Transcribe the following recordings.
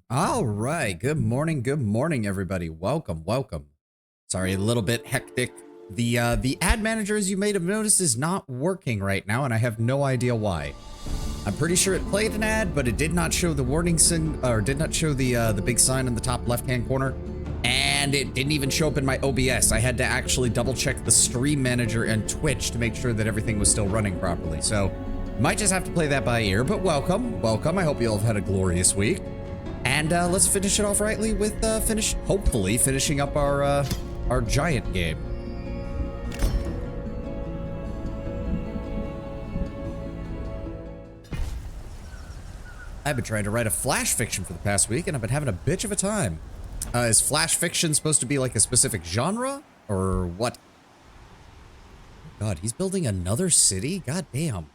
All right. Good morning, everybody. Welcome, welcome. Sorry, a little bit hectic. The ad manager, as you may have noticed, is not working right now, and I have no idea why. I'm pretty sure it played an ad, but it did not show the warning sign, or did not show the big sign in the top left-hand corner, and it didn't even show up in my OBS. I had to actually double-check the stream manager and Twitch to make sure that everything was still running properly. So, might just have to play that by ear. But welcome, welcome. I hope you all have had a glorious week. And let's finish it off rightly with hopefully finishing up our giant game. I've been trying to write a flash fiction for the past week, and I've been having a bitch of a time. Is flash fiction supposed to be like a specific genre, or what? God, he's building another city? God damn.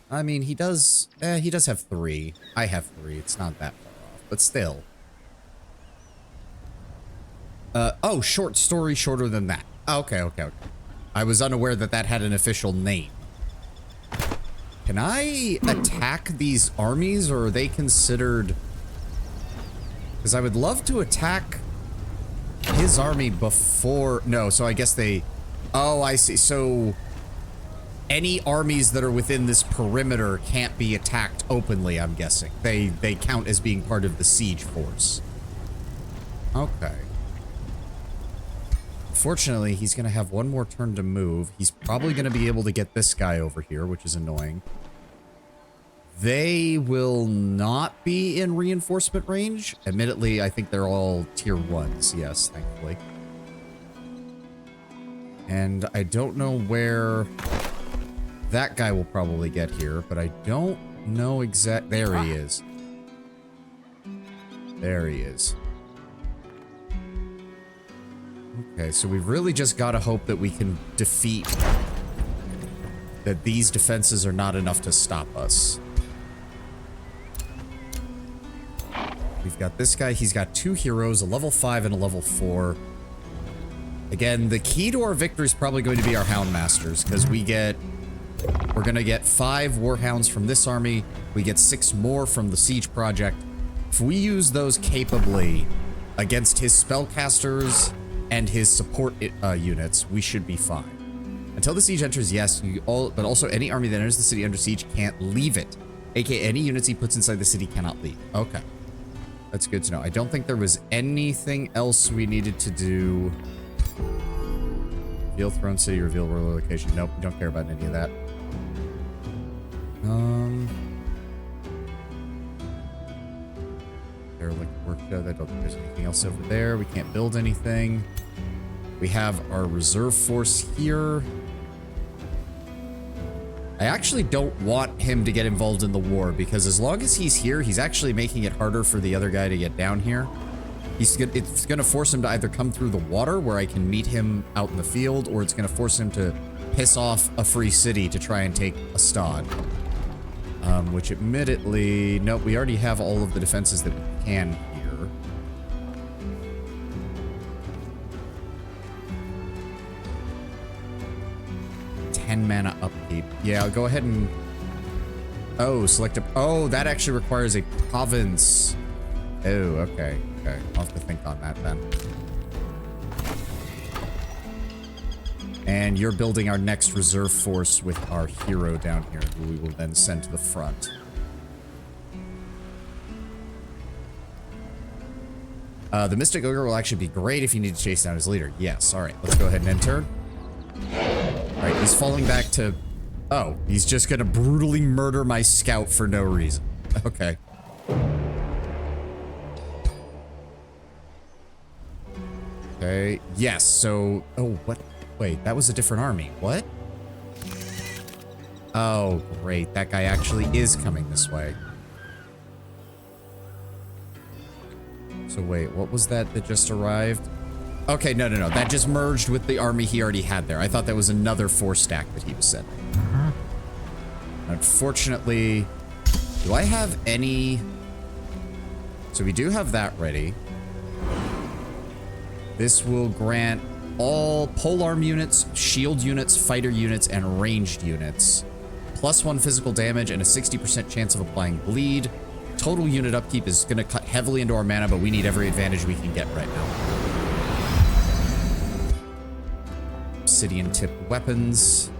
I mean, he does have 3. I have 3. It's not that far off, but still. Oh, short story shorter than that. Okay. I was unaware that that had an official name. Can I attack these armies, or are they considered... Because I would love to attack his army before... No, so I guess they... Oh, I see. So... Any armies that are within this perimeter can't be attacked openly, I'm guessing. They count as being part of the siege force. Okay. Fortunately, he's going to have one more turn to move. He's probably going to be able to get this guy over here, which is annoying. They will not be in reinforcement range. Admittedly, I think they're all tier 1s. Yes, thankfully. And I don't know where... That guy will probably get here, but I don't know exact... There he is. There he is. Okay, so we've really just got to hope that we can defeat... That these defenses are not enough to stop us. We've got this guy. He's got 2 heroes, a level 5 and a level 4. Again, the key to our victory is probably going to be our Houndmasters, because we're going to get 5 Warhounds from this army. We get 6 more from the Siege Project. If we use those capably against his spellcasters and his support units, we should be fine. Until the siege enters, yes, but also any army that enters the city under siege can't leave it. AKA any units he puts inside the city cannot leave. Okay. That's good to know. I don't think there was anything else we needed to do. Reveal throne city, reveal ruler location. Nope, don't care about any of that. Derelict workshop. I don't think there's anything else over there. We can't build anything. We have our reserve force here. I actually don't want him to get involved in the war, because as long as he's here, he's actually making it harder for the other guy to get down here. It's going to force him to either come through the water, where I can meet him out in the field, or it's going to force him to piss off a free city to try and take a stod. Which admittedly... Nope, we already have all of the defenses that we can here. Mana upkeep. Yeah, I'll go ahead and... Oh, select a... Oh, that actually requires a province. Oh, okay. Okay, I'll have to think on that then. And you're building our next reserve force with our hero down here, who we will then send to the front. The Mystic Ogre will actually be great if you need to chase down his leader. Yes, alright, let's go ahead and enter. Alright, he's falling back to... Oh, he's just gonna brutally murder my scout for no reason. Okay. Okay, yes, so... Oh, what? Wait, that was a different army. What? Oh, great. That guy actually is coming this way. So wait, what was that just arrived? Okay, no. That just merged with the army he already had there. I thought that was another 4-stack that he was sending. Unfortunately, do I have any... So we do have that ready. This will grant all polearm units, shield units, fighter units, and ranged units +1 physical damage and a 60% chance of applying bleed. total unit upkeep is going to cut heavily into our mana, but we need every advantage we can get right now. Obsidian tipped weapons.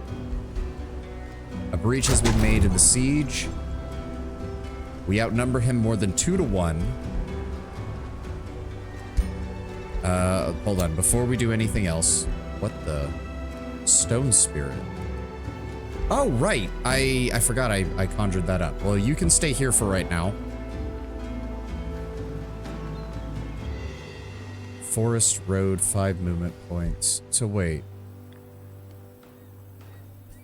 A breach has been made in the siege. We outnumber him more than 2 to 1. Hold on. Before we do anything else, what the? Stone Spirit. Oh, right. I forgot I conjured that up. Well, you can stay here for right now. Forest Road, 5 movement points. So wait.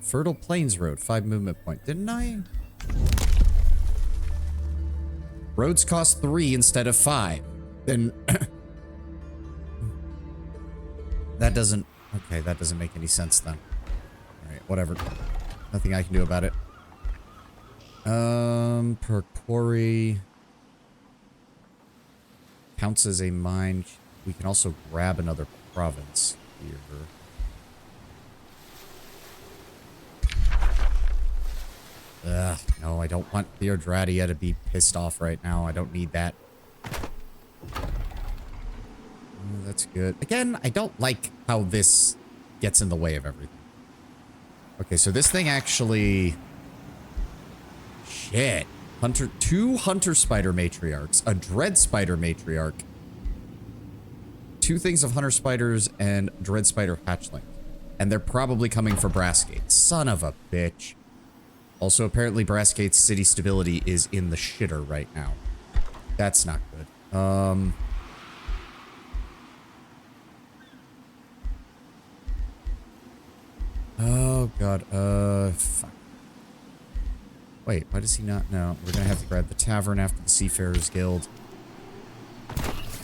Fertile Plains Road, 5 movement point. Didn't I? Roads cost 3 instead of 5. Then that doesn't... Okay, that doesn't make any sense then. Alright, whatever. Nothing I can do about it. Per quarry. Counts as a mine. We can also grab another province here. Ugh, no, I don't want Theodradia to be pissed off right now. I don't need that. That's good. Again, I don't like how this gets in the way of everything. Okay, so this thing actually... Shit. Two Hunter Spider Matriarchs, a Dread Spider Matriarch, 2 things of Hunter Spiders, and Dread Spider Hatchling. And they're probably coming for Brassgate. Son of a bitch. Also, apparently Brassgate's city stability is in the shitter right now. That's not good. Oh, God. Fuck. Wait, why does he not? No, we're gonna have to grab the tavern after the Seafarers Guild.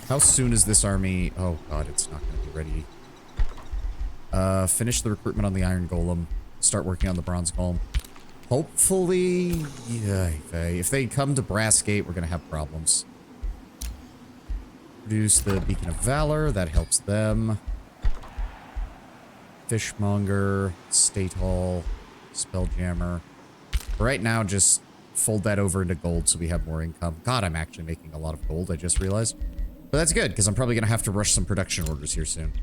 How soon is this army? Oh, God, it's not gonna be ready. Finish the recruitment on the Iron Golem. Start working on the Bronze Golem. Hopefully, yeah, if they come to Brassgate, we're gonna have problems. Produce the Beacon of Valor, that helps them. Fishmonger, State Hall, Spelljammer. Right now, just fold that over into gold so we have more income. God, I'm actually making a lot of gold, I just realized. But that's good, because I'm probably gonna have to rush some production orders here soon.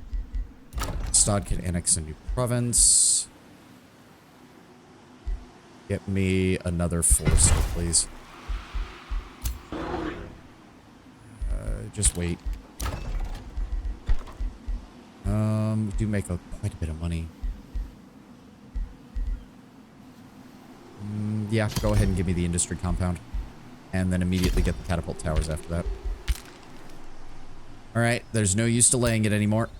Stod can annex a new province. Get me another forester, please. Just wait. Do make quite a bit of money. Yeah, go ahead and give me the industry compound. And then immediately get the catapult towers after that. Alright, there's no use delaying it anymore.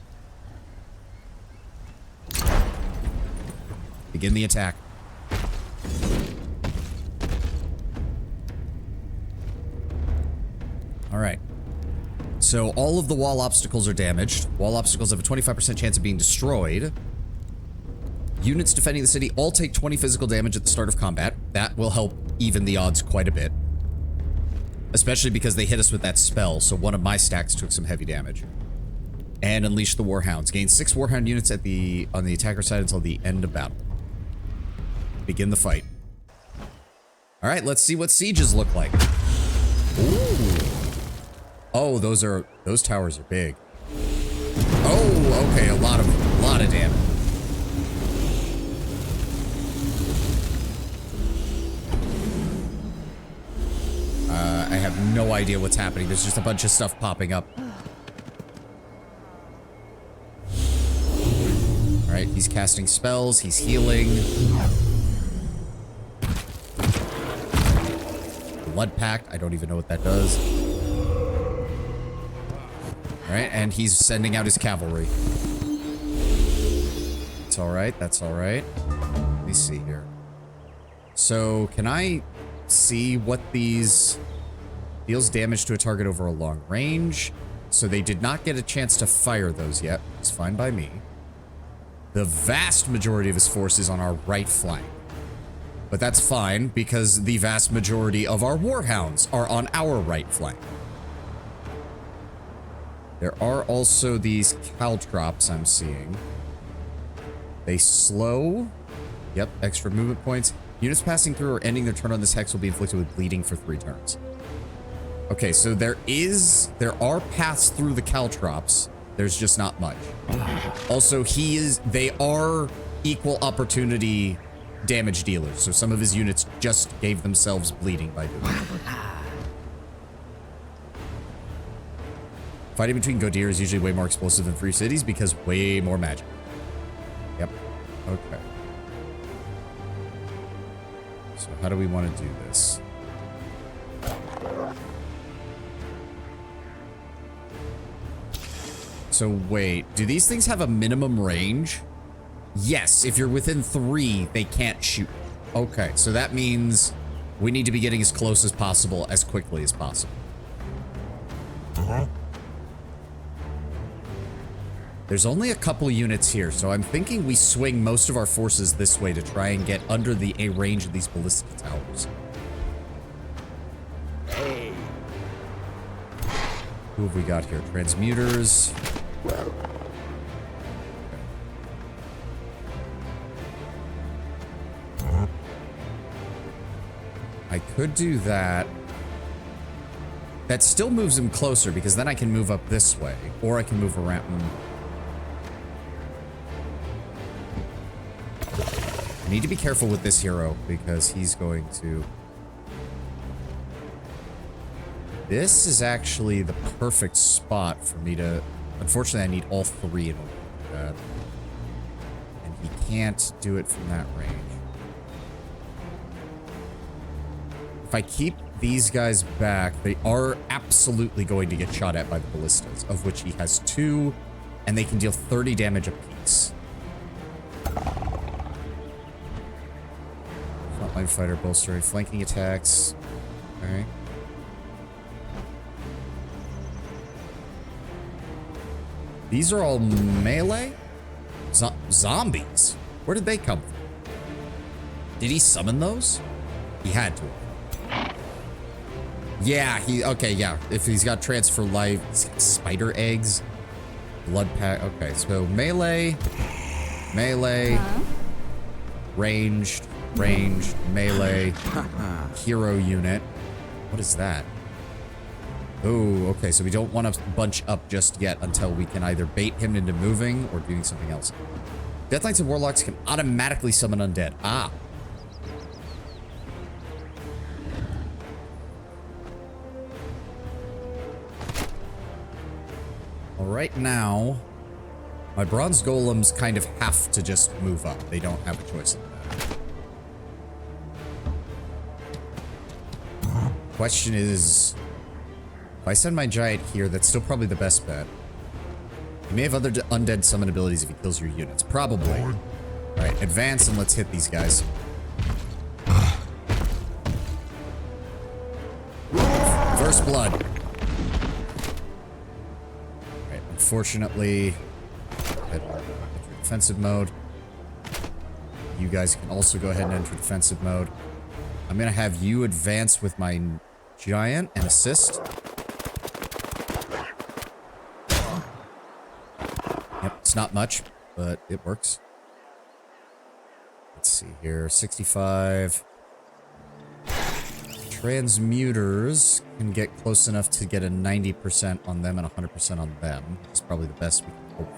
Begin the attack. Alright. So all of the wall obstacles are damaged. Wall obstacles have a 25% chance of being destroyed. Units defending the city all take 20 physical damage at the start of combat. That will help even the odds quite a bit. Especially because they hit us with that spell, so one of my stacks took some heavy damage. And unleash the Warhounds. Gain 6 Warhound units on the attacker side until the end of battle. Begin the fight. Alright, let's see what sieges look like. Ooh. Oh, those towers are big. Oh, okay, a lot of damage. I have no idea what's happening. There's just a bunch of stuff popping up. Alright, he's casting spells, he's healing. Blood Pact, I don't even know what that does. Alright, and he's sending out his cavalry. It's alright, that's alright. Let me see here. So, can I see what these... Deals damage to a target over a long range. So they did not get a chance to fire those yet. It's fine by me. The vast majority of his force is on our right flank. But that's fine, because the vast majority of our Warhounds are on our right flank. There are also these caltrops I'm seeing. They slow. Yep, extra movement points. Units passing through or ending their turn on this hex will be inflicted with bleeding for 3 turns. Okay, so there are paths through the caltrops. There's just not much. Also, they are equal opportunity damage dealers. So some of his units just gave themselves bleeding by doing it. Fighting between Godir is usually way more explosive than Free Cities because way more magic. Yep. Okay. So how do we want to do this? So wait, do these things have a minimum range? Yes, if you're within 3, they can't shoot. Okay, so that means we need to be getting as close as possible as quickly as possible. There's only a couple units here, so I'm thinking we swing most of our forces this way to try and get under the range of these ballista towers. Hey. Who have we got here? Transmuters. I could do that. That still moves him closer because then I can move up this way, or I can move around. I need to be careful with this hero because he's going to... This is actually the perfect spot for me to... Unfortunately, I need all 3 in order to do that. And he can't do it from that range. If I keep these guys back, they are absolutely going to get shot at by the ballistas, of which he has 2, and they can deal 30 damage apiece. Frontline fighter bolstering flanking attacks. Alright. These are all melee? Zombies? Where did they come from? Did he summon those? He had to. Yeah, okay, yeah. If he's got transfer life, he's got spider eggs, blood pack. Okay, so melee, ranged, melee, hero unit. What is that? Oh, okay, so we don't want to bunch up just yet until we can either bait him into moving or doing something else. Death Knights and Warlocks can automatically summon undead. Ah. Right now, my bronze golems kind of have to just move up. They don't have a choice in that. Question is, if I send my giant here, that's still probably the best bet. He may have other undead summon abilities if he kills your units. Probably. Alright, advance and let's hit these guys. First blood. Unfortunately, enter defensive mode. You guys can also go ahead and enter defensive mode. I'm going to have you advance with my giant and assist. Yep, it's not much, but it works. Let's see here, 65. Transmuters can get close enough to get a 90% on them and 100% on them. It's probably the best we can hope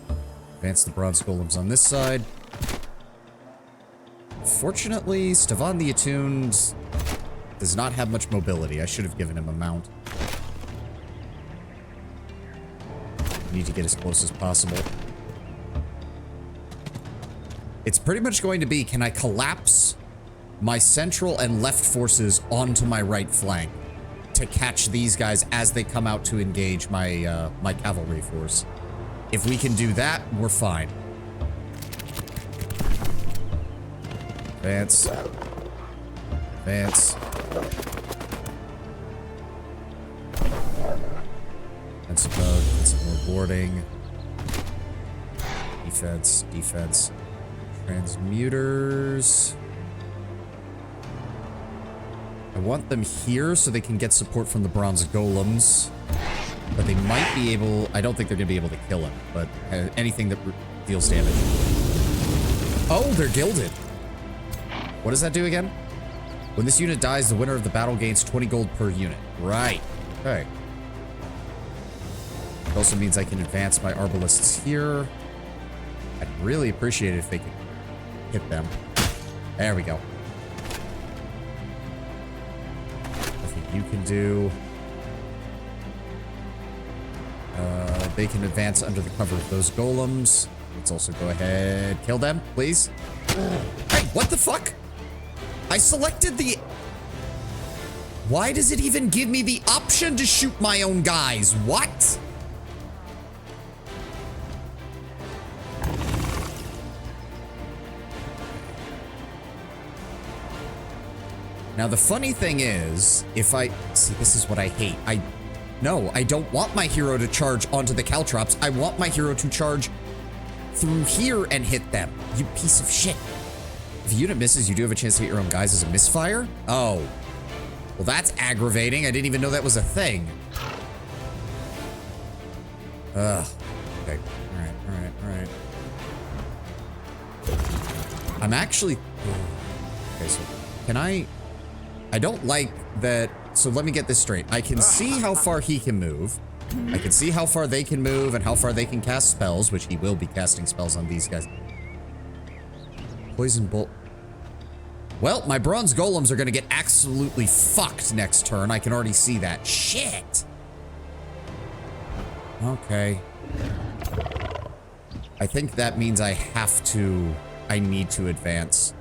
for. Advance the bronze golems on this side. Fortunately, Stavan the Attuned does not have much mobility. I should have given him a mount. Need to get as close as possible. It's pretty much going to be, can I collapse my central and left forces onto my right flank to catch these guys as they come out to engage my my cavalry force? If we can do that, we're fine. Advance. Advance. Defensive mode, defensive mode boarding. Defense, defense. Transmuters. I want them here so they can get support from the bronze golems. But they might be able... I don't think they're going to be able to kill him. But anything that deals damage. Oh, they're gilded. What does that do again? When this unit dies, the winner of the battle gains 20 gold per unit. Right. Okay. It also means I can advance my arbalists here. I'd really appreciate it if they could hit them. There we go. I think you can do... they can advance under the cover of those golems. Let's also go ahead, kill them, please. Hey, what the fuck? I selected the... Why does it even give me the option to shoot my own guys? What? Now, the funny thing is, if I... See, this is what I hate. No, I don't want my hero to charge onto the caltrops. I want my hero to charge through here and hit them. You piece of shit. If a unit misses, you do have a chance to hit your own guys as a misfire? Oh. Well, that's aggravating. I didn't even know that was a thing. Ugh. Okay. Alright. I'm actually... Okay, so can I don't like that... So let me get this straight. I can see how far he can move. I can see how far they can move and how far they can cast spells, which he will be casting spells on these guys. Poison bolt. Well, my bronze golems are going to get absolutely fucked next turn. I can already see that. Shit. Okay. I think that means I need to advance.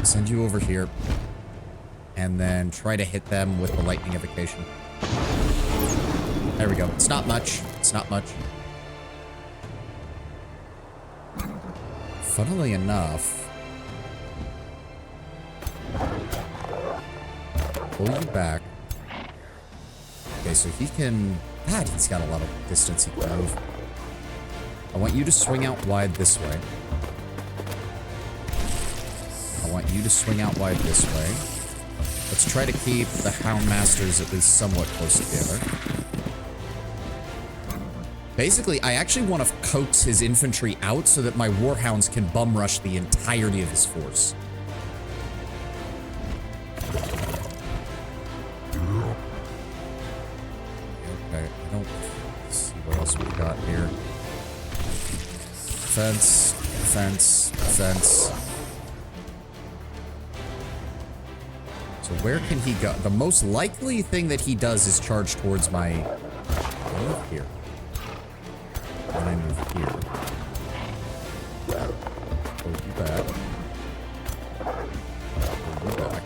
Send you over here. And then try to hit them with the lightning evocation. There we go. It's not much. It's not much. Funnily enough, pull you back. Okay, so he can... God, he's got a lot of distance he can move. I want you to swing out wide this way. I want you to swing out wide this way. Let's try to keep the Houndmasters at least somewhat close together. Basically, I actually want to coax his infantry out so that my Warhounds can bum rush the entirety of his force. Okay, I don't see what else we got here. Defense, defense, defense. So where can he go? The most likely thing that he does is charge towards my... I move here. And I move here. Pull you back. Pull you back.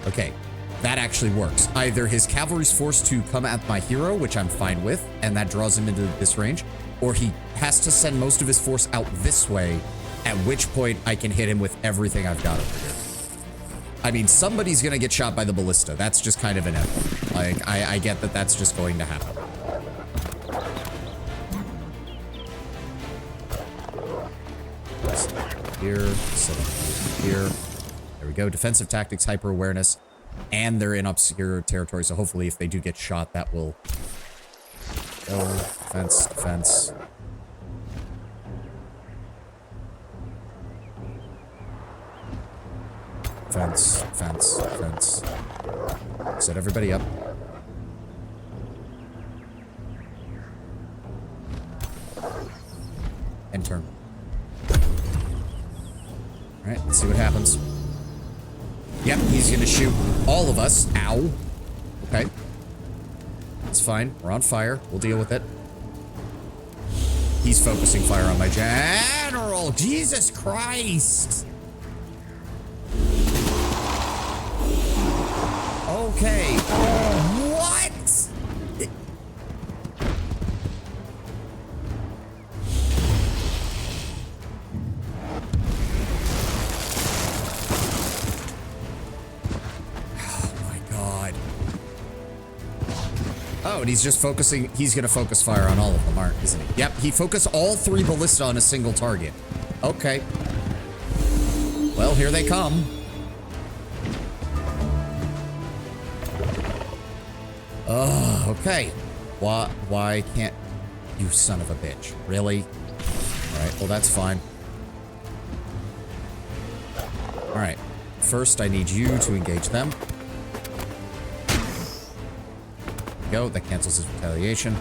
Okay, that actually works. Either his cavalry's forced to come at my hero, which I'm fine with, and that draws him into this range, or he has to send most of his force out this way, at which point I can hit him with everything I've got over here. I mean, somebody's gonna get shot by the ballista. That's just kind of inevitable. Like, I get that that's just going to happen. Set up here, set up here. There we go. Defensive tactics, hyper awareness, and they're in obscure territory. So hopefully, if they do get shot, that will go. Defense, defense. Fence, fence, fence. Set everybody up. End turn. Alright, let's see what happens. Yep, he's gonna shoot all of us. Ow. Okay. It's fine. We're on fire. We'll deal with it. He's focusing fire on my general. Jesus Christ. Okay. What? Oh my God. Oh, and he's just focusing. He's going to focus fire on all of them, isn't he? Yep, he focused all 3 ballista on a single target. Okay. Well, here they come. Oh, okay. Why can't you, son of a bitch? Really? Alright, well, that's fine. Alright. First, I need you to engage them. Go. That cancels his retaliation.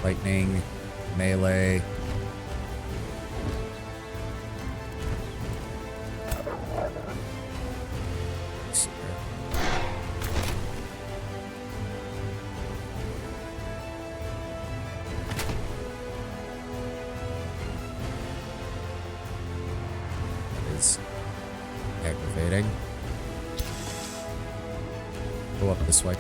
Lightning. Melee. Aggravating. Go up this way.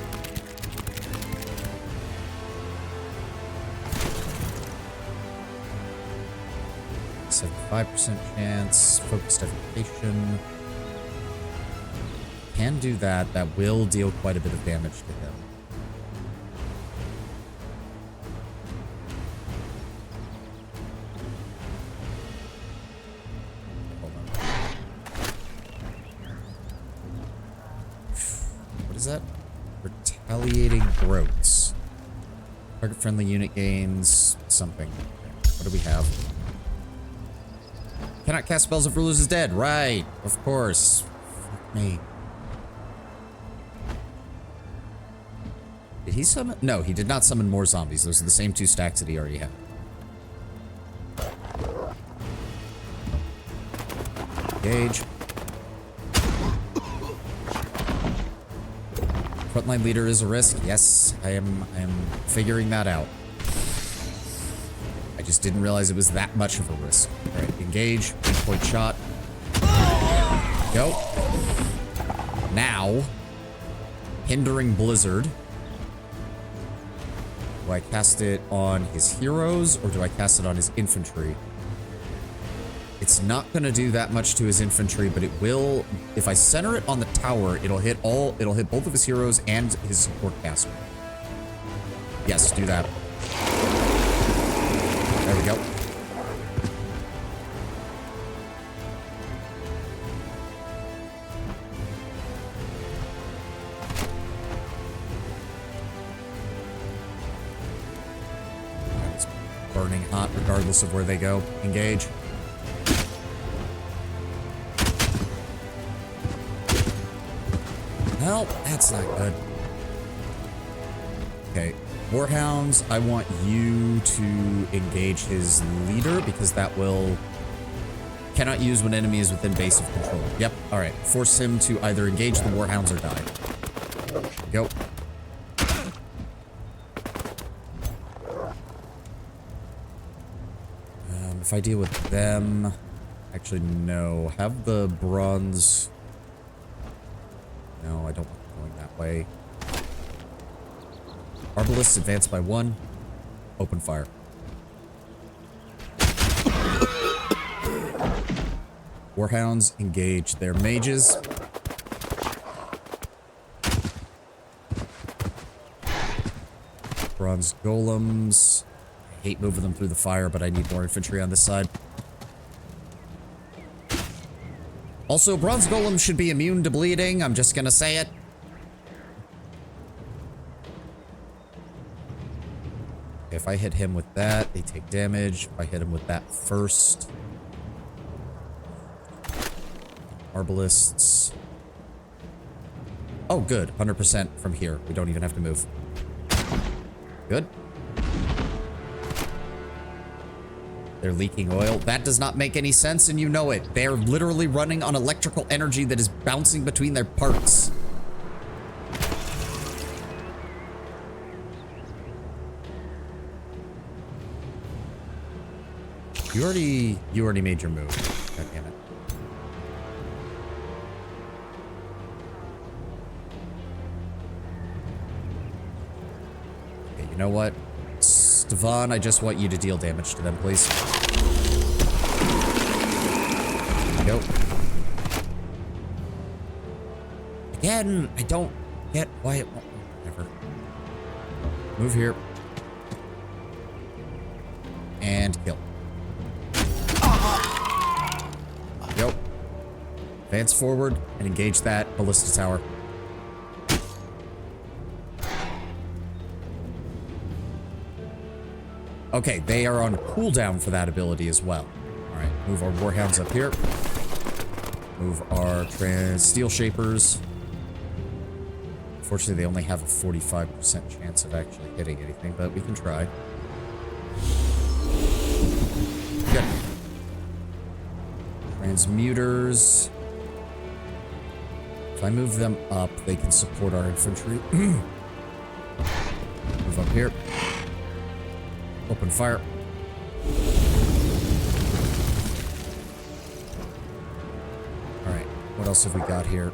%75% chance. Focused evocation. Can do that. That will deal quite a bit of damage to him. That? Retaliating growths. Target friendly unit gains something. What do we have? Cannot cast spells if rulers is dead. Right. Of course. Fuck me. Did he summon? No, he did not summon more zombies. Those are the same 2 stacks that he already had. Engage. Frontline leader is a risk. Yes, I am figuring that out. I just didn't realize it was that much of a risk. All right, engage. Point shot. Go. Now, hindering blizzard. Do I cast it on his heroes or do I cast it on his infantry? It's not going to do that much to his infantry, but it will. If I center it on the tower, it'll hit both of his heroes and his support caster. Yes, do that. There we go. It's burning hot regardless of where they go. Engage. Well, that's not good. Okay, Warhounds, I want you to engage his leader because that will... Cannot use when enemy is within base of control. Yep, alright. Force him to either engage the Warhounds or die. Go. If I deal with them... Actually, no. Have the bronze... No, I don't want them going that way. Arbalists advance by 1. Open fire. Warhounds engage their mages. Bronze golems. I hate moving them through the fire, but I need more infantry on this side. Also, bronze golems should be immune to bleeding. I'm just gonna say it. If I hit him with that, they take damage. If I hit him with that first. Arbalists. Oh, good. 100% from here. We don't even have to move. Good. They're leaking oil. That does not make any sense, and you know it. They're literally running on electrical energy that is bouncing between their parts. You already made your move. God damn it. Okay, you know what? Devon, I just want you to deal damage to them, please. Go. Again, I don't get why it won't. Whatever. Move here. And kill. Go. Advance forward and engage that ballista tower. Okay, they are on cooldown for that ability as well. All right. Move our warhounds up here. Move our steel shapers. Unfortunately, they only have a 45% chance of actually hitting anything, but we can try. Good. Transmuters. If I move them up, they can support our infantry. Move up here. Open fire. Alright, what else have we got here?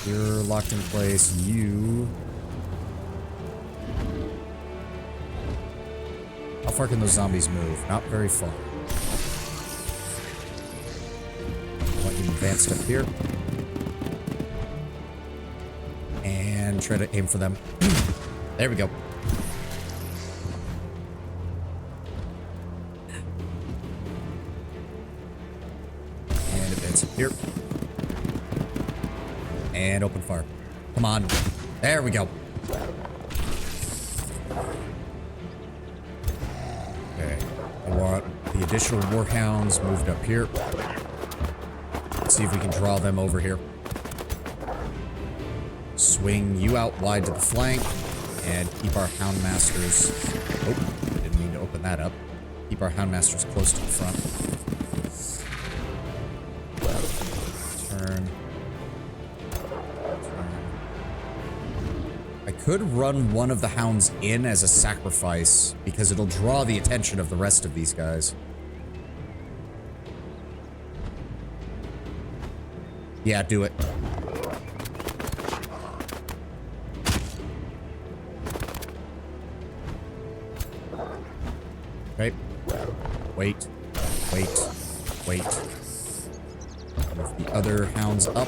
You're locked in place. You... How far can those zombies move? Not very far. I want you advanced up here. And try to aim for them. There we go. And advance up here. And open fire. Come on. There we go. Okay. I want the additional warhounds moved up here. Let's see if we can draw them over here. Swing you out wide to the flank. And keep our houndmasters... Oh, didn't mean to open that up. Keep our houndmasters close to the front. Turn. I could run one of the hounds in as a sacrifice, because it'll draw the attention of the rest of these guys. Yeah, do it. Okay. Wait. Wait. Wait. Move the other hounds up.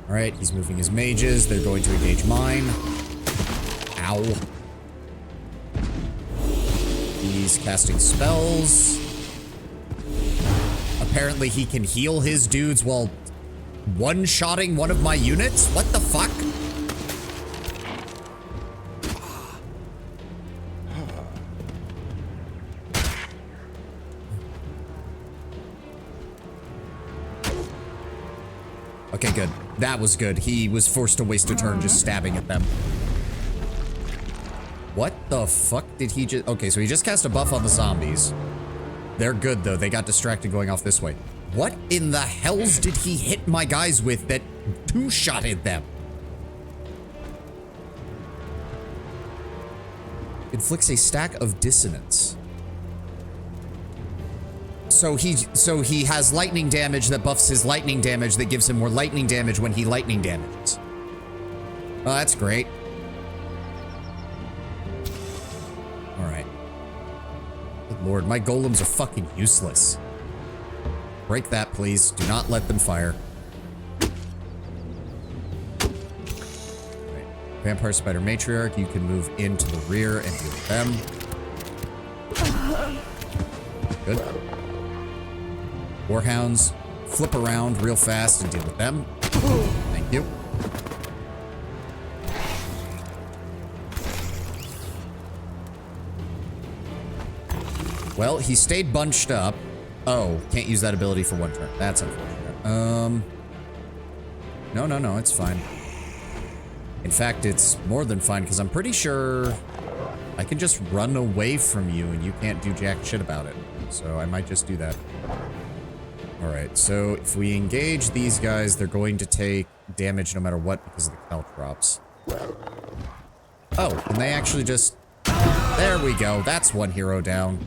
Alright, he's moving his mages. They're going to engage mine. Ow. He's casting spells. Apparently he can heal his dudes while one-shotting one of my units? What the fuck? Okay, good. That was good. He was forced to waste a turn just stabbing at them. What the fuck did he just... Okay, so he just cast a buff on the zombies. They're good, though. They got distracted going off this way. What in the hells did he hit my guys with that two-shotted them? Inflicts a stack of dissonance. So he has lightning damage that buffs his lightning damage that gives him more lightning damage when he lightning damages. Oh, that's great. Alright. Good lord, my golems are fucking useless. Break that, please. Do not let them fire. Right. Vampire Spider Matriarch, you can move into the rear and deal with them. Good. Warhounds, flip around real fast and deal with them. Thank you. Well, he stayed bunched up. Oh, can't use that ability for one turn. That's unfortunate. No, it's fine. In fact, it's more than fine, because I'm pretty sure I can just run away from you and you can't do jack shit about it. So I might just do that. Alright, so if we engage these guys, they're going to take damage no matter what because of the caltrops. Oh, and they actually just... There we go. That's one hero down.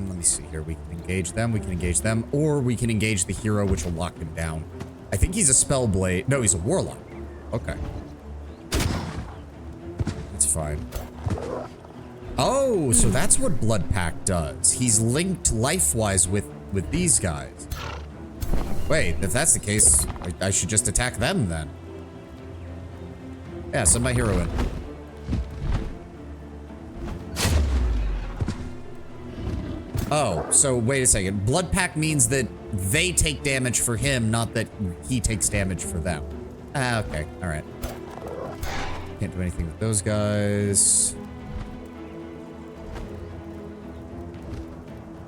Let me see here. We can engage them. We can engage them. Or we can engage the hero, which will lock him down. I think he's a Spellblade. No, he's a Warlock. Okay. That's fine. Oh, so that's what Blood Pact does. He's linked life-wise with these guys. Wait, if that's the case, I should just attack them then. Yeah, send my hero in. Oh, so wait a second. Blood Pact means that they take damage for him, not that he takes damage for them. Ah, okay. All right. Can't do anything with those guys.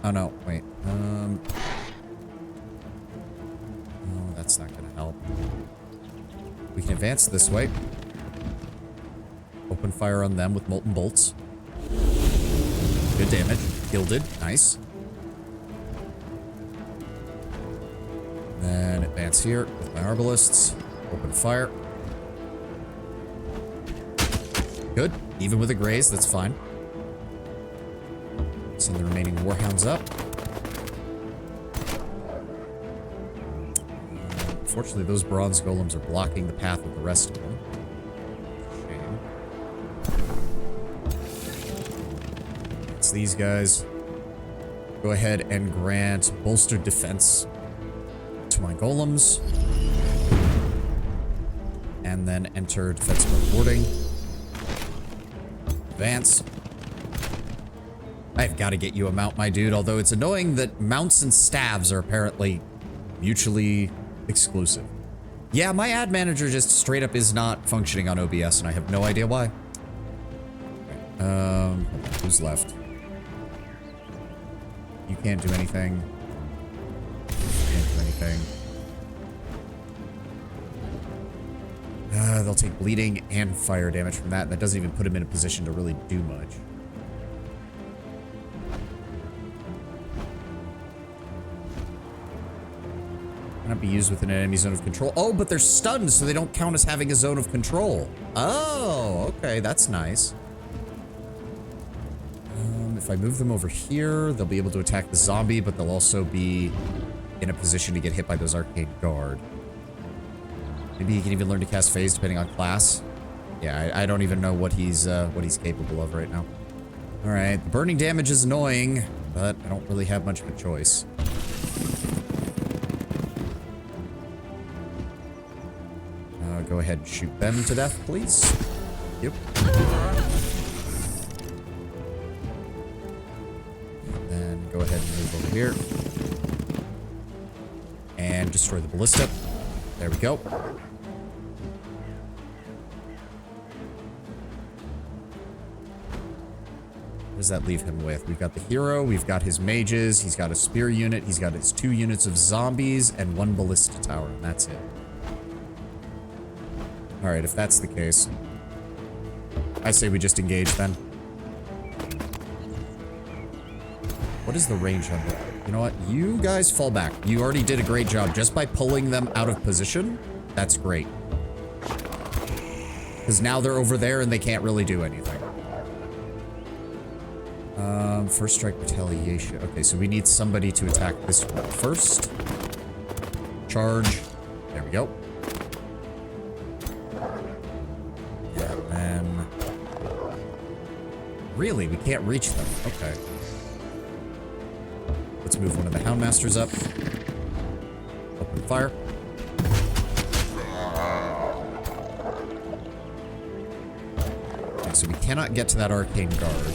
Oh, no. Wait. Oh, that's not going to help. We can advance this way. Open fire on them with molten bolts. Good damage. Gilded. Nice. Then advance here with my arbalists. Open fire. Good. Even with a graze, that's fine. Send the remaining warhounds up. Unfortunately, those bronze golems are blocking the path of the rest of them. Shame. It's these guys. Go ahead and grant bolstered defense to my golems. And then enter defensive warding. Advance. I've got to get you a mount, my dude, although it's annoying that mounts and staves are apparently mutually exclusive. Yeah, my ad manager just straight up is not functioning on OBS, and I have no idea why. Okay. Who's left? You can't do anything. You can't do anything. They'll take bleeding and fire damage from that, and that doesn't even put him in a position to really do much. Cannot be used within an enemy zone of control. Oh, but they're stunned, so they don't count as having a zone of control. Oh, okay, that's nice. If I move them over here, they'll be able to attack the zombie, but they'll also be in a position to get hit by those arcane guard. Maybe he can even learn to cast phase depending on class. Yeah, I don't even know what he's capable of right now. All right, the burning damage is annoying, but I don't really have much of a choice. Go ahead and shoot them to death, please. Yep. And then go ahead and move over here. And destroy the ballista. There we go. What does that leave him with? We've got the hero, we've got his mages, he's got a spear unit, he's got his 2 units of zombies, and 1 ballista tower, and that's it. Alright, if that's the case, I say we just engage then. What is the range on that? You know what? You guys fall back. You already did a great job. Just by pulling them out of position, that's great. Because now they're over there and they can't really do anything. First strike retaliation. Okay, so we need somebody to attack this one first. Charge. There we go. Yeah, and... Really? We can't reach them. Okay. Let's move one of the Houndmasters up. Open fire. Okay, so we cannot get to that arcane guard.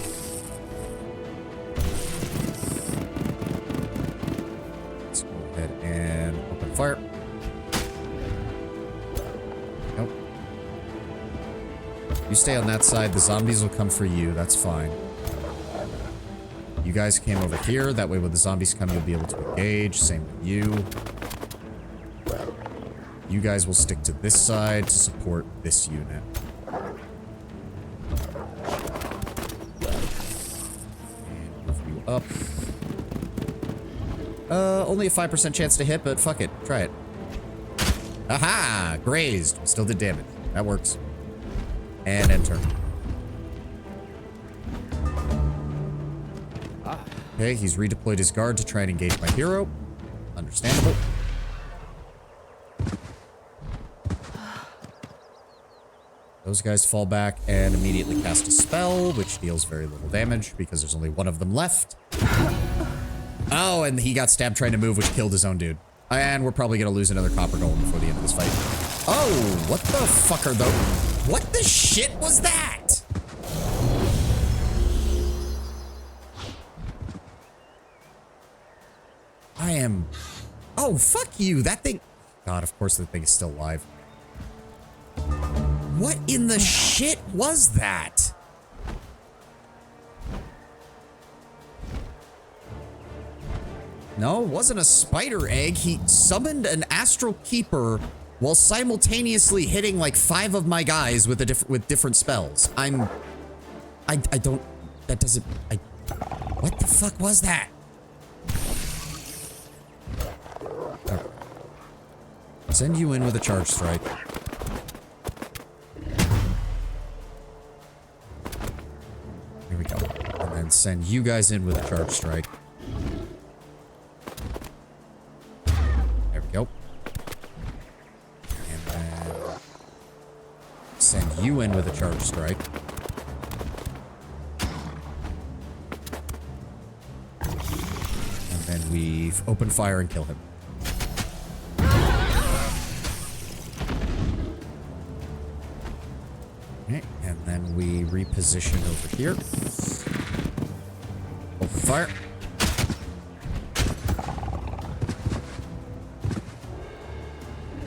Let's go ahead and open fire. Nope. You stay on that side. The zombies will come for you. That's fine. You guys came over here. That way when the zombies come, you'll be able to engage. Same with you. You guys will stick to this side to support this unit. And move you up. Only a 5% chance to hit, but fuck it. Try it. Aha! Grazed. Still did damage. That works. And enter. Okay, he's redeployed his guard to try and engage my hero. Understandable. Those guys fall back and immediately cast a spell, which deals very little damage because there's only one of them left. Oh, and he got stabbed trying to move, which killed his own dude. And we're probably going to lose another copper golem before the end of this fight. Oh, what the fuck are those? What the shit was that? I am... Oh, fuck you. That thing... God, of course that thing is still alive. What in the shit was that? No, it wasn't a spider egg. He summoned an astral keeper while simultaneously hitting like 5 of my guys with different spells. I don't... That doesn't... What the fuck was that? Okay. Send you in with a charge strike. Here we go. And then send you guys in with a charge strike. There we go. And then send you in with a charge strike. And then we open fire and kill him. Okay, and then we reposition over here. Open fire.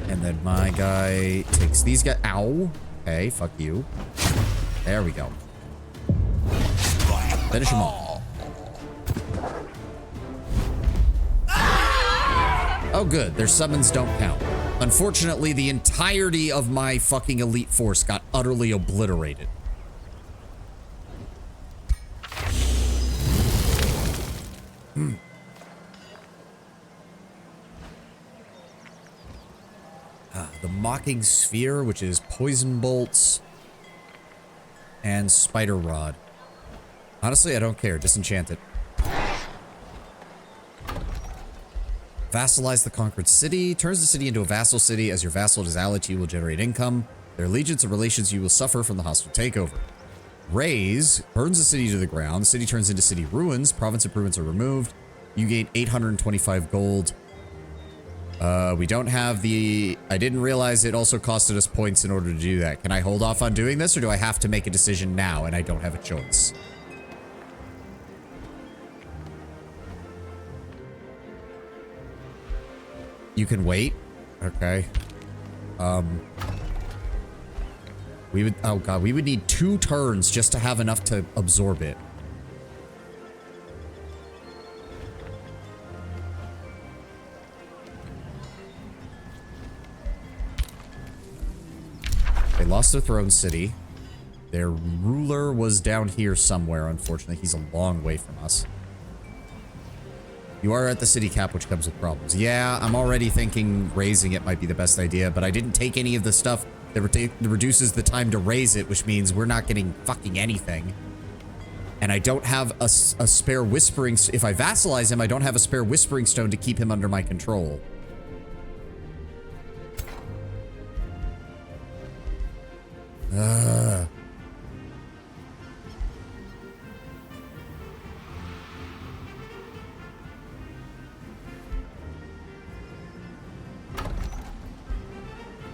And then my guy takes these guys. Ow. Okay, fuck you. There we go. Finish him off. Oh, good. Their summons don't count. Unfortunately, the entirety of my fucking elite force got utterly obliterated. The Mocking Sphere, which is Poison Bolts and Spider Rod. Honestly, I don't care. Disenchant it. Vassalize the conquered city. Turns the city into a vassal city. As your vassal is allied to you, will generate income. Their allegiance and relations you will suffer from the hostile takeover. Raise. Burns the city to the ground. The city turns into city ruins. Province improvements are removed. You gain 825 gold. We don't have the... I didn't realize it also costed us points in order to do that. Can I hold off on doing this, or do I have to make a decision now and I don't have a choice? You can wait. Okay. We would... Oh, God. We would need 2 turns just to have enough to absorb it. They lost their throne city. Their ruler was down here somewhere, unfortunately. He's a long way from us. You are at the city cap, which comes with problems. Yeah, I'm already thinking raising it might be the best idea, but I didn't take any of the stuff that reduces the time to raise it, which means we're not getting fucking anything. And I don't have a spare whispering... If I vassalize him, I don't have a spare whispering stone to keep him under my control.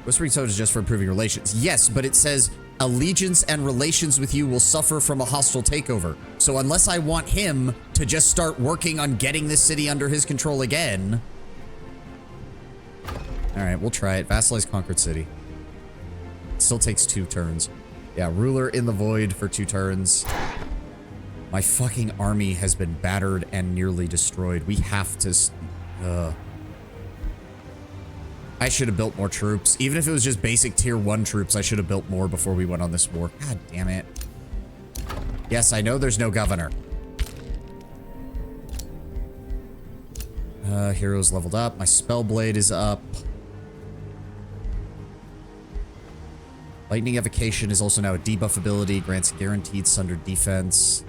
Whispering Stone is just for improving relations. Yes, but it says allegiance and relations with you will suffer from a hostile takeover. So unless I want him to just start working on getting this city under his control again... Alright, we'll try it. Vassalize Conquered City. Still takes 2 turns. Yeah, Ruler in the Void for 2 turns. My fucking army has been battered and nearly destroyed. We have to... I should have built more troops. Even if it was just basic tier 1 troops, I should have built more before we went on this war. God damn it. Yes, I know there's no governor. Heroes leveled up. My Spellblade is up. Lightning Evocation is also now a debuff ability. Grants guaranteed sundered defense.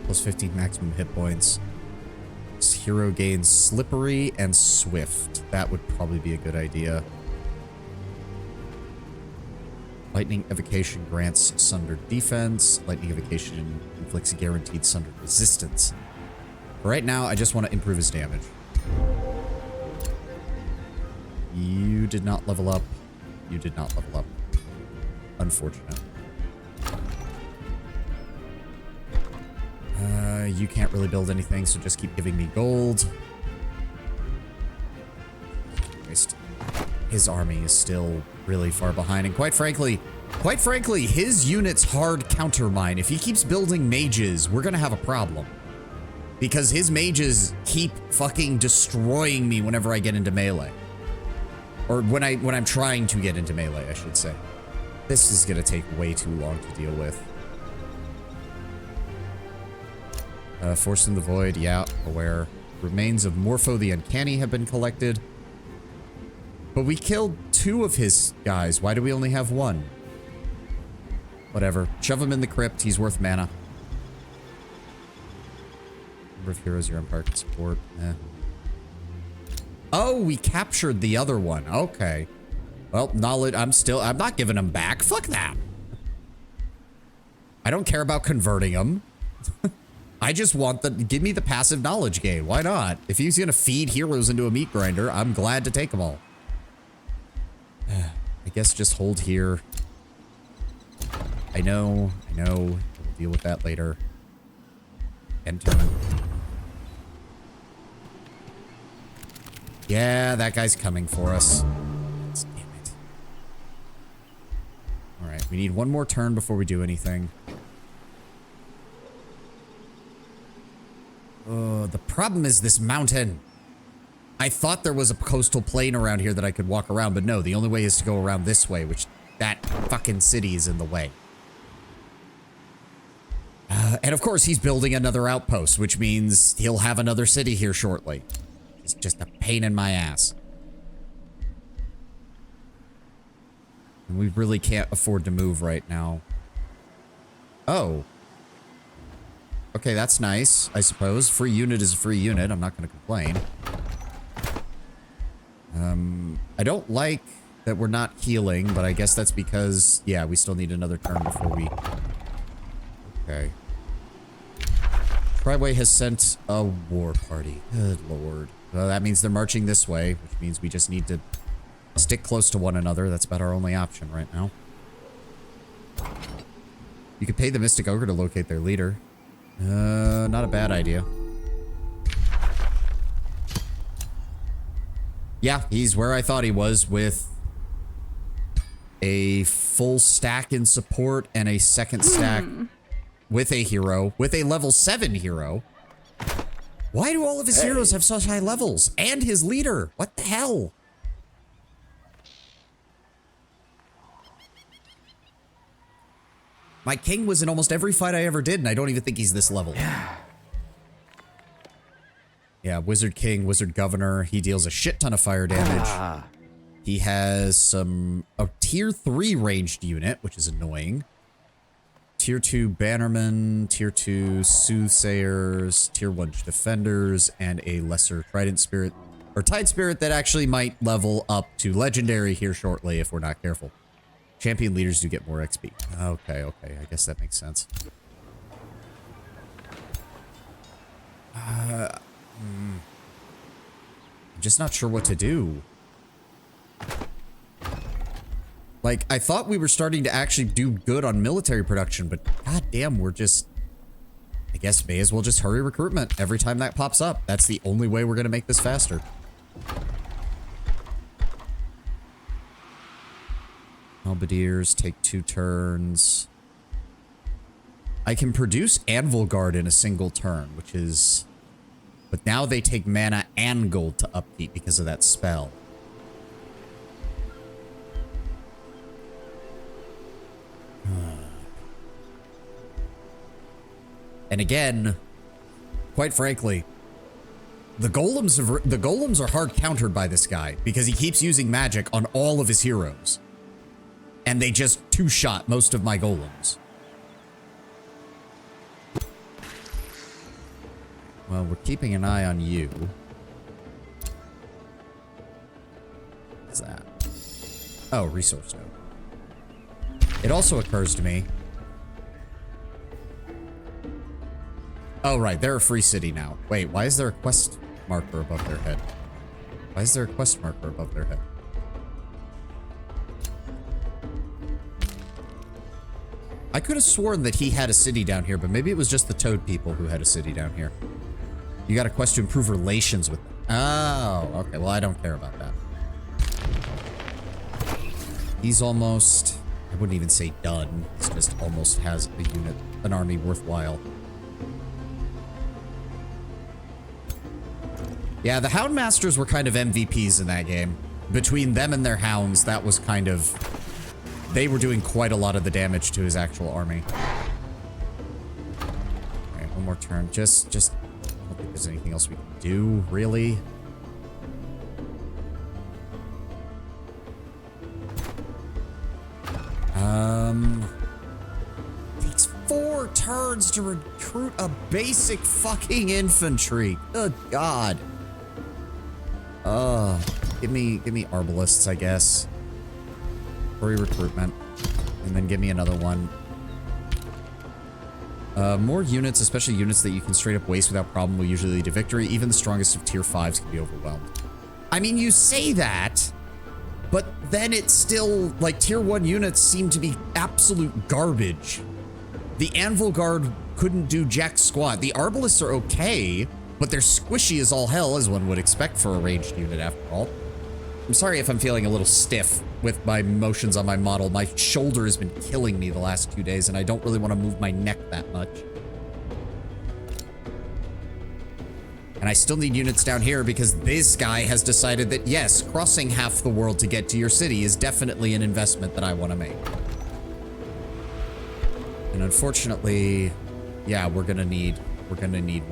Plus 15 maximum hit points. This hero gains Slippery and Swift. That would probably be a good idea. Lightning Evocation grants sundered defense. Lightning Evocation inflicts guaranteed sundered resistance. For right now, I just want to improve his damage. You did not level up. You did not level up. Unfortunate. You can't really build anything, so just keep giving me gold. His army is still really far behind, and quite frankly, his unit's hard counter mine. If he keeps building mages, we're gonna have a problem. Because his mages keep fucking destroying me whenever I get into melee. Or when I'm trying to get into melee, I should say. This is gonna take way too long to deal with. Force in the Void, yeah, aware. Remains of Morpho the Uncanny have been collected. But we killed 2 of his guys. Why do we only have 1? Whatever. Shove him in the crypt. He's worth mana. Number of heroes your empire can support. Eh. Oh, we captured the other one. Okay. Well, knowledge. I'm not giving him back. Fuck that. I don't care about converting him. I just want give me the passive knowledge gain. Why not? If he's gonna feed heroes into a meat grinder, I'm glad to take them all. I guess just hold here. I know. We'll deal with that later. End turn. Yeah, that guy's coming for us. Damn it. Alright, we need one more turn before we do anything. The problem is this mountain. I thought there was a coastal plain around here that I could walk around, but no, the only way is to go around this way, which that fucking city is in the way. And of course, he's building another outpost, which means he'll have another city here shortly. It's just a pain in my ass. And we really can't afford to move right now. Oh. Okay, that's nice, I suppose. Free unit is a free unit. I'm not going to complain. I don't like that we're not healing, but I guess that's because, yeah, we still need another turn before we... Okay. Tribeway has sent a war party. Good lord. Well, that means they're marching this way, which means we just need to stick close to one another. That's about our only option right now. You could pay the Mystic Ogre to locate their leader. Not a bad idea. Yeah, he's where I thought he was, with a full stack in support and a second stack with a hero, with a level 7 hero. Why do all of his heroes have such high levels? And his leader? What the hell? My king was in almost every fight I ever did, and I don't even think he's this level. Yeah, Wizard King, Wizard Governor. He deals a shit ton of fire damage. He has a tier 3 ranged unit, which is annoying. Tier 2 Bannermen, Tier 2 Soothsayers, Tier 1 Defenders, and a lesser Trident Spirit, or Tide Spirit that actually might level up to Legendary here shortly if we're not careful. Champion leaders do get more XP. Okay, I guess that makes sense. I'm just not sure what to do. Like, I thought we were starting to actually do good on military production, but goddamn, we're just... I guess may as well just hurry recruitment every time that pops up. That's the only way we're gonna make this faster. Halberdiers take 2 turns. I can produce Anvil Guard in a single turn, which is... But now they take mana and gold to upkeep because of that spell. And again, quite frankly, the golems are hard countered by this guy because he keeps using magic on all of his heroes. And they just 2-shot most of my golems. Well, we're keeping an eye on you. What's that? Oh, resource node. It also occurs to me. Oh, right. They're a free city now. Wait, why is there a quest marker above their head? Why is there a quest marker above their head? I could have sworn that he had a city down here, but maybe it was just the Toad people who had a city down here. You got a quest to improve relations with them. Oh, okay. Well, I don't care about that. He's almost... I wouldn't even say done. It's just almost has a unit, an army worthwhile. Yeah, the Houndmasters were kind of MVPs in that game. Between them and their hounds, that was kind of... They were doing quite a lot of the damage to his actual army. Alright, one more turn. Just... I don't think there's anything else we can do, really. Takes 4 turns to recruit a basic fucking infantry. Good God. Give me arbalists, I guess. Hurry recruitment. And then give me another one. More units, especially units that you can straight up waste without problem, will usually lead to victory. Even the strongest of tier 5s can be overwhelmed. I mean, you say that, but then it's still, like, tier 1 units seem to be absolute garbage. The Anvil Guard couldn't do jack squat. The Arbalists are okay, but they're squishy as all hell, as one would expect for a ranged unit after all. I'm sorry if I'm feeling a little stiff with my motions on my model. My shoulder has been killing me the last 2 days, and I don't really want to move my neck that much. And I still need units down here because this guy has decided that, yes, crossing half the world to get to your city is definitely an investment that I want to make. And unfortunately, yeah, we're gonna need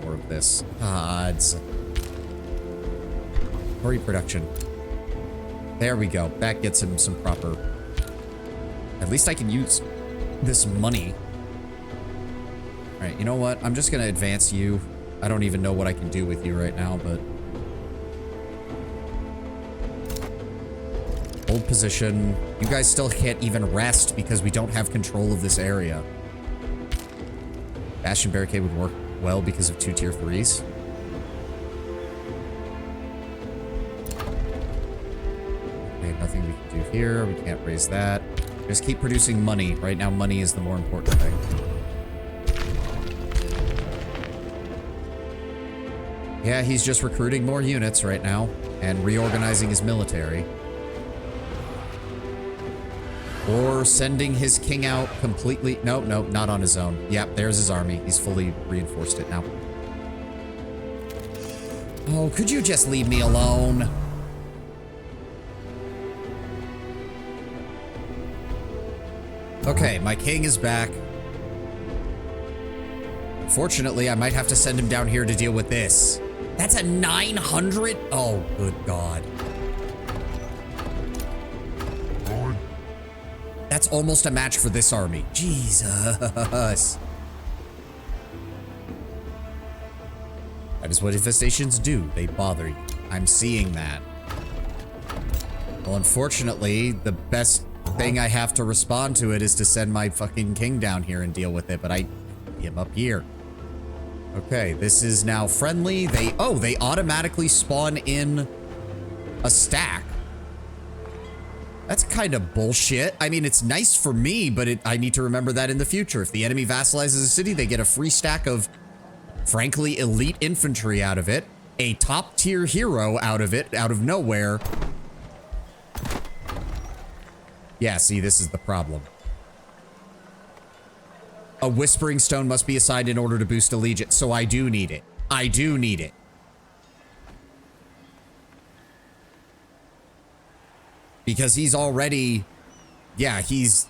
more of this. Odds. Hurry production. There we go. That gets him some proper... At least I can use this money. Alright, you know what? I'm just gonna advance you. I don't even know what I can do with you right now, but... Hold position. You guys still can't even rest because we don't have control of this area. Bastion Barricade would work well because of 2 tier 3s. Okay, nothing we can do here. We can't raise that. Just keep producing money. Right now, money is the more important thing. Yeah, he's just recruiting more units right now and reorganizing his military. Or sending his king out completely. No, not on his own. Yep, there's his army. He's fully reinforced it now. Oh, could you just leave me alone? Okay, my king is back. Unfortunately, I might have to send him down here to deal with this. That's a 900? Oh, good God. That's almost a match for this army. Jesus. That is what infestations do. They bother you. I'm seeing that. Well, unfortunately, the best thing I have to respond to it is to send my fucking king down here and deal with it, but I him up here. Okay, this is now friendly. They automatically spawn in a stack. That's kind of bullshit. I mean, it's nice for me, but I need to remember that in the future. If the enemy vassalizes a city, they get a free stack of, frankly, elite infantry out of it, a top tier hero out of it, out of nowhere. Yeah, see, this is the problem. A Whispering Stone must be assigned in order to boost allegiance, so I do need it. I do need it. Because he's already, yeah, he's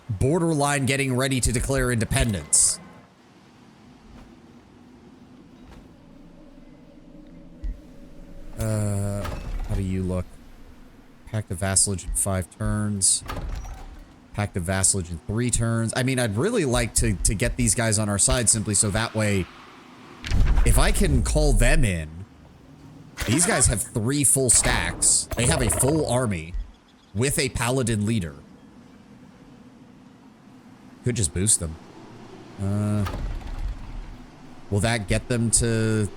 borderline getting ready to declare independence. How do you look? Pact of Vassalage in 5 turns. Pact of Vassalage in 3 turns. I mean, I'd really like to get these guys on our side simply so that way, if I can call them in, these guys have 3 full stacks. They have a full army. With a paladin leader. Could just boost them. Will that get them to...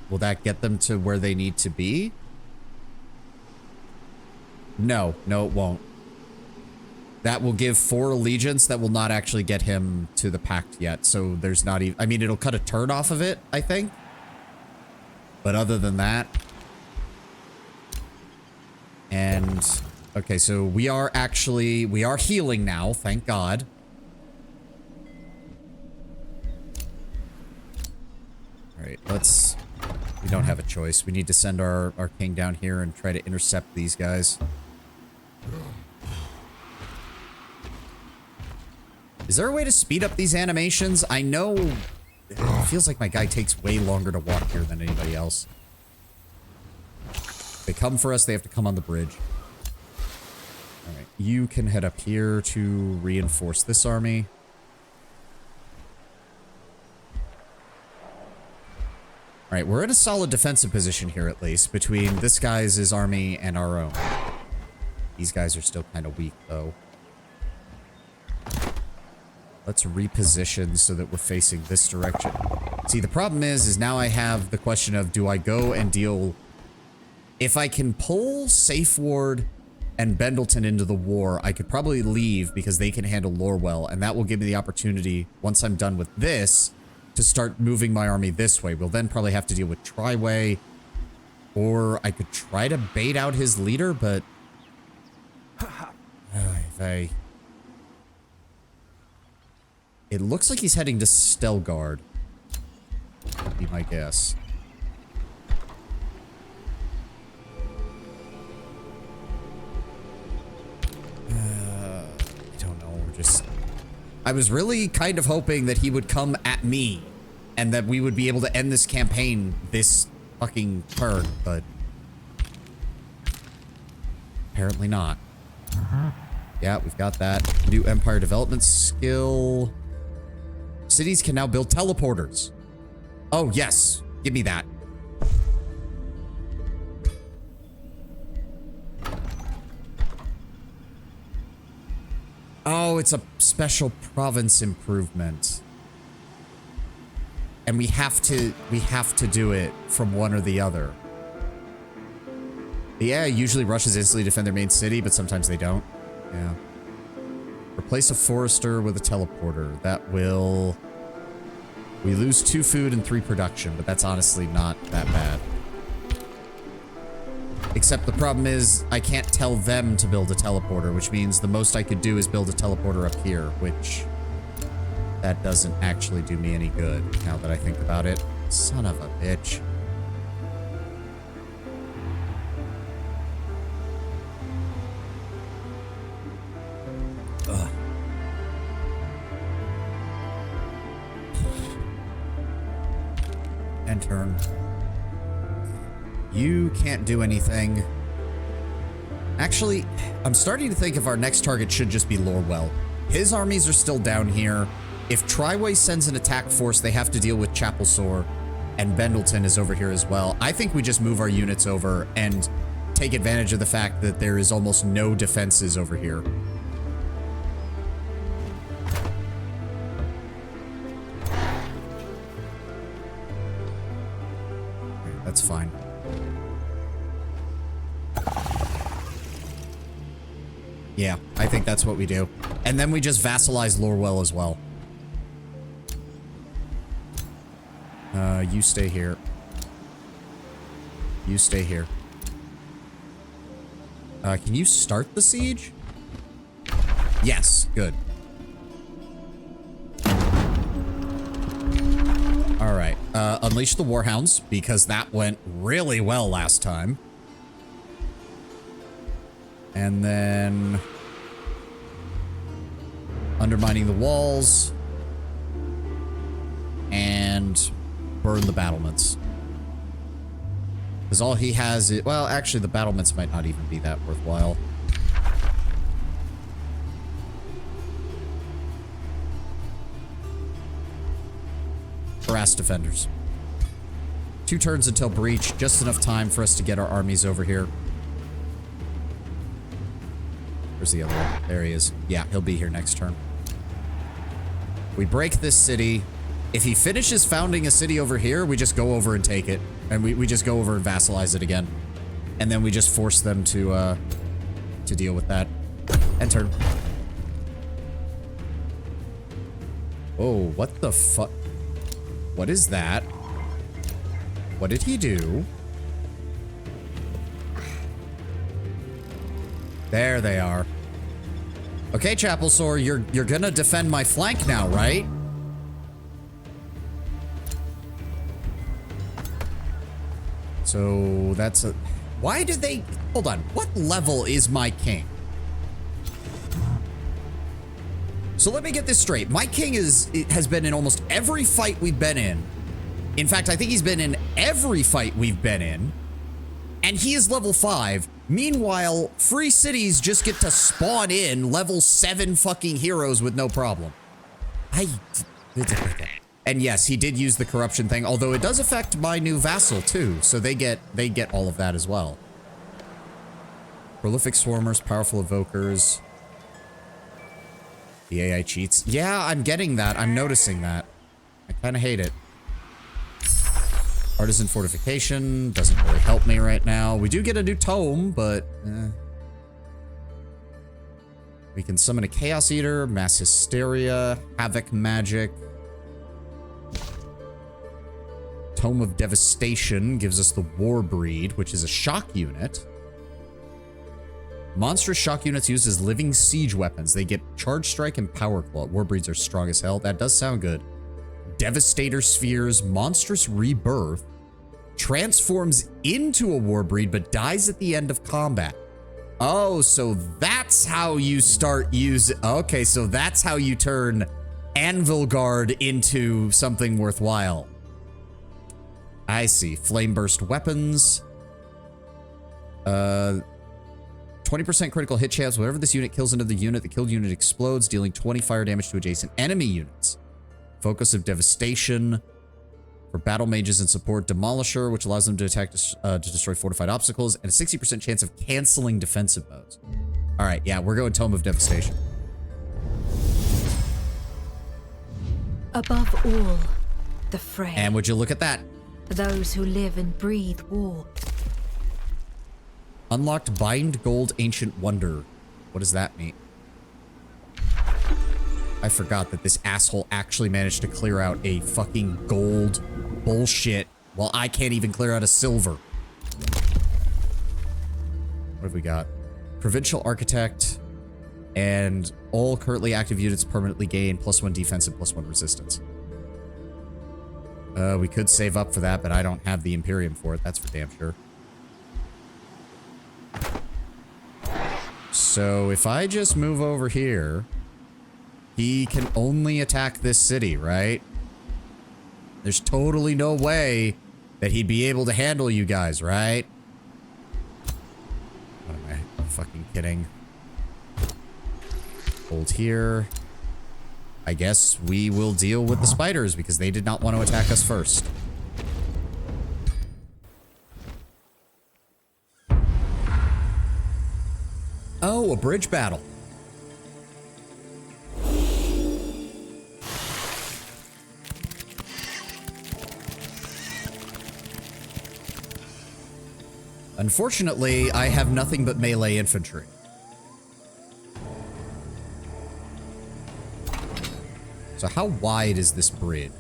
Will that get them to where they need to be? No, it won't. That will give 4 allegiance. That will not actually get him to the pact yet. So there's not even... I mean, it'll cut a turn off of it, I think. But other than that... And... Okay, so we are actually... We are healing now, thank God. Alright, let's... We don't have a choice. We need to send our king down here and try to intercept these guys. Is there a way to speed up these animations? I know... It feels like my guy takes way longer to walk here than anybody else. If they come for us, they have to come on the bridge. Alright, you can head up here to reinforce this army. Alright, we're in a solid defensive position here at least, between this guy's army and our own. These guys are still kind of weak, though. Let's reposition so that we're facing this direction. See, the problem is now I have the question of, do I go and deal... If I can pull Safe Ward and Bendleton into the war, I could probably leave because they can handle Lorwell, and that will give me the opportunity, once I'm done with this, to start moving my army this way. We'll then probably have to deal with Triway, or I could try to bait out his leader, but... if I... It looks like he's heading to Stelgard. Would be my guess. I don't know. We're just... I was really kind of hoping that he would come at me and that we would be able to end this campaign this fucking turn, but apparently not. Yeah, we've got that. New Empire development skill. Cities can now build teleporters. Oh, yes. Give me that. Oh, it's a special province improvement. And we have to do it from one or the other. The AI usually rushes instantly to defend their main city, but sometimes they don't. Yeah. Replace a forester with a teleporter. That will... We lose 2 food and 3 production, but that's honestly not that bad. Except the problem is, I can't tell them to build a teleporter, which means the most I could do is build a teleporter up here, which... That doesn't actually do me any good, now that I think about it. Son of a bitch. Ugh. End turn. You can't do anything. Actually, I'm starting to think if our next target should just be Lorwell. His armies are still down here. If Triway sends an attack force, they have to deal with Chapelsore, and Bendleton is over here as well. I think we just move our units over and take advantage of the fact that there is almost no defenses over here. That's fine. Yeah, I think that's what we do. And then we just vassalize Lorwell as well. You stay here. You stay here. Can you start the siege? Yes, good. Alright, unleash the Warhounds, because that went really well last time. And then... undermining the walls. And burn the battlements. Because all he has is... Well, actually, the battlements might not even be that worthwhile. Harass defenders. 2 turns until breach. Just enough time for us to get our armies over here. Where's the other one? There he is. Yeah, he'll be here next turn. We break this city. If he finishes founding a city over here, we just go over and take it. And we just go over and vassalize it again. And then we just force them to deal with that. End turn. Oh, what the fuck? What is that? What did he do? There they are. Okay, Chapel Sore, you're gonna defend my flank now, right? So that's a... Why did they... Hold on. What level is my king? So let me get this straight. My king has been in almost every fight we've been in. In fact, I think he's been in every fight we've been in. And he is level 5. Meanwhile, free cities just get to spawn in level 7 fucking heroes with no problem. And yes, he did use the corruption thing, although it does affect my new vassal too, so they get all of that as well. Prolific swarmers, powerful evokers. The AI cheats. Yeah, I'm getting that. I'm noticing that. I kind of hate it. Artisan fortification doesn't really help me right now. We do get a new tome, but we can summon a Chaos Eater, Mass Hysteria, Havoc Magic. Tome of Devastation gives us the War Breed, which is a shock unit. Monstrous shock units used as living siege weapons. They get Charge Strike and Power Claw. War Breeds are strong as hell. That does sound good. Devastator Spheres, Monstrous Rebirth, transforms into a War Breed but dies at the end of combat. Oh, so that's how you start using... Okay, so that's how you turn Anvil Guard into something worthwhile. I see. Flame Burst weapons. 20% critical hit chance. Whenever this unit kills another unit, the killed unit explodes, dealing 20 fire damage to adjacent enemy units. Focus of Devastation. For battle mages and support, Demolisher, which allows them to attack to destroy fortified obstacles, and a 60% chance of canceling defensive modes. Alright, yeah, we're going Tome of Devastation. Above all, the fray. And would you look at that? Those who live and breathe war. Unlocked Bind Gold Ancient Wonder. What does that mean? I forgot that this asshole actually managed to clear out a fucking gold bullshit while I can't even clear out a silver. What have we got? Provincial Architect and all currently active units permanently gain +1 defense and +1 resistance. We could save up for that, but I don't have the Imperium for it. That's for damn sure. So if I just move over here, he can only attack this city, right? There's totally no way that he'd be able to handle you guys, right? What am I fucking kidding? Hold here. I guess we will deal with the spiders because they did not want to attack us first. Oh, a bridge battle. Unfortunately, I have nothing but melee infantry. So how wide is this bridge?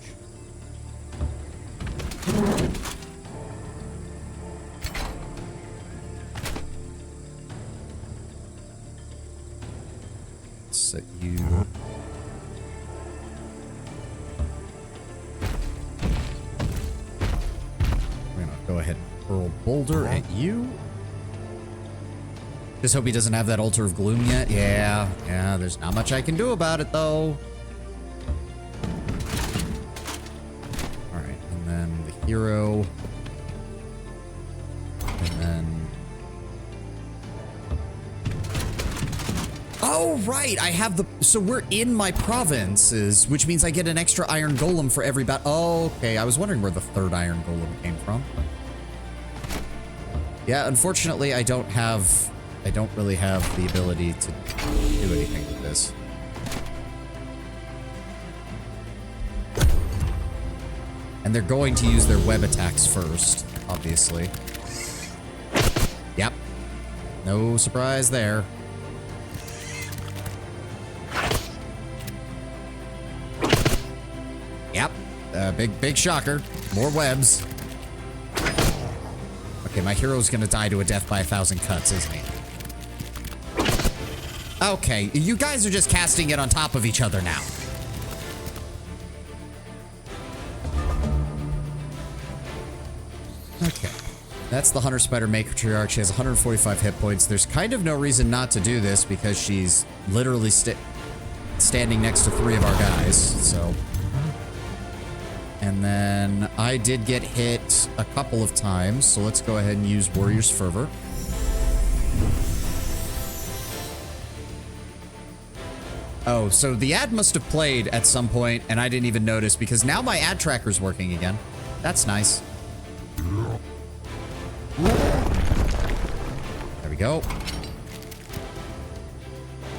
Set you... We're gonna go ahead and hurl Boulder at you. Just hope he doesn't have that Altar of Gloom yet. Yeah, there's not much I can do about it, though. Alright, and then the hero. And then... Oh, right! I have the... So we're in my provinces, which means I get an extra Iron Golem for every battle. Oh, okay. I was wondering where the third Iron Golem came from. Yeah, unfortunately, I don't really have the ability to do anything with this. And they're going to use their web attacks first, obviously. Yep. No surprise there. Big shocker. More webs. Okay, my hero's gonna die to a death by 1,000 cuts, isn't he? Okay, you guys are just casting it on top of each other now. Okay. That's the Hunter Spider Matriarch. She has 145 hit points. There's kind of no reason not to do this because she's literally standing next to 3 of our guys, so. And then I did get hit a couple of times, so let's go ahead and use Warrior's Fervor. Oh, so the ad must have played at some point, and I didn't even notice because now my ad tracker's working again. That's nice. There we go.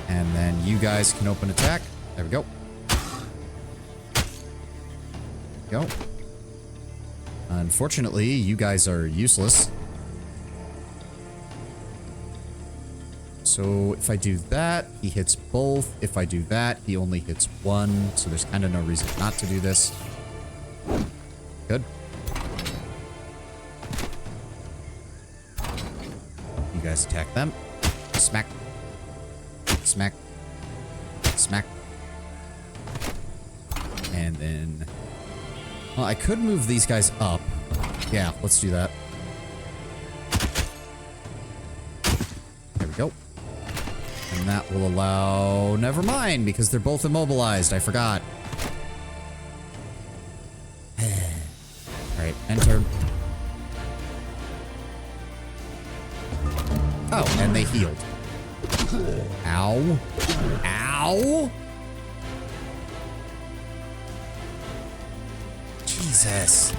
And then you guys can open attack. There we go. Go. Unfortunately, you guys are useless. So if I do that, he hits both. If I do that, he only hits 1. So there's kind of no reason not to do this. Good. You guys attack them. Smack. Smack. Smack. And then... Well, I could move these guys up. Yeah, let's do that. There we go. And that will allow... Never mind, because they're both immobilized. I forgot. Alright, enter. Oh, and they healed. Ow. Ow! Jesus.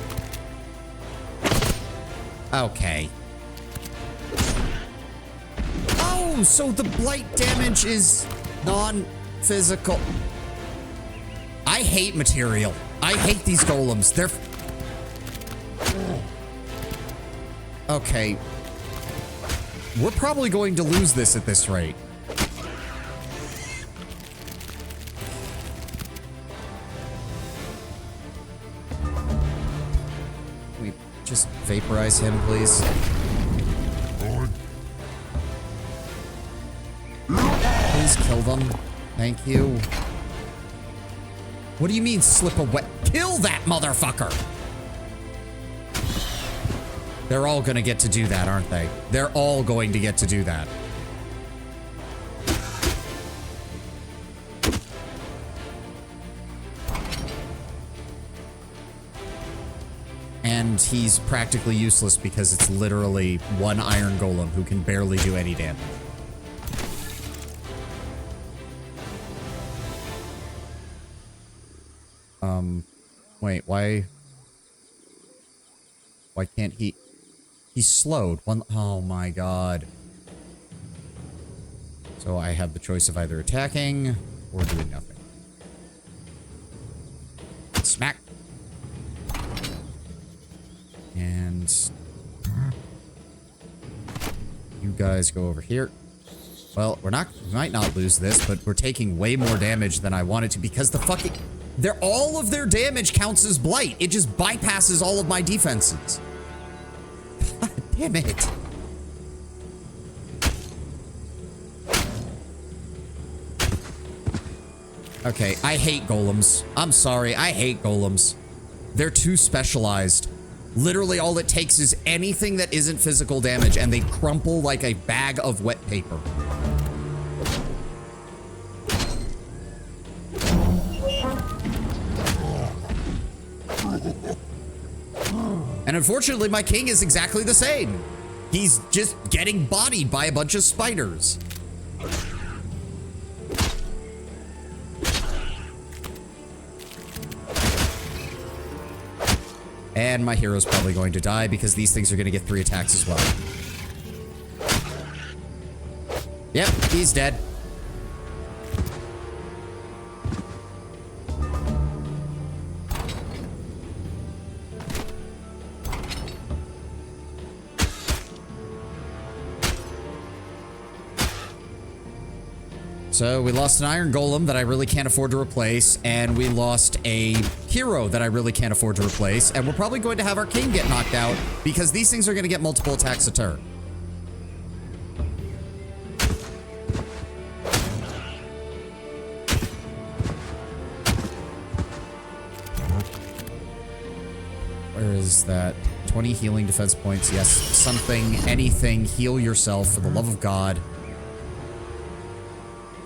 Okay. Oh, so the blight damage is non-physical. I hate material. I hate these golems. They're... Okay. We're probably going to lose this at this rate. Can we just vaporize him, please? Please kill them. Thank you. What do you mean slip away? Kill that motherfucker! They're all gonna get to do that, aren't they? They're all going to get to do that. And he's practically useless because it's literally one iron golem who can barely do any damage. Wait, why can't he? He's slowed. Oh my god. So I have the choice of either attacking or doing nothing. Smack. And you guys go over here. Well, we might not lose this, but we're taking way more damage than I wanted to because the fucking... all of their damage counts as blight. It just bypasses all of my defenses. God damn it. Okay, I hate golems. I'm sorry, I hate golems. They're too specialized. Literally all it takes is anything that isn't physical damage and they crumple like a bag of wet paper. And unfortunately, my king is exactly the same. He's just getting bodied by a bunch of spiders. And my hero's probably going to die because these things are going to get 3 attacks as well. Yep, he's dead. So we lost an iron golem that I really can't afford to replace, and we lost a hero that I really can't afford to replace, and we're probably going to have our king get knocked out because these things are going to get multiple attacks a turn. Where is that? 20 healing defense points. Yes, something, anything. Heal yourself for the love of God.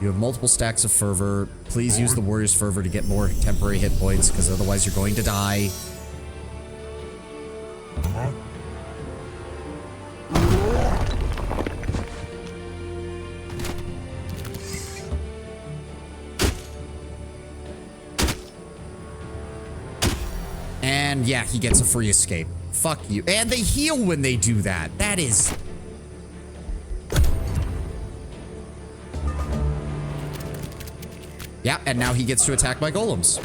You have multiple stacks of fervor. Please use the warrior's fervor to get more temporary hit points, because otherwise you're going to die. And yeah, he gets a free escape. Fuck you. And they heal when they do that. That is... Yeah, and now he gets to attack my golems.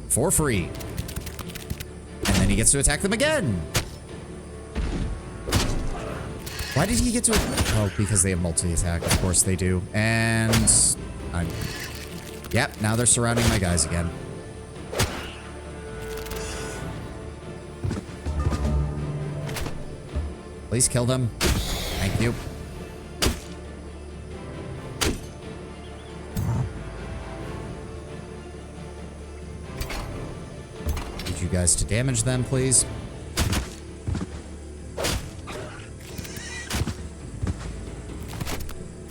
For free. And then he gets to attack them again. Why did he get to... Oh, because they have multi-attack. Of course they do. And... Yep, now they're surrounding my guys again. Please kill them. Thank you. Need you guys to damage them, please.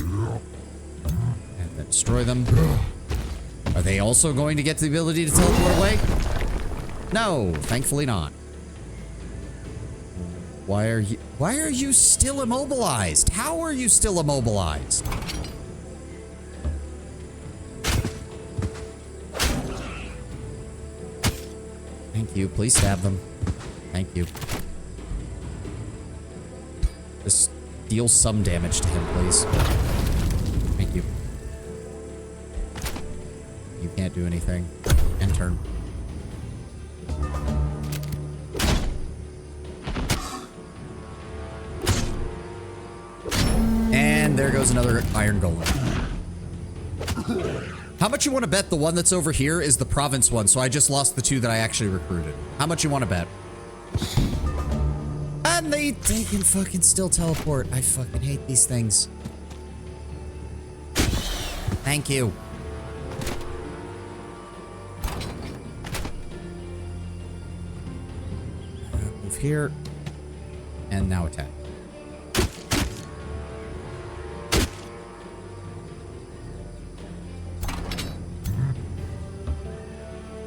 And then destroy them. Are they also going to get the ability to teleport away? No, thankfully not. Why are you still immobilized? How are you still immobilized? Thank you. Please stab them. Thank you. Just deal some damage to him, please. Thank you. You can't do anything. End turn. And there goes another iron golem. How much you want to bet the one that's over here is the province one, so I just lost the two that I actually recruited? How much you want to bet? And they can fucking still teleport. I fucking hate these things. Thank you. Move here. And now attack.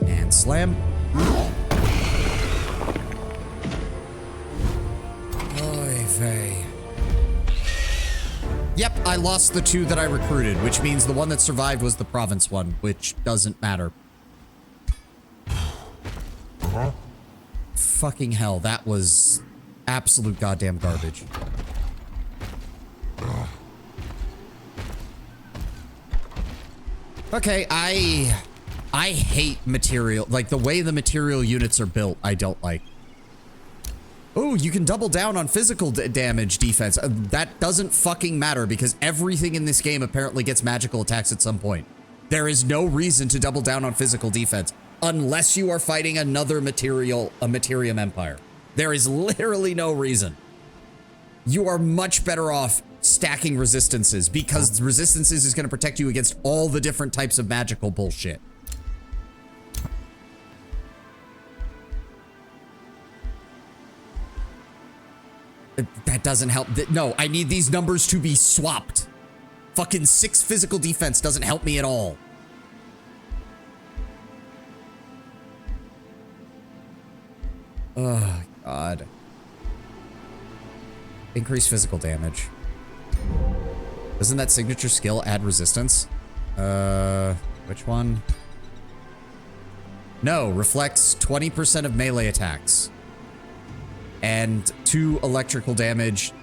And slam. Oy vey. Yep, I lost the two that I recruited, which means the one that survived was the province one, which doesn't matter. Fucking hell, that was absolute goddamn garbage. Okay, I hate material. Like, the way the material units are built, I don't like. Oh, you can double down on physical damage defense. That doesn't fucking matter because everything in this game apparently gets magical attacks at some point. There is no reason to double down on physical defense unless you are fighting another Materium Empire. There is literally no reason. You are much better off stacking resistances because resistances is going to protect you against all the different types of magical bullshit. That doesn't help. No, I need these numbers to be swapped. Fucking 6 physical defense doesn't help me at all. Oh, God. Increase physical damage. Doesn't that signature skill add resistance? Which one? No, reflects 20% of melee attacks. And 2 electrical damage.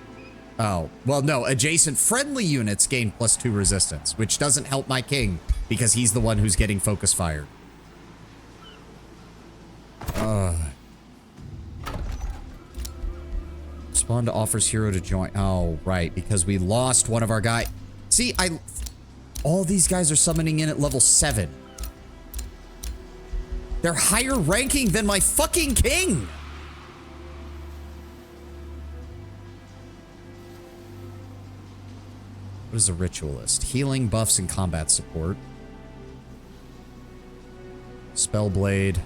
Oh, well, no. Adjacent friendly units gain +2 resistance, which doesn't help my king because he's the one who's getting focus fired. Respond to offers hero to join. Oh, right. Because we lost one of our guys. See, All these guys are summoning in at level 7. They're higher ranking than my fucking king! What is a ritualist? Healing, buffs, and combat support. Spellblade.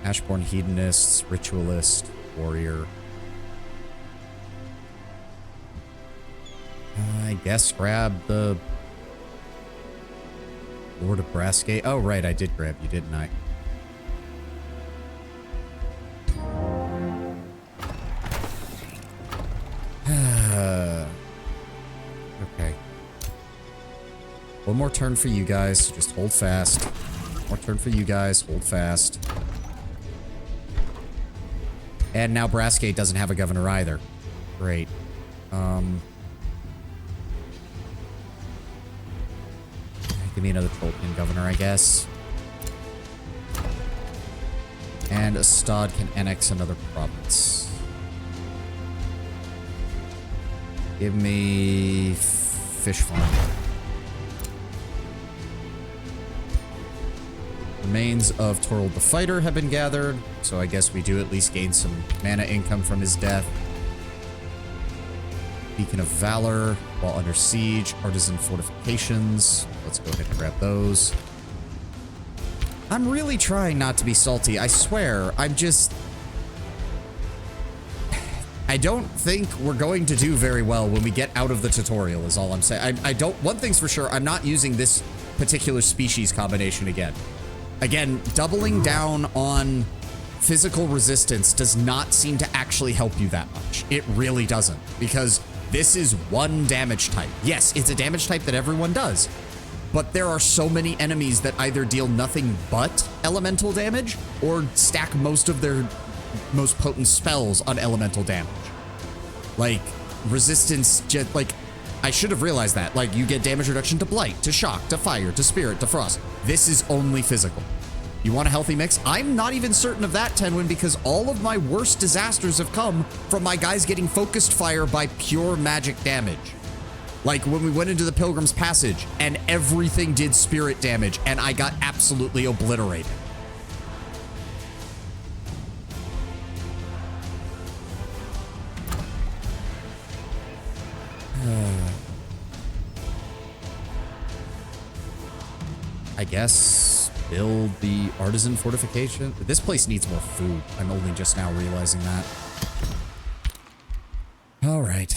Ashborn Hedonists, Ritualist, Warrior. I guess grab the Lord of Brassgate. Oh, right, I did grab you, didn't I? Okay. One more turn for you guys. Just hold fast. One more turn for you guys. Hold fast. And now Brassgate doesn't have a governor either. Great. Give me another Trollpin governor, I guess. And Astad can annex another province. Give me Fish Farm. Remains of Torald the Fighter have been gathered, so I guess we do at least gain some mana income from his death. Beacon of Valor while under siege. Artisan Fortifications. Let's go ahead and grab those. I'm really trying not to be salty. I swear, I'm just... I don't think we're going to do very well when we get out of the tutorial, is all I'm saying. I don't... One thing's for sure, I'm not using this particular species combination again. Again, doubling down on physical resistance does not seem to actually help you that much. It really doesn't, because this is one damage type. Yes, it's a damage type that everyone does, but there are so many enemies that either deal nothing but elemental damage or stack most of their most potent spells on elemental damage. Like, resistance, like, I should have realized that. Like, you get damage reduction to Blight, to Shock, to Fire, to Spirit, to Frost. This is only physical. You want a healthy mix? I'm not even certain of that, Tenwin, because all of my worst disasters have come from my guys getting focused fire by pure magic damage. Like when we went into the Pilgrim's Passage and everything did spirit damage and I got absolutely obliterated. I guess build the Artisan Fortification. This place needs more food. I'm only just now realizing that. All right.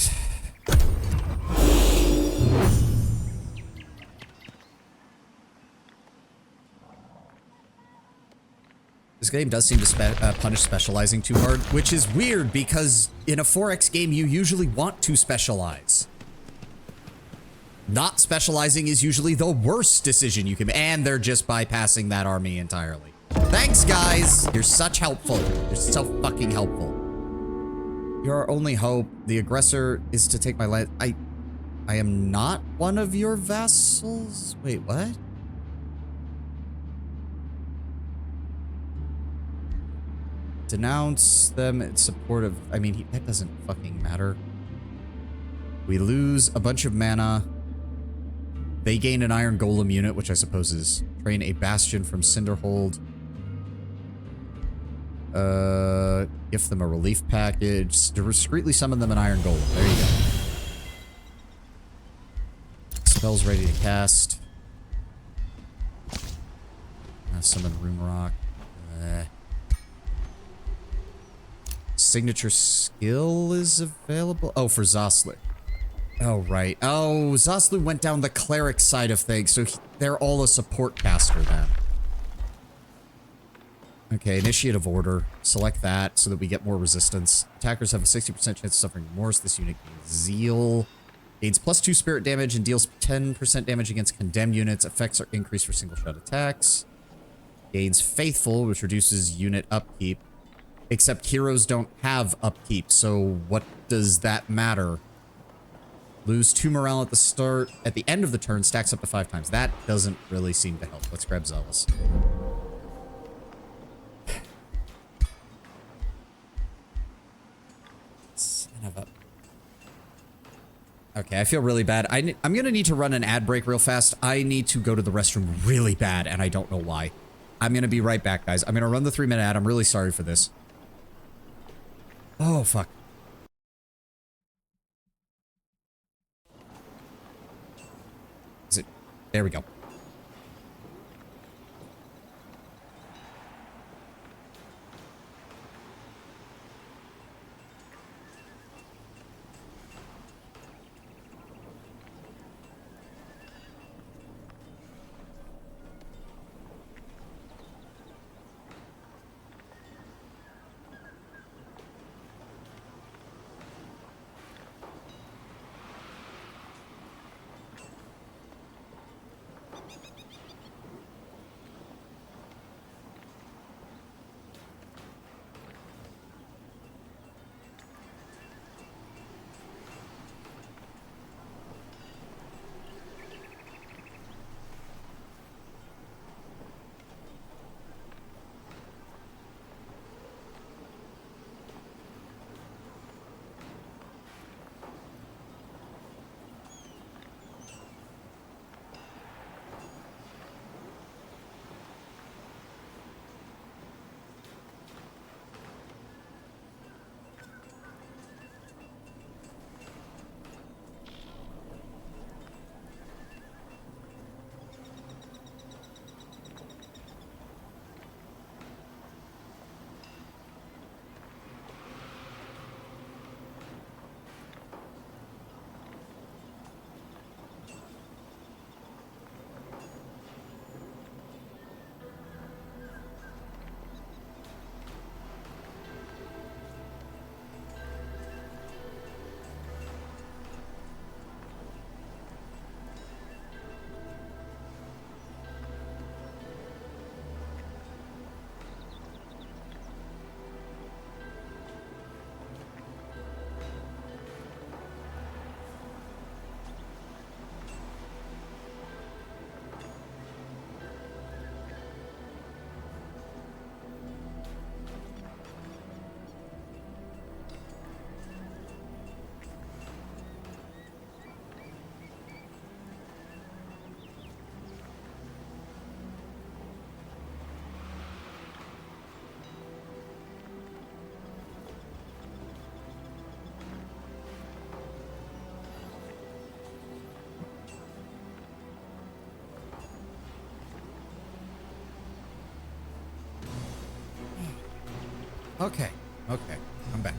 This game does seem to punish specializing too hard, which is weird because in a 4X game, you usually want to specialize. Not specializing is usually the worst decision you can make, and they're just bypassing that army entirely. Thanks, guys. You're such helpful. You're so fucking helpful. You're our only hope. The aggressor is to take my land. I am not one of your vassals? Wait, what? Denounce them in support of... I mean, that doesn't fucking matter. We lose a bunch of mana. They gain an Iron Golem unit, which I suppose is train a Bastion from Cinderhold. Gift them a relief package. Discreetly summon them an Iron Golem. There you go. Spells ready to cast. Summon Rune Rock. Signature skill is available. Oh, for Zoslik. Oh, right. Oh, Zoslu went down the cleric side of things, so they're all a support caster then. Okay, Initiative Order. Select that so that we get more resistance. Attackers have a 60% chance of suffering remorse. This unit gains Zeal. Gains +2 spirit damage and deals 10% damage against condemned units. Effects are increased for single shot attacks. Gains Faithful, which reduces unit upkeep. Except heroes don't have upkeep, so what does that matter? Lose 2 morale at the start. At the end of the turn, stacks up to 5 times. That doesn't really seem to help. Let's grab Zealous. Son of a... Okay. Okay, I feel really bad. I'm gonna need to run an ad break real fast. I need to go to the restroom really bad, and I don't know why. I'm gonna be right back, guys. I'm gonna run the 3-minute ad. I'm really sorry for this. Oh, fuck. Is it? There we go. Okay. Okay. I'm back.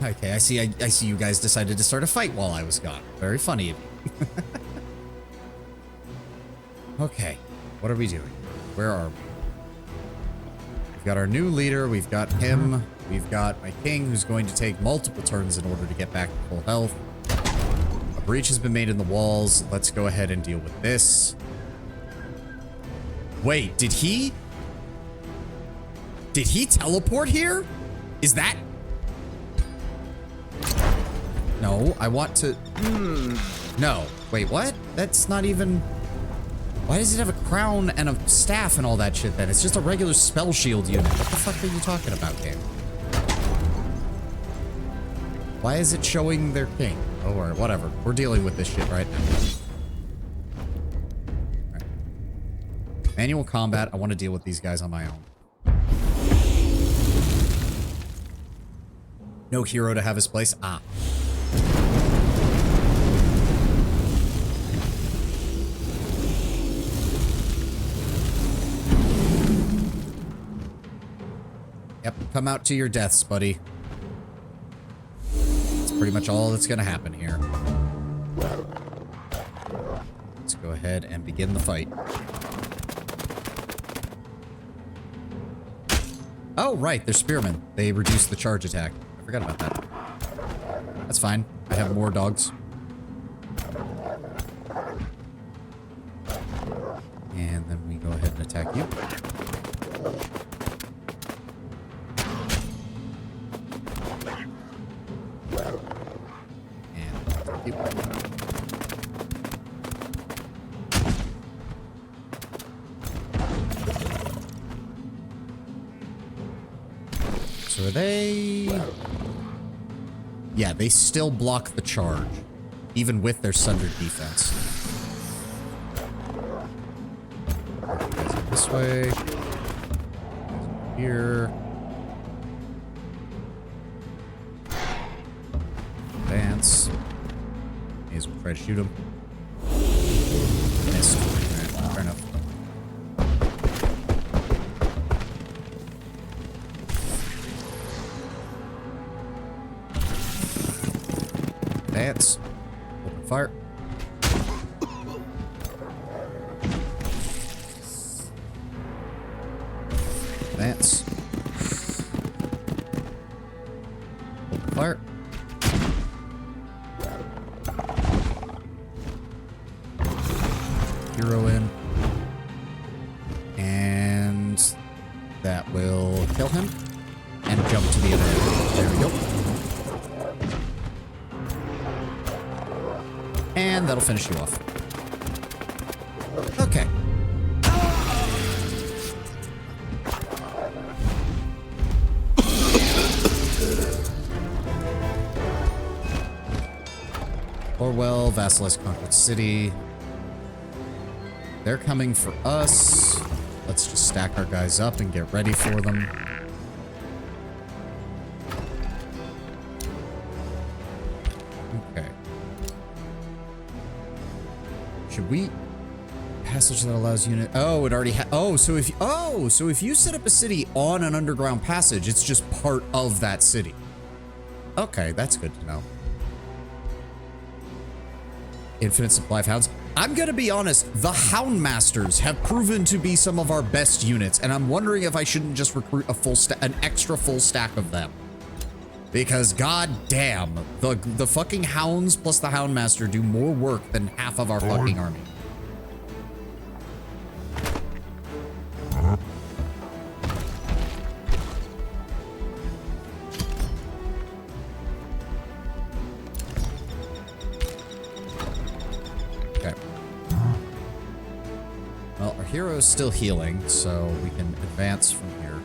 Okay, I see you guys decided to start a fight while I was gone. Very funny of you. Okay. What are we doing? Where are we? We've got our new leader. We've got him. We've got my king who's going to take multiple turns in order to get back to full health. A breach has been made in the walls. Let's go ahead and deal with this. Wait, did he teleport here? Is that... No, I want to... No. Wait, what? That's not even... Why does it have a crown and a staff and all that shit then? It's just a regular spell shield unit. What the fuck are you talking about, game? Why is it showing their king? Oh, or whatever. We're dealing with this shit right now. All right. Manual combat. I want to deal with these guys on my own. No hero to have his place. Ah. Yep, come out to your deaths, buddy. That's pretty much all that's gonna happen here. Let's go ahead and begin the fight. Oh, right, they're spearmen. They reduce the charge attack. I forgot about that. That's fine. I have more dogs. And then we go ahead and attack you. And attack you. So are they... Yeah, they still block the charge, even with their sundered defense. This way. Here. Advance. May as well try to shoot him. Missed. Alright, fair enough. Advance. Open fire. Advance. Open fire. Hero in. And that will kill him. And jump to the other end. There we go. And that'll finish you off. Okay. Orwell, Vassalize Conquered City. They're coming for us. Let's just stack our guys up and get ready for them. Okay. Should we... Passage that allows unit... Oh, it already so if you set up a city on an underground passage, it's just part of that city. Okay, that's good to know. Infinite supply of hounds. I'm gonna be honest, the Houndmasters have proven to be some of our best units, and I'm wondering if I shouldn't just recruit an extra full stack of them. Because god damn, the fucking hounds plus the Houndmaster do more work than half of our fucking army. Hero's still healing, so we can advance from here.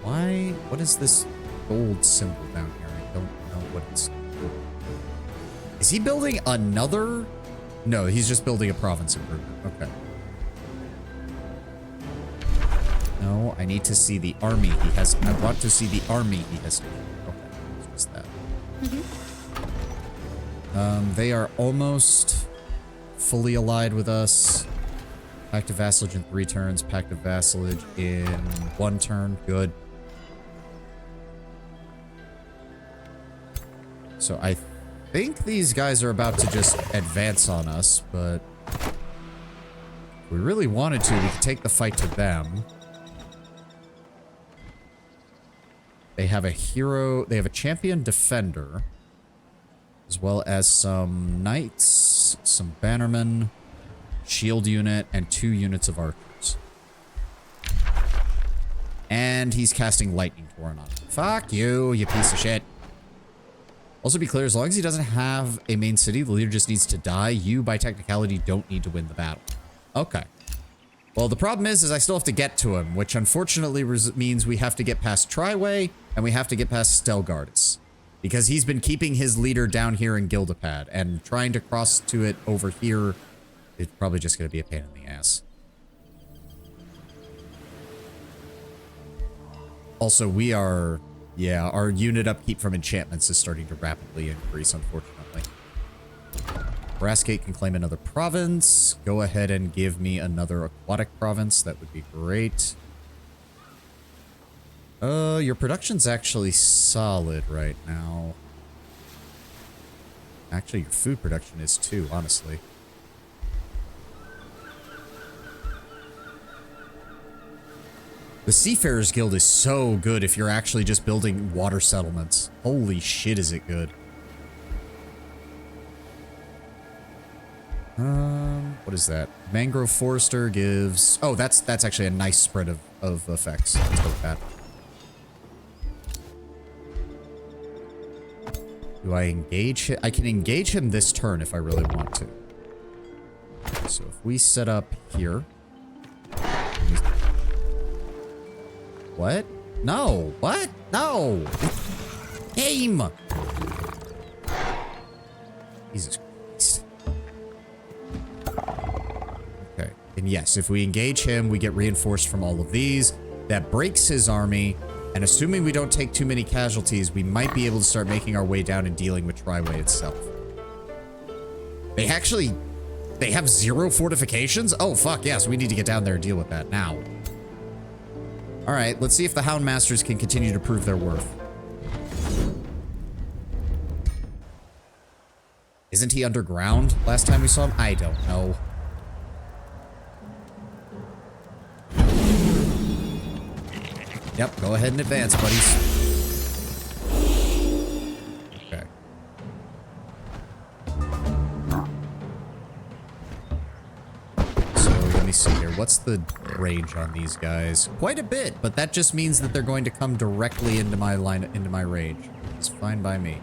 Why? What is this gold symbol down here? I don't know what it's... Is he building another? No, he's just building a province improvement. Okay. No, I need to see the army he has. I want to see the army he has. That. They are almost fully allied with us. Pact of Vassalage in 3 turns. Pact of Vassalage in 1 turn. Good. So I think these guys are about to just advance on us, but if we really wanted to, we could take the fight to them. They have a hero, they have a champion defender, as well as some knights, some bannermen, shield unit, and 2 units of archers. And he's casting lightning torrent on him. Fuck you, you piece of shit. Also be clear, as long as he doesn't have a main city, the leader just needs to die. You, by technicality, don't need to win the battle. Okay. Well, the problem is I still have to get to him, which unfortunately means we have to get past Triway, and we have to get past Stelgardus. Because he's been keeping his leader down here in Gildapad, and trying to cross to it over here is probably just going to be a pain in the ass. Also, we are... Yeah, our unit upkeep from enchantments is starting to rapidly increase, unfortunately. Brassgate can claim another province. Go ahead and give me another aquatic province. That would be great. Your production's actually solid right now. Actually, your food production is too, honestly. The Seafarers Guild is so good if you're actually just building water settlements. Holy shit, is it good. What is that? Mangrove Forester gives... Oh, that's actually a nice spread of effects. Let's go with that. Do I engage him? I can engage him this turn if I really want to. So if we set up here... What? No. What? No. Game. Jesus Christ. Okay. And yes, if we engage him, we get reinforced from all of these. That breaks his army. And assuming we don't take too many casualties, we might be able to start making our way down and dealing with Triway itself. They have 0 fortifications? Oh, fuck, yes, we need to get down there and deal with that now. All right, let's see if the Houndmasters can continue to prove their worth. Isn't he underground last time we saw him? I don't know. Yep, go ahead and advance, buddies. Okay. So, let me see here. What's the range on these guys? Quite a bit, but that just means that they're going to come directly into my line, into my range. It's fine by me.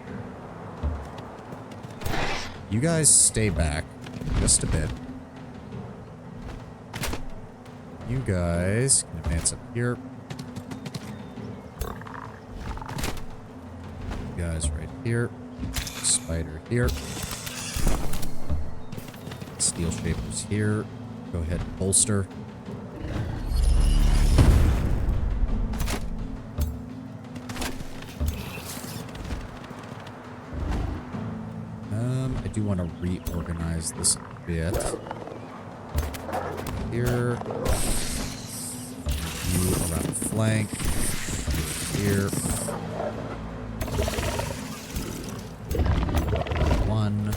You guys stay back just a bit. You guys can advance up here. You guys right here. Spider here. Steel Shapers here. Go ahead and bolster. I do want to reorganize this a bit. Here. You around the flank. Here. One.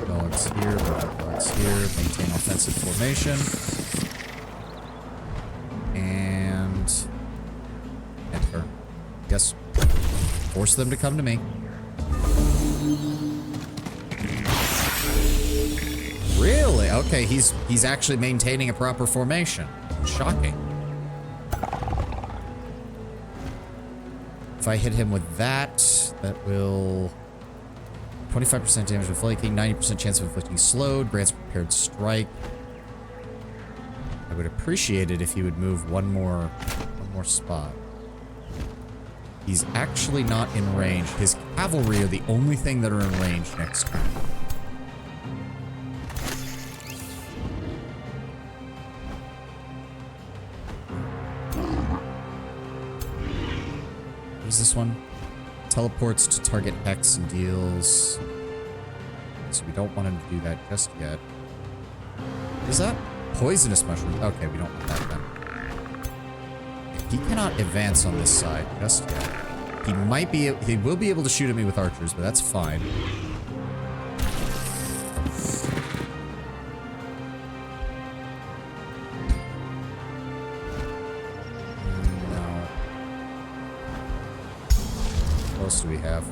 Dogs here. Dogs here. Maintain offensive formation. And enter. Yes. Force them to come to me. Really? Okay, he's actually maintaining a proper formation. Shocking. If I hit him with that, that will 25% damage with flanking, 90% chance of inflicting slowed, grants prepared strike. I would appreciate it if he would move one more spot. He's actually not in range. His cavalry are the only thing that are in range next turn. What is this one? Teleports to target Hex and deals. So we don't want him to do that just yet. What is that? Poisonous mushroom. Okay, we don't want that then. He cannot advance on this side just yet. He will be able to shoot at me with archers, but that's fine. No. What else do we have?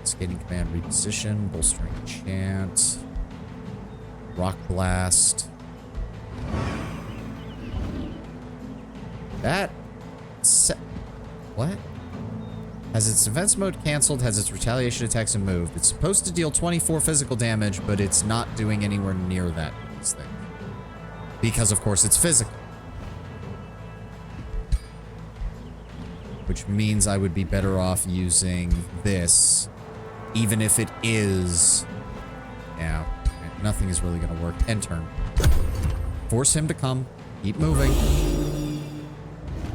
Skating command reposition, bolstering chant, rock blast. That what? Has its defense mode canceled, has its retaliation attacks moved. It's supposed to deal 24 physical damage, but it's not doing anywhere near that with this thing. Because, of course, it's physical. Which means I would be better off using this, even if it is... Yeah, nothing is really going to work. End turn. Force him to come. Keep moving.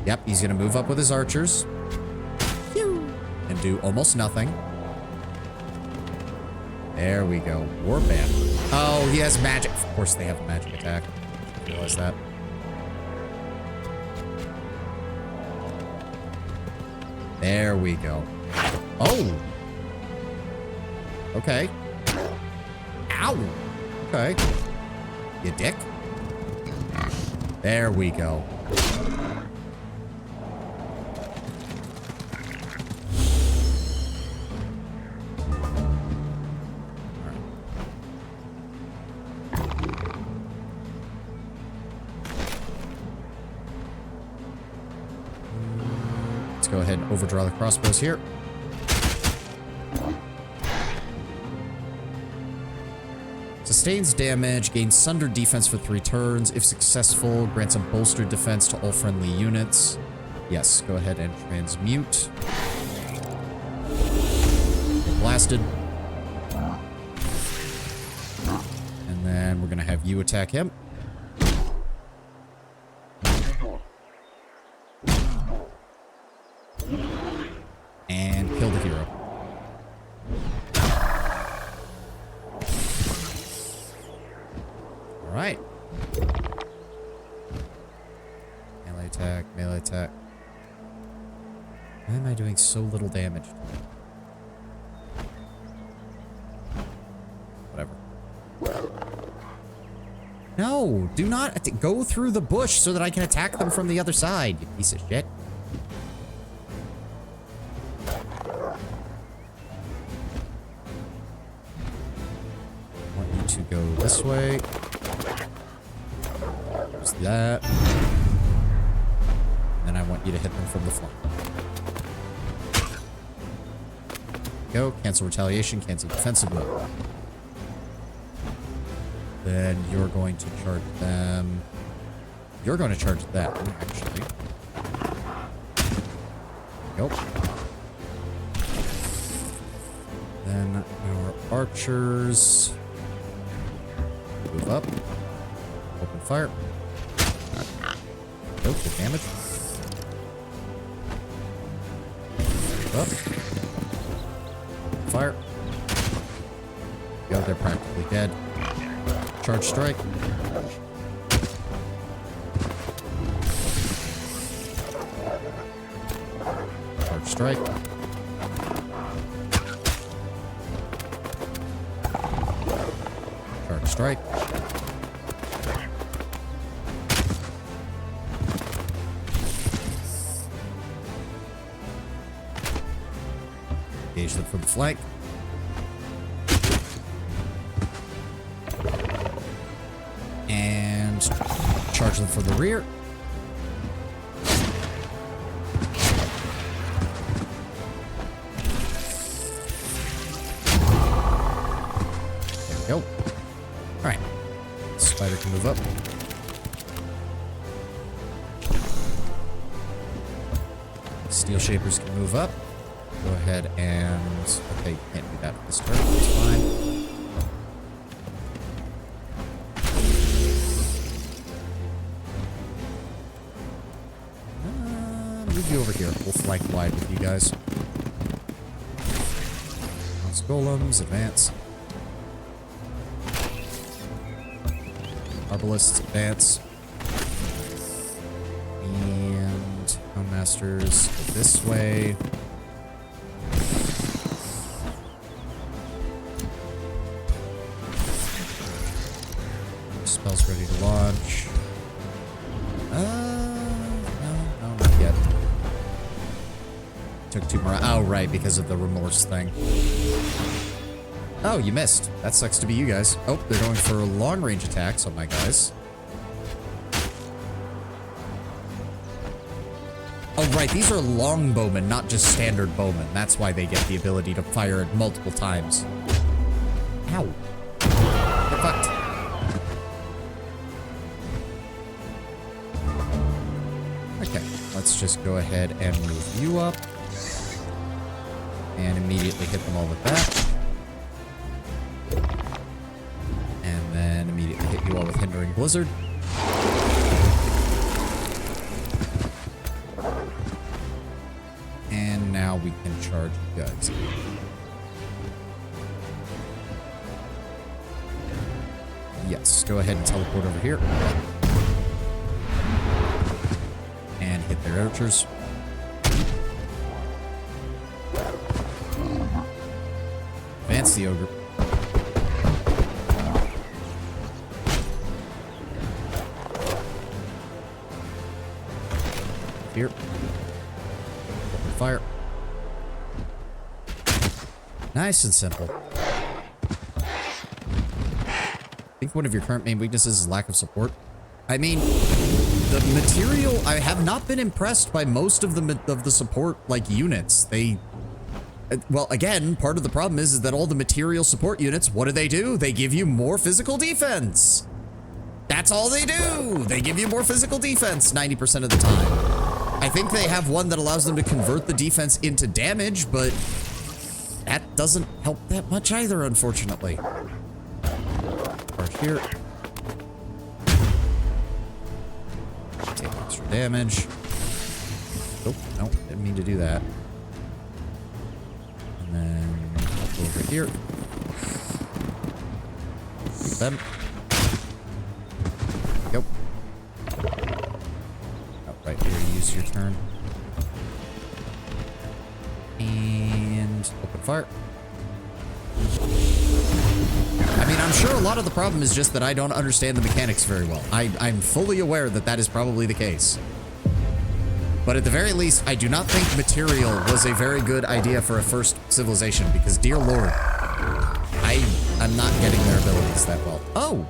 Yep, he's going to move up with his archers. And do almost nothing. There we go. Warband. Oh, he has magic. Of course they have a magic attack. I realize that. There we go. Oh! Okay. Ow! Okay. You dick. There we go. Go ahead and overdraw the crossbows here. It's a sustains damage, gains sundered defense for 3 turns. If successful, grants a bolstered defense to all friendly units. Yes, go ahead and transmute. Get blasted. And then we're going to have you attack him. And kill the hero. Alright. Melee attack, melee attack. Why am I doing so little damage? Whatever. No, do not go through the bush so that I can attack them from the other side, you piece of shit. I want you to go this way. There's that. And then I want you to hit them from the flank. Go. Cancel retaliation. Cancel defensive mode. Then you're going to charge them. You're going to charge them, actually. Nope. Then our archers move up. Open fire. Nope, good damage. Move up. Fire. Go, they're practically dead. Charge strike. Charge strike. Charge strike. Engage them from the flank. And charge them from the rear. There we go. Alright. Spider can move up. Steel Shapers can move up. Go ahead and... Okay, you can't do that this turn. That's fine. Move you over here. We'll flank wide with you guys. Mouse Golems, advance. Arbalists, advance. And Houndmasters go this way. Spells ready to launch. No, not yet. Took 2 more. Oh, right, because of the remorse thing. Oh, you missed. That sucks to be you guys. Oh, they're going for long-range attacks on my guys. Oh, right, these are longbowmen, not just standard bowmen. That's why they get the ability to fire it multiple times. Ow. Get fucked. Okay, let's just go ahead and move you up. And immediately hit them all with that. And then immediately hit you all with Hindering Blizzard. And now we can charge you guys. Yes, go ahead and teleport over here. And hit their archers. Advance the ogre. Here. Open fire. Nice and simple. I think one of your current main weaknesses is lack of support. I mean, the material, I have not been impressed by most of the support, like, units. Well, again, part of the problem is that all the material support units, what do? They give you more physical defense. That's all they do. They give you more physical defense 90% of the time. I think they have one that allows them to convert the defense into damage, but that doesn't help that much either, unfortunately. Right here. Take extra damage. Oh, no, didn't mean to do that. And then up over here. Keep them. Yep. Oh, right here, use your turn. And open fire. I mean, I'm sure a lot of the problem is just that I don't understand the mechanics very well. I'm fully aware that that is probably the case. But at the very least, I do not think material was a very good idea for a first civilization because, dear lord, I'm not getting their abilities that well. Oh!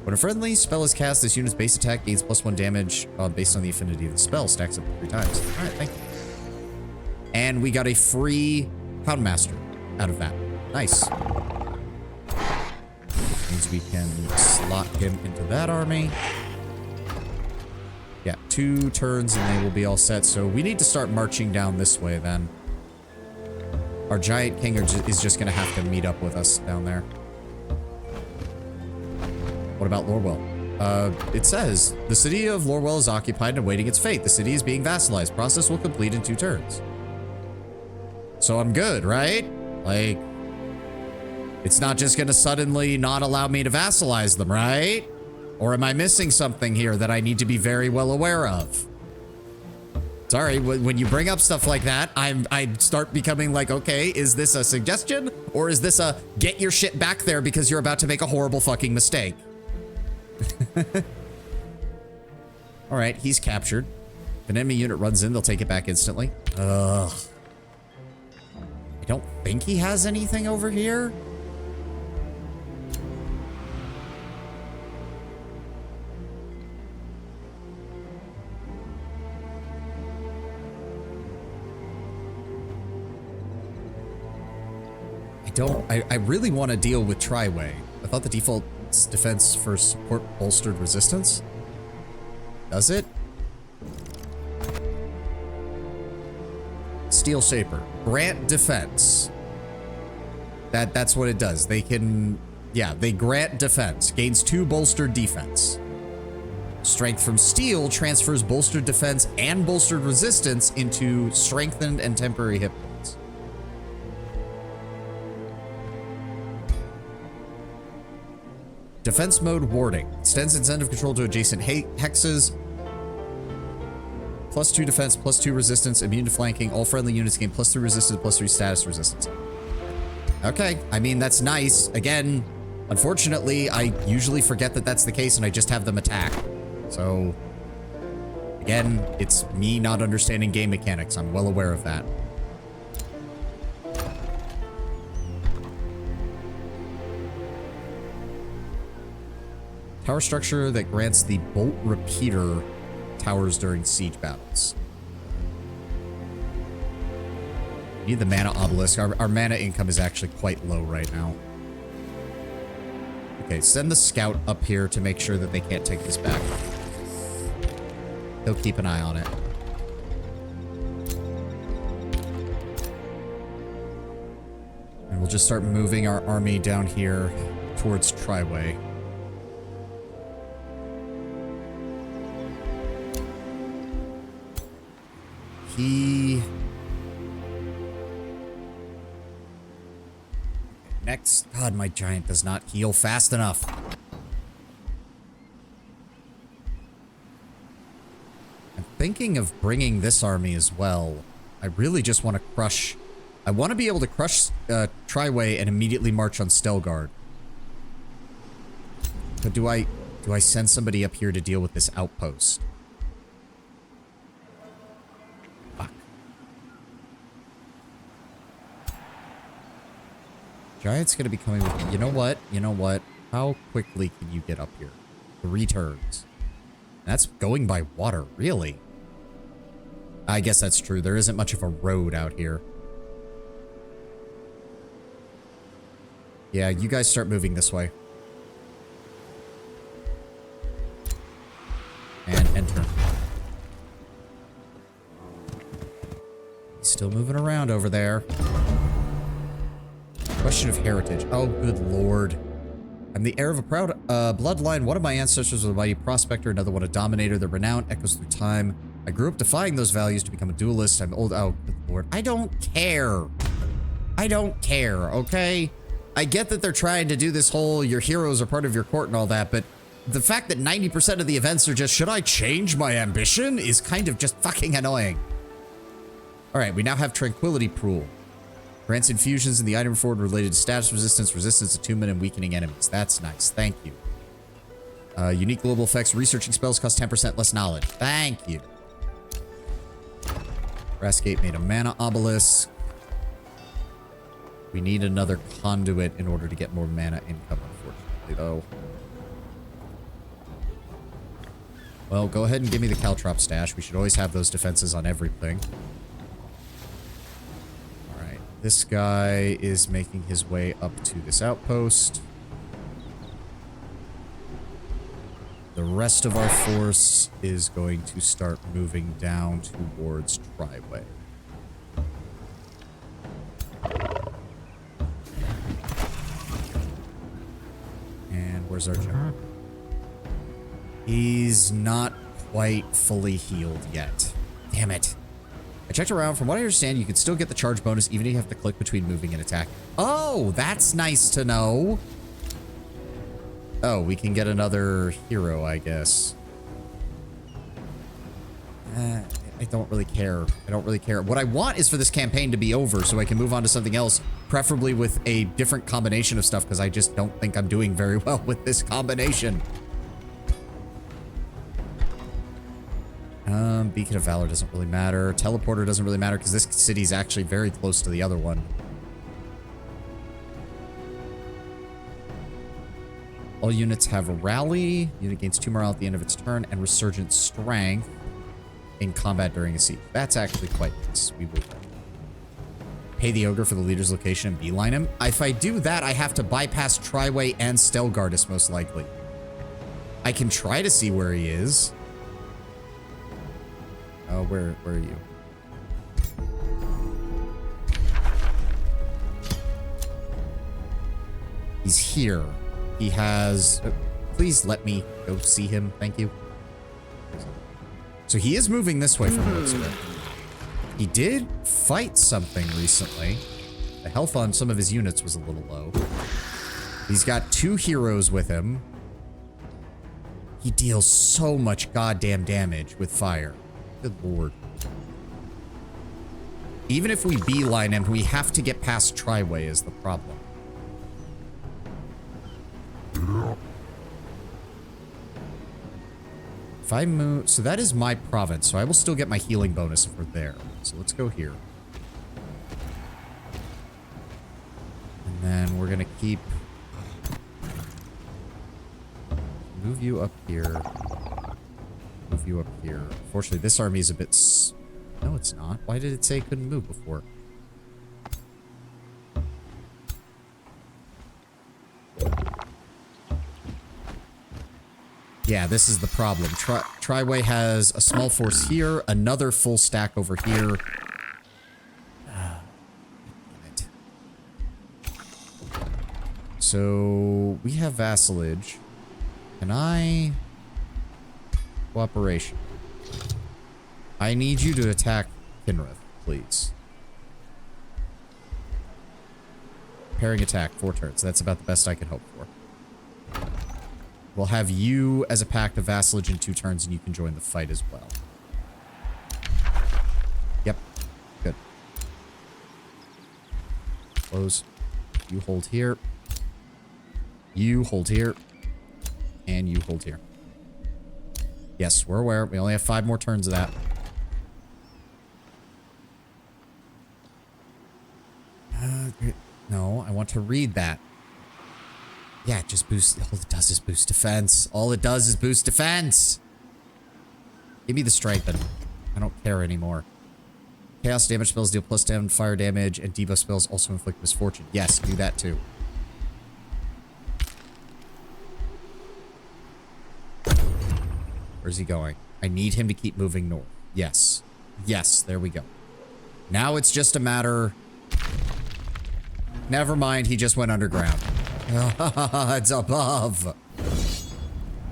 When a friendly spell is cast, this unit's base attack gains +1 damage based on the affinity of the spell, stacks up 3 times. Alright, thank you. And we got a free Houndmaster out of that. Nice. Means we can slot him into that army. Yeah, 2 turns and they will be all set. So we need to start marching down this way then. Our giant king is just going to have to meet up with us down there. What about Lorwell? It says, the city of Lorwell is occupied and awaiting its fate. The city is being vassalized. Process will complete in 2 turns. So I'm good, right? Like, it's not just going to suddenly not allow me to vassalize them, right? Or am I missing something here that I need to be very well aware of? Sorry, when you bring up stuff like that, I start becoming like, okay, is this a suggestion? Or is this a get your shit back there because you're about to make a horrible fucking mistake? All right, he's captured. If an enemy unit runs in, they'll take it back instantly. Ugh. I don't think he has anything over here. I really want to deal with Triway. I thought the default defense for support bolstered resistance. Does it? Steel Shaper. Grant defense. That's what it does. They can, yeah, they grant defense. Gains 2 bolstered defense. Strength from steel transfers bolstered defense and bolstered resistance into strengthened and temporary hit points. Defense mode warding. Extends incentive control to adjacent hexes. +2 defense, +2 resistance, immune to flanking. All friendly units gain +3 resistance, +3 status resistance. Okay, I mean, that's nice. Again, unfortunately, I usually forget that that's the case and I just have them attack. So, again, it's me not understanding game mechanics. I'm well aware of that. Tower structure that grants the bolt repeater towers during siege battles. We need the mana obelisk. Our mana income is actually quite low right now. Okay, send the scout up here to make sure that they can't take this back. He'll keep an eye on it. And we'll just start moving our army down here towards Triway. Next. God, my giant does not heal fast enough. I'm thinking of bringing this army as well. I really just want to crush... I want to be able to crush Triway and immediately march on Stelgard. But do I send somebody up here to deal with this outpost? Giant's gonna be coming with... You know what? You know what? How quickly can you get up here? 3 turns. That's going by water, really? I guess that's true. There isn't much of a road out here. Yeah, you guys start moving this way. And enter. He's still moving around over there. Question of heritage. Oh, good lord. I'm the heir of a proud bloodline. One of my ancestors was a mighty prospector, another one a dominator. The renown echoes through time. I grew up defying those values to become a duelist. I'm old. Oh, good lord. I don't care. I don't care, okay? I get that they're trying to do this whole your heroes are part of your court and all that, but the fact that 90% of the events are just, should I change my ambition, is kind of just fucking annoying. All right, we now have Tranquility Pool. Grants infusions in the item forward related to status resistance, resistance, attunement, and weakening enemies. That's nice. Thank you. Unique global effects. Researching spells cost 10% less knowledge. Thank you. Brassgate made a mana obelisk. We need another conduit in order to get more mana income, unfortunately, though. Well, go ahead and give me the Caltrop stash. We should always have those defenses on everything. Alright, this guy is making his way up to this outpost. The rest of our force is going to start moving down towards Triway. And where's our general? He's not quite fully healed yet. Damn it. I checked around. From what I understand, you can still get the charge bonus even if you have to click between moving and attacking. Oh, that's nice to know. Oh, we can get another hero, I guess. I don't really care. I don't really care. What I want is for this campaign to be over so I can move on to something else, preferably with a different combination of stuff, because I just don't think I'm doing very well with this combination. Beacon of Valor doesn't really matter. Teleporter doesn't really matter because this city's actually very close to the other one. All units have a rally. Unit gains 2 morale at the end of its turn and resurgent strength in combat during a siege. That's actually quite nice. We will pay the ogre for the leader's location and beeline him. If I do that, I have to bypass Triway and Stelgardus most likely. I can try to see where he is. Oh, where are you? He's here. He has... please let me go see him. Thank you. So he is moving this way from the looks of it. He did fight something recently. The health on some of his units was a little low. He's got 2 heroes with him. He deals so much goddamn damage with fire. Good lord. Even if we beeline him, we have to get past Triway is the problem. If I move... so that is my province, so I will still get my healing bonus if we're there. So let's go here. And then we're gonna keep... move you up here. Move you up here. Unfortunately, this army is a bit... no, it's not. Why did it say it couldn't move before? Yeah, this is the problem. Triway has a small force here, another full stack over here. So, we have vassalage. Can I... cooperation. I need you to attack Kinrith, please. Pairing attack, 4 turns. That's about the best I can hope for. We'll have you as a pact of vassalage in 2 turns, and you can join the fight as well. Yep. Good. Close. You hold here. You hold here. And you hold here. Yes, we're aware. We only have 5 more turns of that. No, I want to read that. Yeah, it just boosts... all it does is boost defense. All it does is boost defense. Give me the strengthen. I don't care anymore. Chaos damage spells deal +10 fire damage, and debuff spells also inflict misfortune. Yes, do that too. Where's he going? I need him to keep moving north. Yes. Yes, there we go. Now it's just a matter... Never mind, he just went underground. It's above.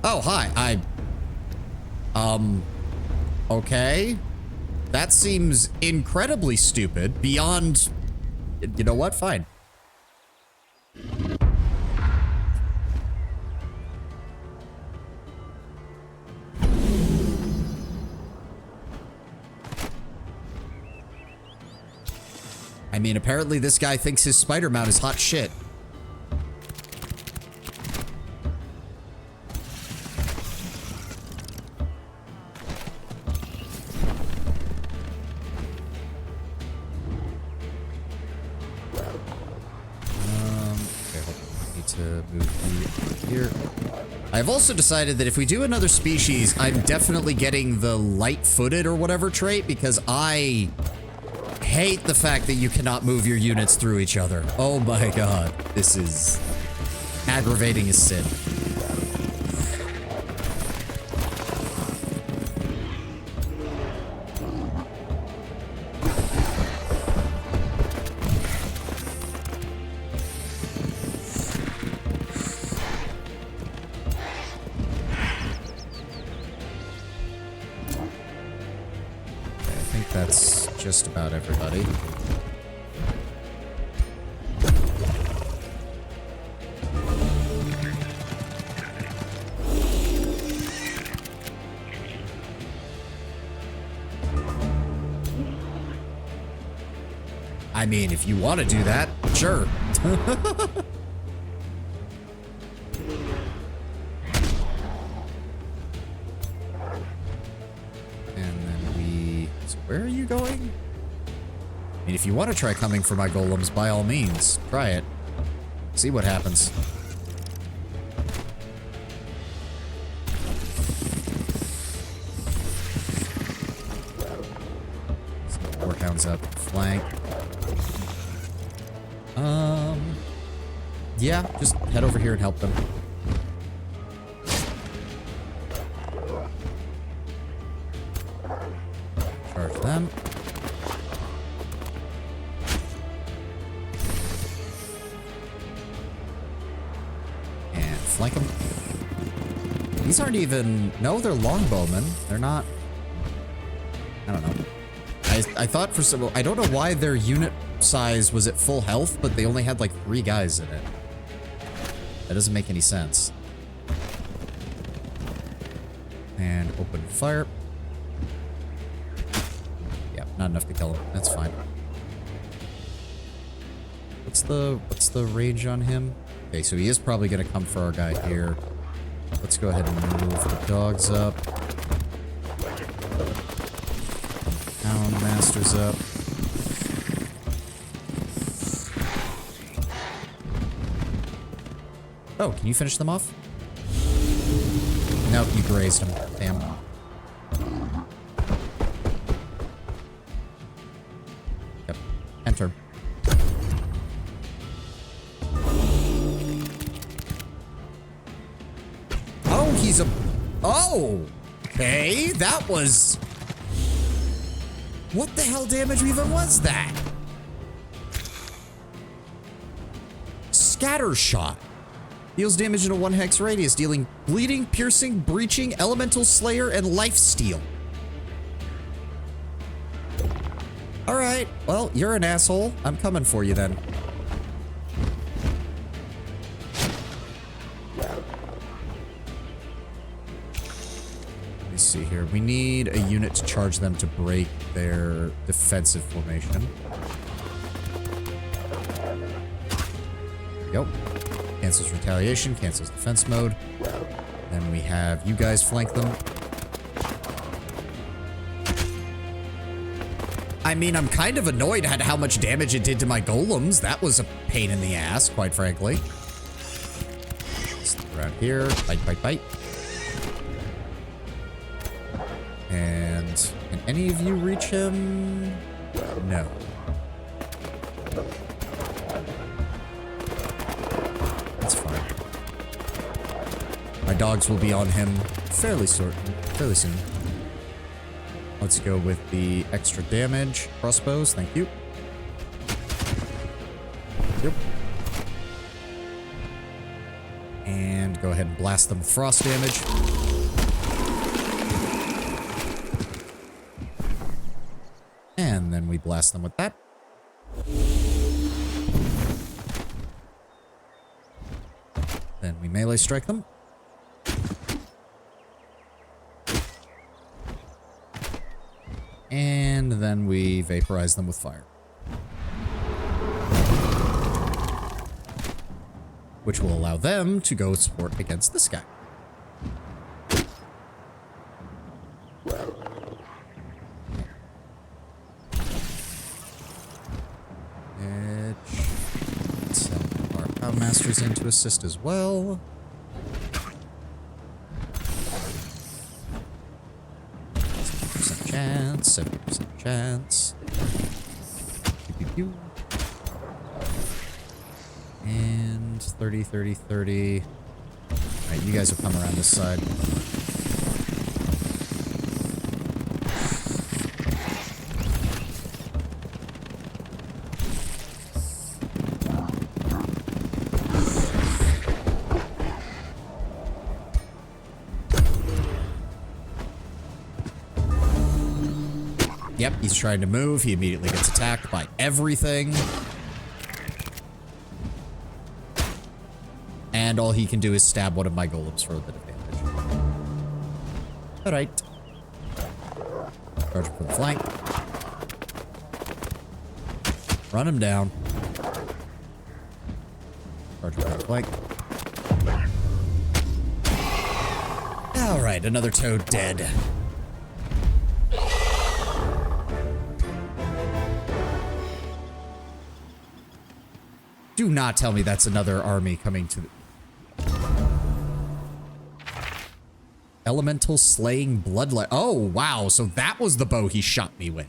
Oh, hi. Okay. That seems incredibly stupid. Beyond... You know what? Fine. I mean, apparently this guy thinks his spider mount is hot shit. Okay, hold on. I need to move you here. I've also decided that if we do another species, I'm definitely getting the light-footed or whatever trait because I hate the fact that you cannot move your units through each other. Oh my god. This is aggravating as sin. That's just about everybody. I mean, if you want to do that, sure. Where are you going? I mean, if you want to try coming for my golems, by all means, try it. See what happens. Warhound's up flank. Yeah, just head over here and help them. Charge them. And flank them. These aren't even... No, they're longbowmen. They're not... I don't know. I thought for some... I don't know why their unit size was at full health, but they only had like 3 guys in it. That doesn't make any sense. And open fire. Yeah, not enough to kill him. That's fine. What's the range on him? Okay, so he is probably gonna come for our guy here. Let's go ahead and move the dogs up. Hound Masters up. Oh, can you finish them off? Nope, you grazed them. Damn. Yep. Enter. Oh, he's a... Oh! Okay, that was... What the hell damage even was that? Scatter shot. Deals damage in a 1 hex radius, dealing bleeding, piercing, breaching, elemental slayer, and lifesteal. Alright, well, you're an asshole. I'm coming for you then. Let me see here. We need a unit to charge them to break their defensive formation. Yep. Cancels retaliation, cancels defense mode. Then we have you guys flank them. I mean, I'm kind of annoyed at how much damage it did to my golems. That was a pain in the ass, quite frankly. Stick around here. Bite, bite, bite. And can any of you reach him? No. My dogs will be on him fairly soon. Let's go with the extra damage. Crossbows, thank you. Yep. And go ahead and blast them with frost damage. And then we blast them with that. Then we melee strike them. And then we vaporize them with fire. Which will allow them to go support against this guy. Let's send our Houndmasters in to assist as well. 70% chance, 70% chance. Pew, pew, pew. And 30, 30, 30. Alright, you guys will come around this side. Yep, he's trying to move. He immediately gets attacked by everything. And all he can do is stab one of my golems for a bit of damage. Alright. Charge him from the flank. Run him down. Charge him from the flank. Alright, another toad dead. Do not tell me that's another army coming to the... Elemental Slaying Bloodlet. Oh, wow. So that was the bow he shot me with.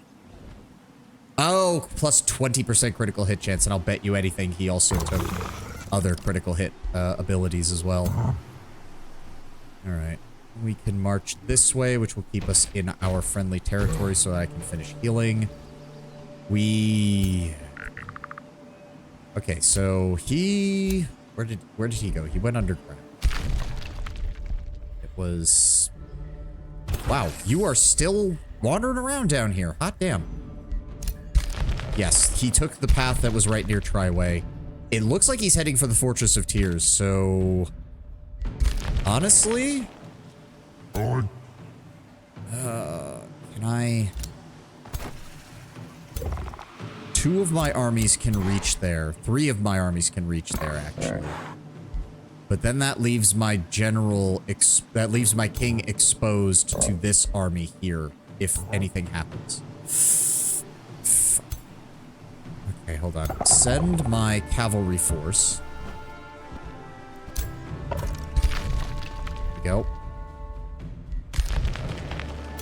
Oh, plus 20% critical hit chance, and I'll bet you anything he also took other critical hit abilities as well. Alright. We can march this way, which will keep us in our friendly territory so I can finish healing. Okay, so he... Where did he go? He went underground. It was... Wow, you are still wandering around down here. Hot damn. Yes, he took the path that was right near Triway. It looks like he's heading for the Fortress of Tears, so... Honestly... Can I... Two of my armies can reach there. 3 of my armies can reach there, actually. But then that leaves my that leaves my king exposed to this army here, if anything happens. Okay, hold on. Send my cavalry force. There we go.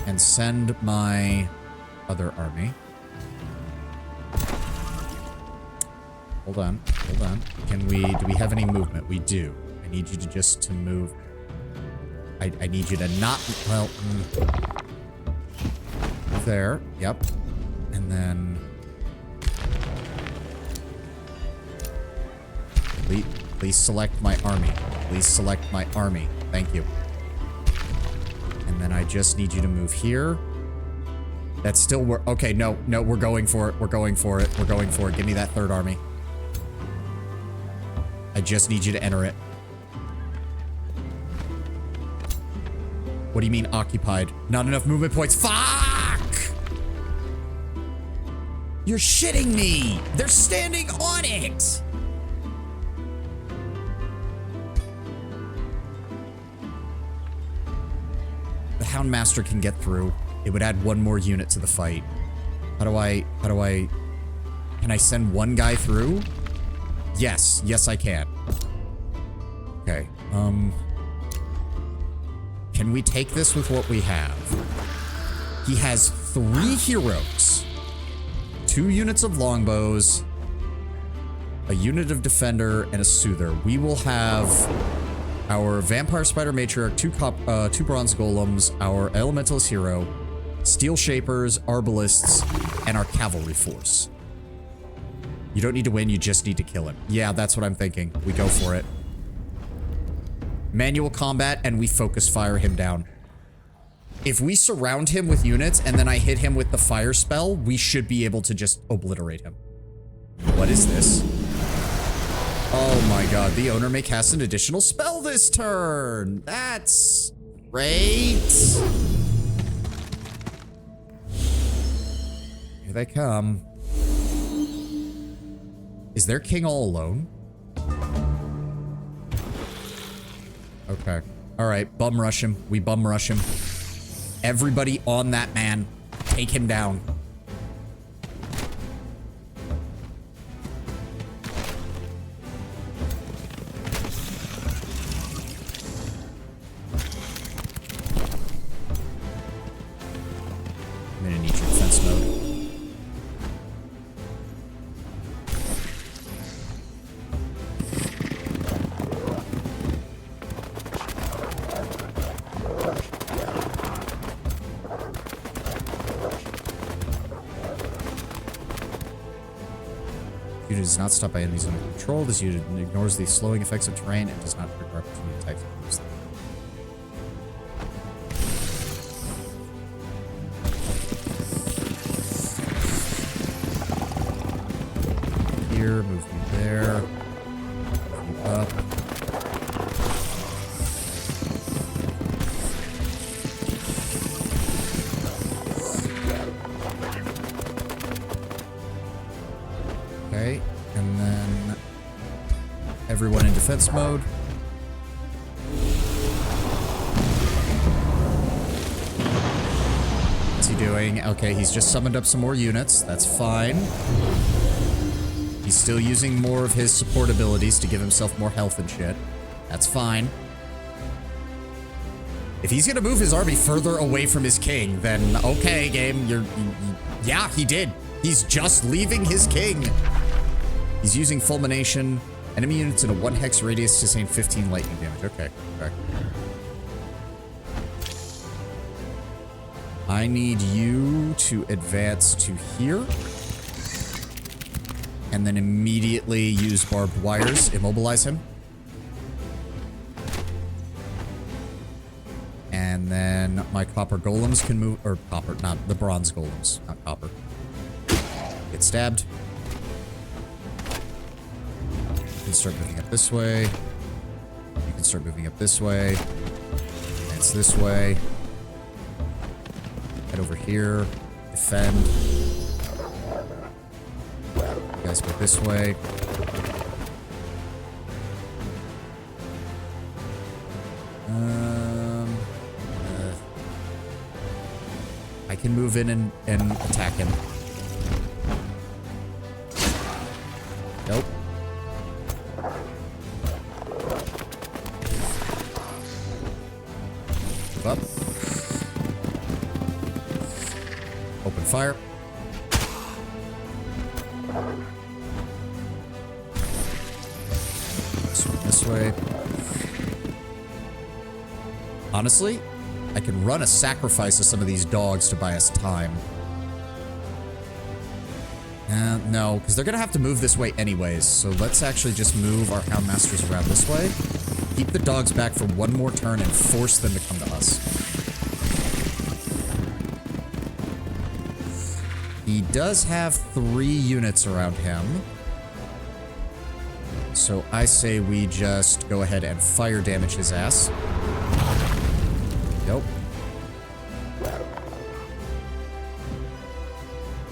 And send my other army. Hold on, hold on. Do we have any movement? We do. I need you to move. I need you to not, well, there, yep. And then, please select my army. Please select my army. Thank you. And then I just need you to move here. That's still, okay, no, we're going for it. We're going for it. We're going for it. Give me that 3rd army. I just need you to enter it. What do you mean occupied? Not enough movement points. Fuck! You're shitting me! They're standing on it! The Houndmaster can get through. It would add 1 more unit to the fight. Can I send 1 guy through? Yes, I can. Okay, can we take this with what we have? He has 3 heroes, 2 units of longbows, a unit of defender, and a soother. We will have our Vampire Spider Matriarch, two Bronze Golems, our Elementalist Hero, Steel Shapers, Arbalists, and our Cavalry Force. You don't need to win, you just need to kill him. Yeah, that's what I'm thinking. We go for it. Manual combat, and we focus fire him down. If we surround him with units, and then I hit him with the fire spell, we should be able to just obliterate him. What is this? Oh my god, the owner may cast an additional spell this turn! That's great! Here they come. Is their king all alone? Okay. Alright, bum rush him. We bum rush him. Everybody on that man. Take him down. I'm gonna need your defense mode. Unit is not stopped by enemies under control. This unit ignores the slowing effects of terrain and does not trigger opportunity types to use them. Here, move you there. Move you up. Okay, and then everyone in defense mode. What's he doing? Okay, he's just summoned up some more units. That's fine. He's still using more of his support abilities to give himself more health and shit. That's fine. If he's gonna move his army further away from his king, then okay, game, yeah, he did. He's just leaving his king. He's using Fulmination. Enemy units in a 1 hex radius sustain 15 lightning damage. Okay, okay. I need you to advance to here. And then immediately use barbed wires. Immobilize him. And then my copper golems can move, or copper, not the bronze golems, not copper. Get stabbed. You can start moving up this way. You can start moving up this way. Advance this way. Head over here. Defend. You guys go this way. I can move in and attack him. Nope. Move up. Open fire. Swing this way. Honestly, I can run a sacrifice of some of these dogs to buy us time. No, because they're going to have to move this way anyways. So let's actually just move our Houndmasters around this way. Keep the dogs back for one more turn and force them to come to us. He does have 3 units around him. So I say we just go ahead and fire damage his ass. Nope.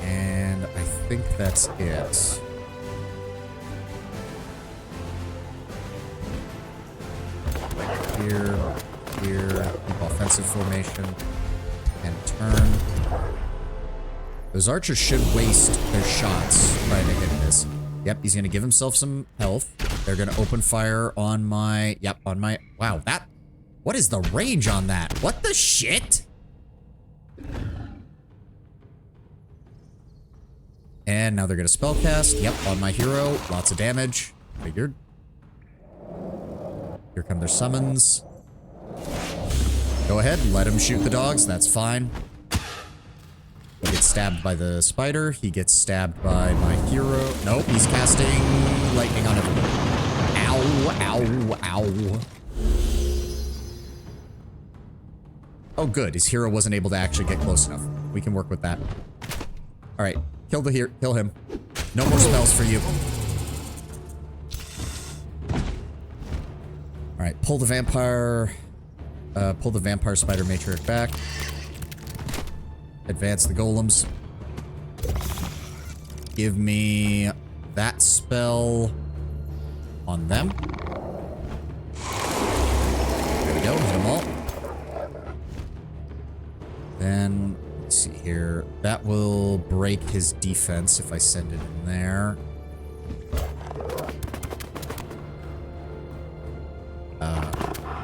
And I think that's it. Here, here, keep offensive formation, and turn. Those archers should waste their shots trying to hit this. Yep, he's gonna give himself some health. They're gonna open fire on my, yep, on my, wow, that, what is the range on that? What the shit? And now they're gonna spellcast. Yep, on my hero. Lots of damage. Figured. You're Here come their summons. Go ahead, let him shoot the dogs. That's fine. He gets stabbed by the spider. He gets stabbed by my hero. Nope, he's casting lightning on everyone. Ow, ow, ow. Oh, good. His hero wasn't able to actually get close enough. We can work with that. All right, kill him. No more spells for you. All right, pull the vampire spider matriarch back. Advance the golems. Give me that spell on them. There we go, hit them all. Then, let's see here. That will break his defense if I send it in there.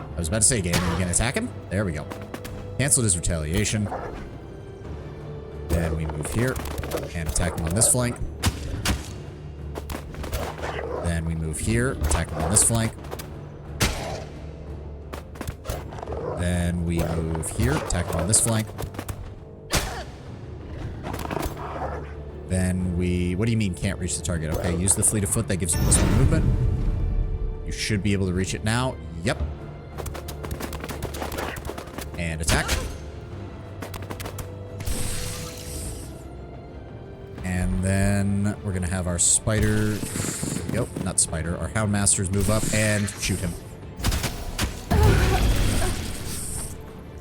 I was about to say, game, are you gonna attack him? There we go. Canceled his retaliation. Then we move here and attack him on this flank. Then we move here, attack him on this flank. Then we move here, attack him on this flank. Then we... What do you mean can't reach the target? Okay, use the fleet of foot. That gives you +1 movement. You should be able to reach it now. Yep. And attack. And then we're going to have our spider... Yep, not spider. Our hound masters move up and shoot him.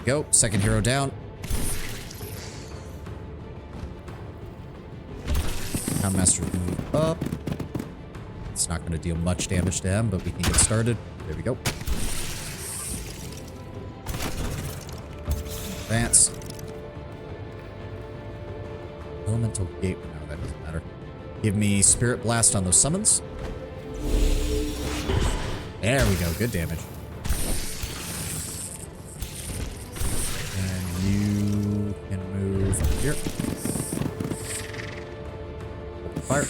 Go. Second hero down. Hound masters move up. It's not going to deal much damage to him, but we can get started. There we go. Advance. Elemental gate. No, that doesn't matter. Give me Spirit Blast on those summons. There we go. Good damage. And you can move here. Open fire.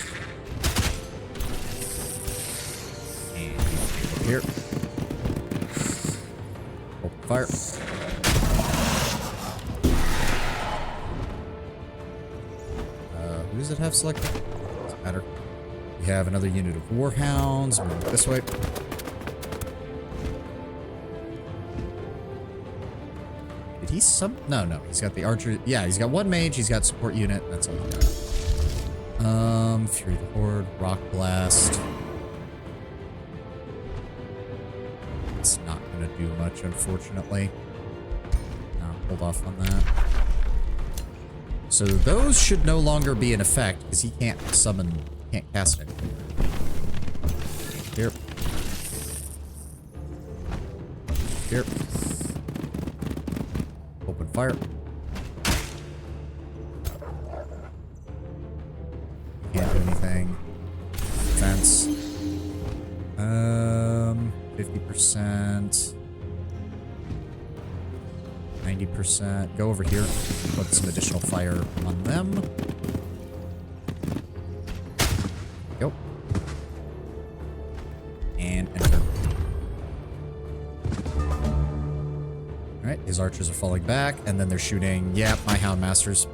And you can go here. Open fire. Who does it have selected? Doesn't matter. We have another unit of warhounds. Move this way. Did he No, he's got the archer. Yeah, he's got one mage. He's got support unit. That's all he got. Fury of the Horde, Rock Blast. It's not gonna do much, unfortunately. No, hold off on that. So those should no longer be in effect because he can't can't cast it. Here. Here. Open fire. Can't do anything. Defense. 50%. 90%. Go over here. Put some additional fire on them. Go. And enter. Alright, his archers are falling back, and then they're shooting, yeah, my Hound Masters.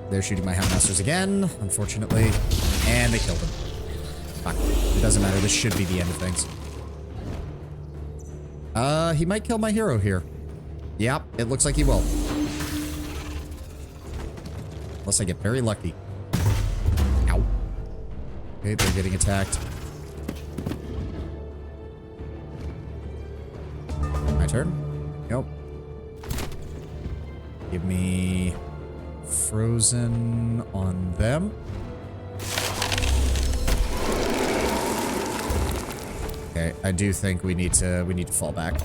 They're shooting my Hound Masters again, unfortunately. And they killed him. Fuck. It doesn't matter, this should be the end of things. He might kill my hero here. Yep, it looks like he will. Unless I get very lucky. Ow. Okay, they're getting attacked. My turn? Nope. Give me Frozen on them. Okay, I do think we need to fall back.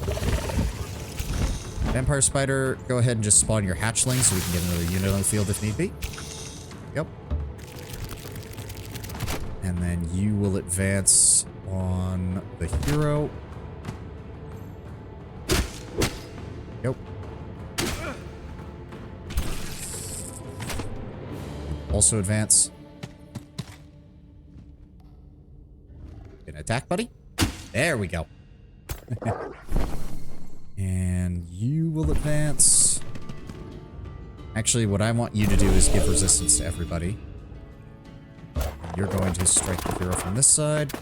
Vampire Spider, go ahead and just spawn your hatchling so we can get another unit on the field if need be. Yep. And then you will advance on the hero. Yep. Also advance. An attack, buddy. There we go. And you will advance. Actually, what I want you to do is give resistance to everybody. You're going to strike the hero from this side.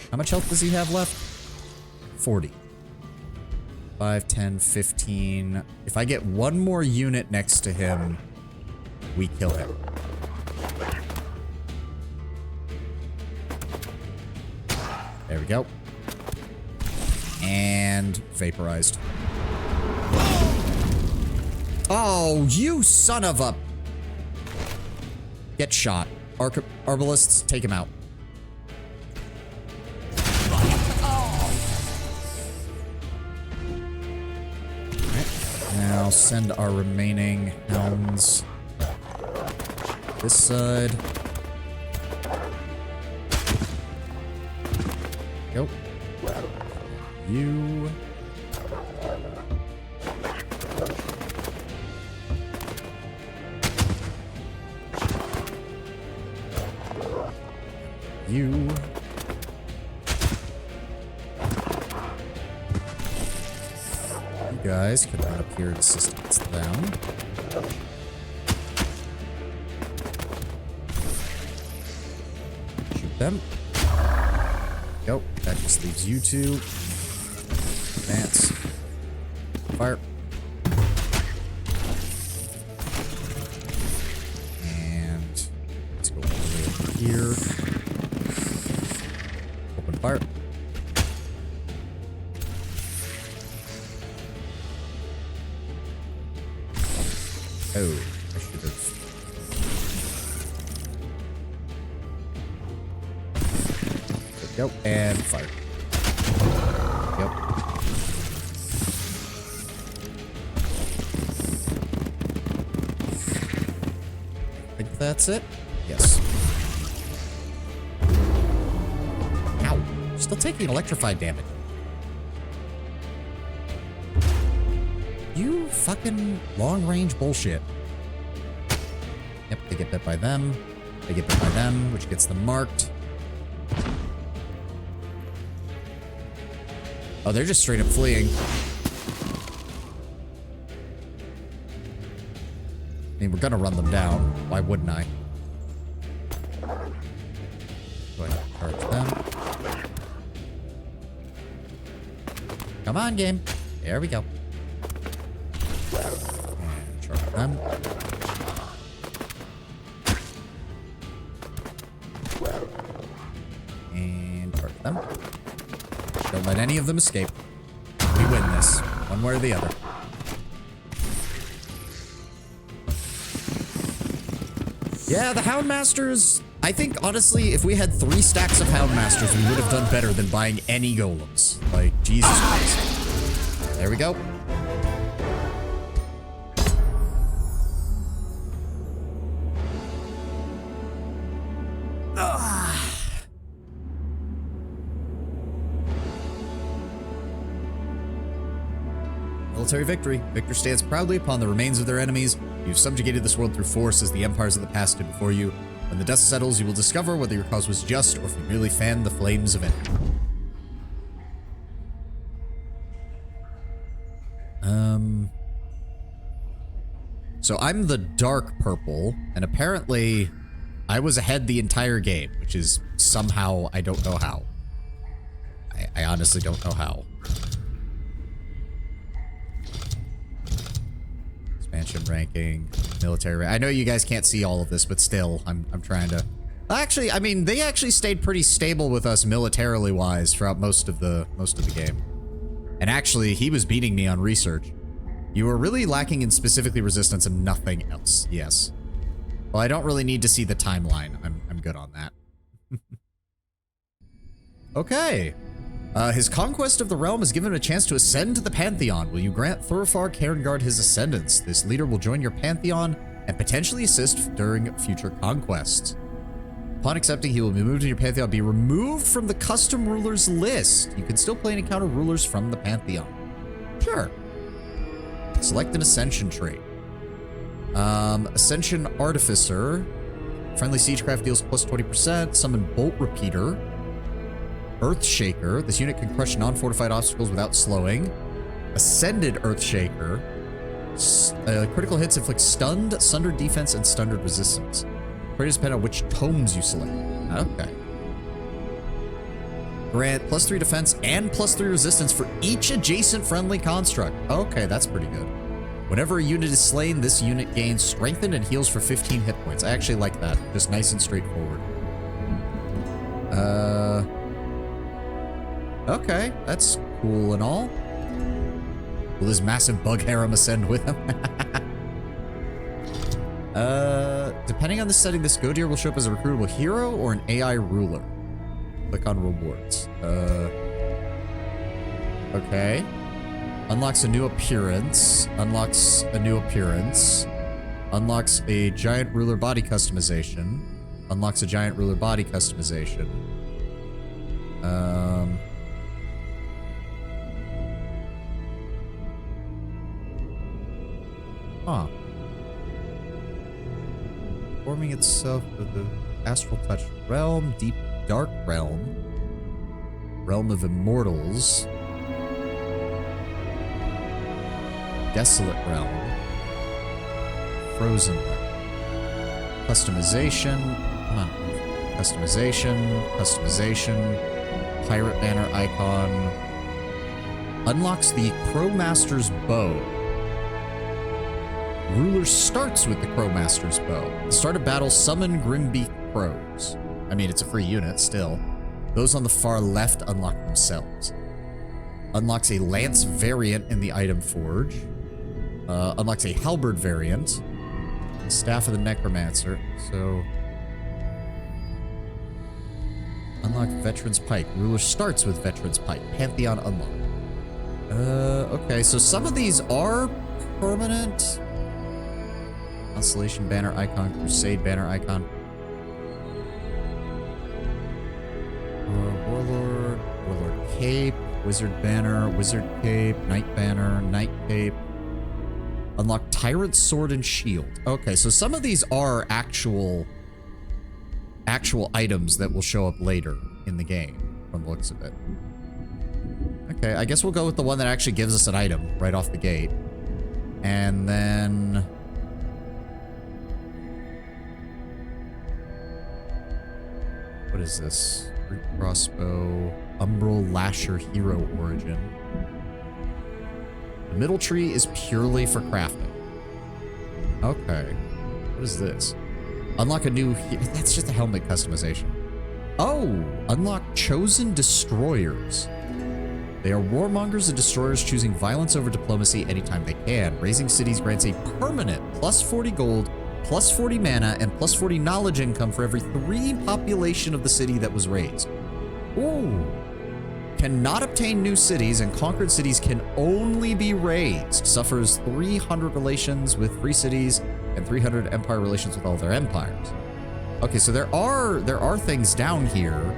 How much health does he have left? 40. 5, 10, 15. If I get one more unit next to him, we kill him. There we go. And vaporized. Oh, you son of a... Get shot. Arbalists, take him out. Now send our remaining hounds this side. Go. You. You. You guys can run up here and assist against them. Shoot them. Go. That just leaves you two. Advance. Fire. And let's go all the way over here. Open fire. Oh, I should have. There we go. And fire. Yep. I think that's it. Yes. Ow. Still taking electrified damage. You fucking long-range bullshit. Yep, they get bit by them. They get bit by them, which gets them marked. Oh, they're just straight up fleeing. I mean, we're gonna run them down. Why wouldn't I? Go ahead and charge them. Come on, game. There we go. And charge them. And charge them. Don't let any of them escape. We win this, one way or the other. Yeah, the Houndmasters, I think, honestly, if we had 3 stacks of Houndmasters, we would have done better than buying any golems. Like, Jesus Christ. There we go. Military victory. Victor stands proudly upon the remains of their enemies. You've subjugated this world through force as the empires of the past did before you. When the dust settles, you will discover whether your cause was just or if you merely fanned the flames of envy. So I'm the dark purple, and apparently I was ahead the entire game, which is somehow, I don't know how. I honestly don't know how. Expansion ranking, military I know you guys can't see all of this, but still, I'm trying to... Actually, I mean, they actually stayed pretty stable with us militarily wise throughout most of the game. And actually, he was beating me on research. You were really lacking in specifically resistance and nothing else. Yes. Well, I don't really need to see the timeline. I'm good on that. Okay. His conquest of the realm has given him a chance to ascend to the Pantheon. Will you grant Thorfar Cairngard his ascendance? This leader will join your Pantheon and potentially assist during future conquests. Upon accepting, he will be moved to your Pantheon, be removed from the custom rulers list. You can still play and encounter rulers from the Pantheon. Sure. Select an ascension trait. Ascension Artificer. Friendly Siegecraft deals plus 20%. Summon Bolt Repeater. Earthshaker. This unit can crush non-fortified obstacles without slowing. Ascended Earthshaker. Critical hits inflict stunned, sundered defense, and stunned resistance. Pretty depend on which tomes you select. Okay. Grant +3 defense and +3 resistance for each adjacent friendly construct. Okay, that's pretty good. Whenever a unit is slain, this unit gains strengthened and heals for 15 hit points. I actually like that. Just nice and straightforward. Okay, that's cool and all. Will his massive bug harem ascend with him? Depending on the setting, this Godier will show up as a recruitable hero or an AI ruler. Click on rewards. Okay. Unlocks a new appearance. Unlocks a new appearance. Unlocks a giant ruler body customization. Unlocks a giant ruler body customization. Huh. Forming itself with the Astral Touch Realm, Deep Dark Realm, Realm of Immortals, Desolate Realm, Frozen Realm, Customization, come on, Customization, Customization, Pirate Banner Icon, unlocks the Crowmaster's Bow. Ruler starts with the Crowmaster's Bow. At the start of battle, summon Grimbeak Crows. I mean, it's a free unit, still. Those on the far left unlock themselves. Unlocks a Lance variant in the item forge. Unlocks a Halberd variant. Staff of the Necromancer. So... unlock Veteran's Pike. Ruler starts with Veteran's Pike. Pantheon unlock. Okay, so some of these are permanent. Constellation Banner Icon, Crusade Banner Icon. Warlord Cape, Wizard Banner, Wizard Cape, Knight Banner, Knight Cape. Unlock Tyrant Sword and Shield. Okay, so some of these are actual items that will show up later in the game, from the looks of it. Okay, I guess we'll go with the one that actually gives us an item right off the gate. And then... what is this? Great Crossbow, Umbral Lasher Hero Origin. The middle tree is purely for crafting. Okay. What is this? Unlock a new... that's just a helmet customization. Oh! Unlock Chosen Destroyers. They are warmongers and destroyers choosing violence over diplomacy anytime they can. Raising cities grants a permanent +40 gold, +40 mana, and +40 knowledge income for every 3 population of the city that was raised. Ooh. Cannot obtain new cities, and conquered cities can only be raised. Suffers 300 relations with free cities and 300 empire relations with all their empires. Okay, so there are things down here.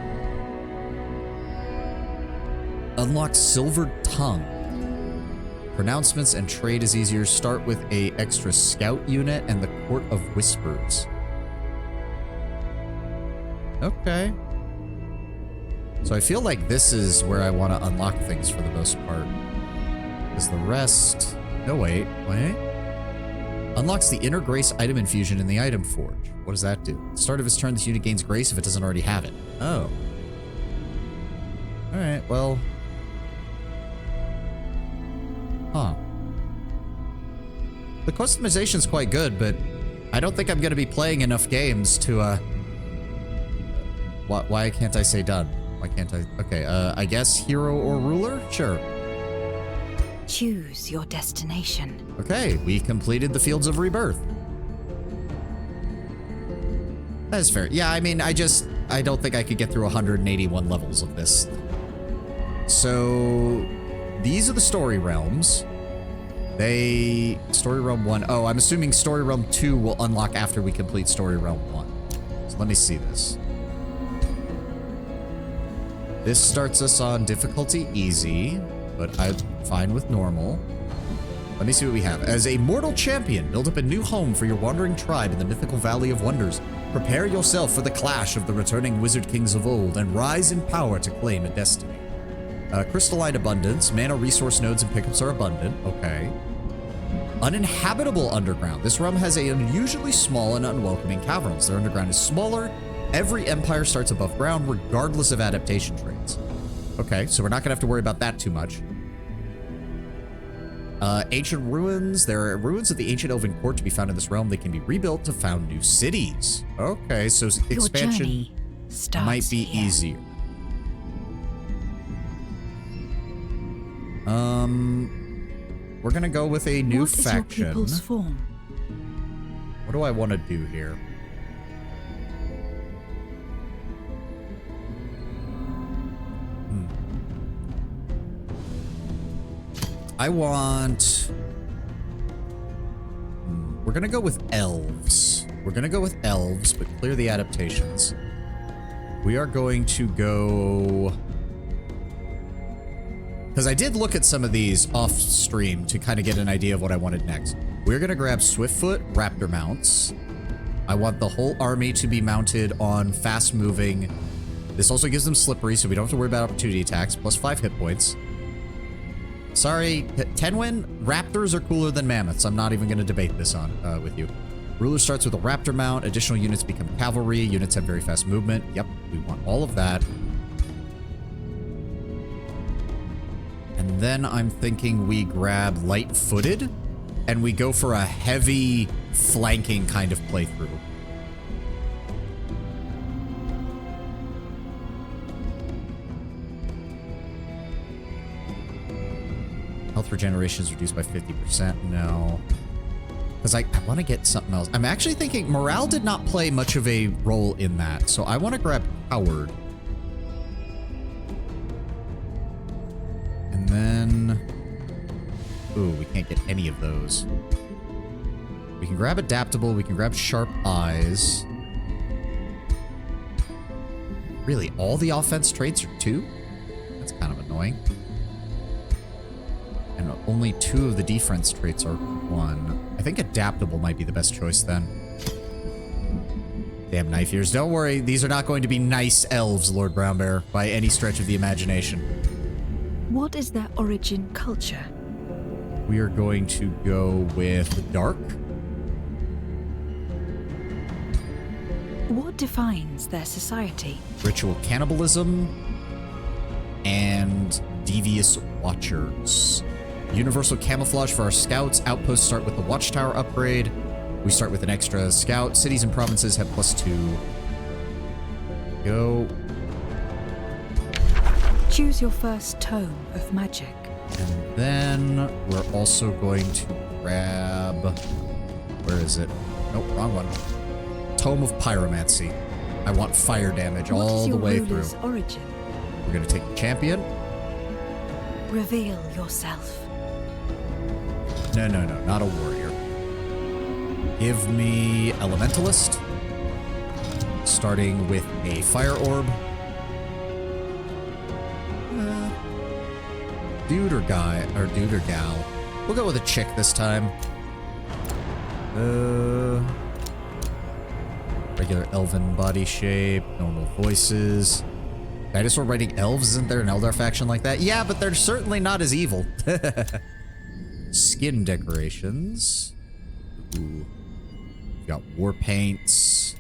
Unlock Silvered Tongue. Pronouncements and trade is easier. Start with a extra scout unit and the Court of Whispers. Okay. So I feel like this is where I want to unlock things for the most part. Because the rest... no, wait. Unlocks the Inner Grace item infusion in the item forge. What does that do? At the start of its turn, this unit gains grace if it doesn't already have it. Oh. Alright, well... huh. The customization's quite good, but I don't think I'm going to be playing enough games to, why can't I say done? Why can't I? Okay, I guess hero or ruler? Sure. Choose your destination. Okay, we completed the Fields of Rebirth. That is fair. Yeah, I mean, I don't think I could get through 181 levels of this. So, these are the story realms. Story Realm 1. Oh, I'm assuming Story Realm 2 will unlock after we complete Story Realm 1. So let me see this. This starts us on difficulty easy, but I'm fine with normal. Let me see what we have. As a mortal champion, build up a new home for your wandering tribe in the mythical Valley of Wonders. Prepare yourself for the clash of the returning wizard kings of old and rise in power to claim a destiny. Crystalline abundance. Mana resource nodes and pickups are abundant. Okay. Uninhabitable underground. This realm has a unusually small and unwelcoming caverns. Their underground is smaller. Every empire starts above ground regardless of adaptation traits. Okay, so we're not gonna have to worry about that too much. Ancient ruins. There are ruins of the ancient elven court to be found in this realm. They can be rebuilt to found new cities. Okay, so expansion might be easier. We're gonna go with a new faction. What is your people's form? What do I want to do here? I want... We're gonna go with elves. We're gonna go with elves, but clear the adaptations. We are going to go... Because I did look at some of these off stream to kind of get an idea of what I wanted next. We're gonna grab Swiftfoot Raptor mounts. I want the whole army to be mounted on fast moving. This also gives them slippery, so we don't have to worry about opportunity attacks, plus 5 hit points. Sorry, Tenwin, raptors are cooler than mammoths. I'm not even going to debate this on with you. Ruler starts with a raptor mount. Additional units become cavalry. Units have very fast movement. Yep, we want all of that. And then I'm thinking we grab light-footed, and we go for a heavy flanking kind of playthrough. Health regeneration is reduced by 50%. No. Because I want to get something else. I'm actually thinking morale did not play much of a role in that. So I want to grab Howard. And then... Ooh, we can't get any of those. We can grab Adaptable. We can grab Sharp Eyes. Really, all the offense traits are 2? That's kind of annoying. And only 2 of the defense traits are 1. I think Adaptable might be the best choice then. Damn knife ears. Don't worry, these are not going to be nice elves, Lord Brownbear, by any stretch of the imagination. What is their origin culture? We are going to go with Dark. What defines their society? Ritual cannibalism and devious watchers. Universal camouflage for our scouts. Outposts start with the watchtower upgrade. We start with an extra scout. Cities and provinces have +2. Go. Choose your first tome of magic. And then we're also going to grab... Where is it? Nope, wrong one. Tome of Pyromancy. I want fire damage all the way through. Origin? We're going to take the champion. Reveal yourself. No, not a warrior. Give me Elementalist. Starting with a Fire Orb. Dude or guy, or dude or gal. We'll go with a chick this time. Regular elven body shape, normal voices. Dinosaur writing elves, isn't there an Eldar faction like that? Yeah, but they're certainly not as evil. Skin decorations. Ooh. We've got war paints.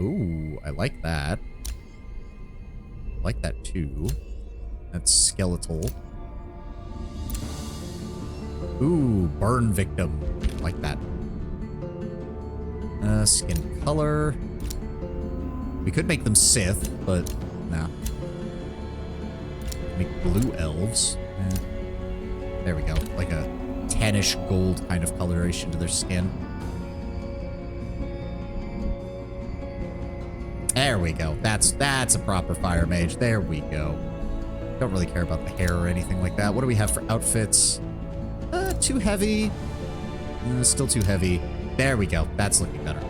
Ooh, I like that. I like that too. That's skeletal. Ooh, burn victim. I like that. Skin color. We could make them Sith, but no. Make blue elves. There we go. Like a tannish gold kind of coloration to their skin. There we go. That's a proper fire mage. There we go. Don't really care about the hair or anything like that. What do we have for outfits? Too heavy. Still too heavy. There we go. That's looking better.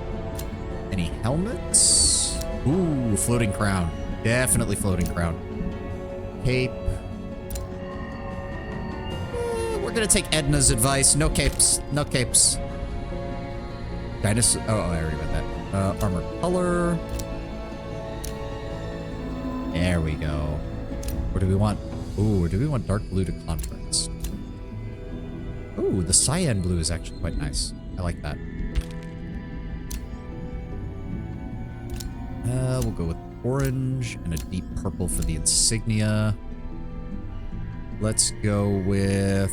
Any helmets? Ooh, floating crown. Definitely floating crown. Cape. We're gonna take Edna's advice. No capes. No capes. Dinosaur. Oh, I already read that. Armor color. There we go. Or do we want... Ooh, do we want dark blue to contrast? Ooh, the cyan blue is actually quite nice. I like that. We'll go with orange and a deep purple for the insignia. Let's go with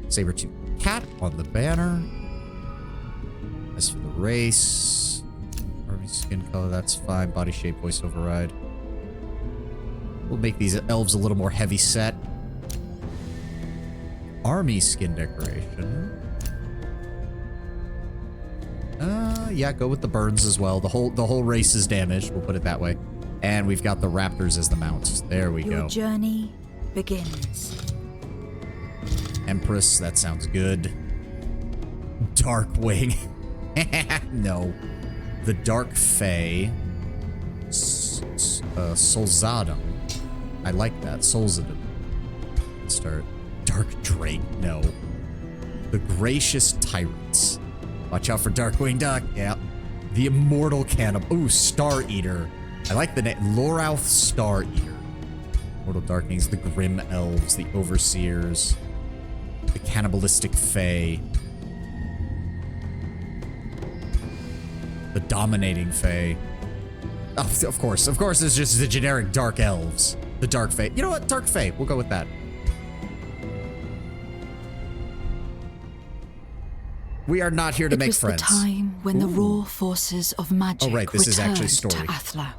saber-tooth cat on the banner. As for the race, army skin color, that's fine. Body shape, voice override. We'll make these elves a little more heavy set. Army skin decoration. Yeah, go with the burns as well. The whole race is damaged, we'll put it that way. And we've got the raptors as the mounts. There we go. Your journey begins. Empress, that sounds good. Darkwing. No. The Dark Fey. Solzadum. I like that. Solzadum. Start. Dark Drake. No. The Gracious Tyrants. Watch out for Darkwing Duck. Yeah. The Immortal Cannibal. Ooh, Star Eater. I like the name. Lorouth Star Eater. Mortal Darklings. The Grim Elves. The Overseers. The Cannibalistic Fae. The Dominating Fae. Oh, of course. Of course, it's just the generic Dark Elves. The Dark Fae. You know what? Dark Fae. We'll go with that. We are not here to make friends. It was the time when the raw forces of magic this is actually returned story. to Athla.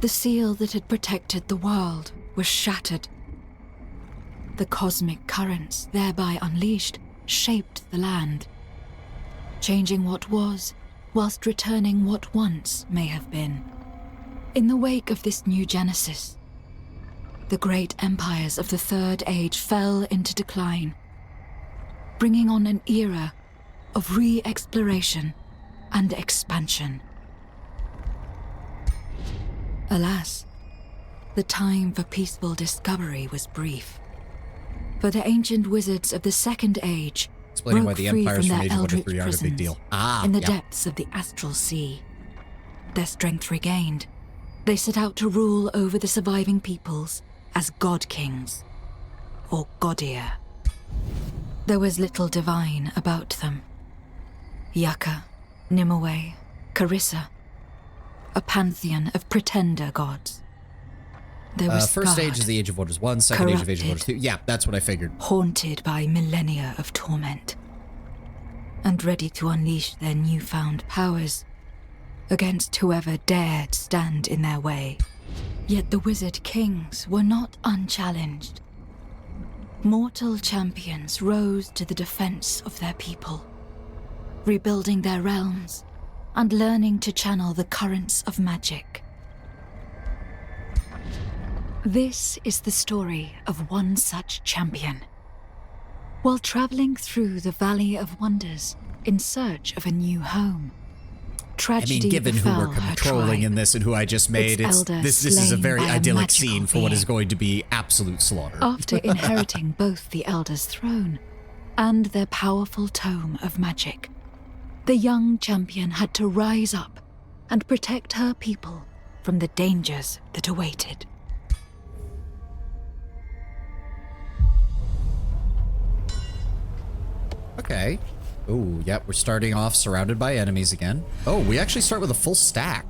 The seal that had protected the world was shattered. The cosmic currents, thereby unleashed, shaped the land, changing what was, whilst returning what once may have been. In the wake of this new genesis, the great empires of the Third Age fell into decline, bringing on an era of re-exploration and expansion. Alas, the time for peaceful discovery was brief, for the ancient wizards of the Second Age Explaining why broke the free empires from from their Age of Wonder eldritch 3 aren't a big prisons deal. in the depths of the astral sea. Their strength regained, they set out to rule over the surviving peoples as god kings, or godia. There was little divine about them. Yaka, Nimue, Carissa, a pantheon of pretender gods. There was first scarred, age is the Age of Wonders 1, second age of Age of Wonders 2. Yeah, that's what I figured. haunted by millennia of torment, and ready to unleash their newfound powers against whoever dared stand in their way. Yet the wizard kings were not unchallenged. Mortal champions rose to the defense of their people, rebuilding their realms and learning to channel the currents of magic. This is the story of one such champion. While traveling through the Valley of Wonders in search of a new home, tragedy given who we're befell her controlling tribe. in this and who I just made, this is a very idyllic scene for what is going to be absolute slaughter. After inheriting both the Elder's throne and their powerful tome of magic, the young champion had to rise up and protect her people from the dangers that awaited. Okay. Ooh, yep, we're starting off surrounded by enemies again. Oh, we actually start with a full stack.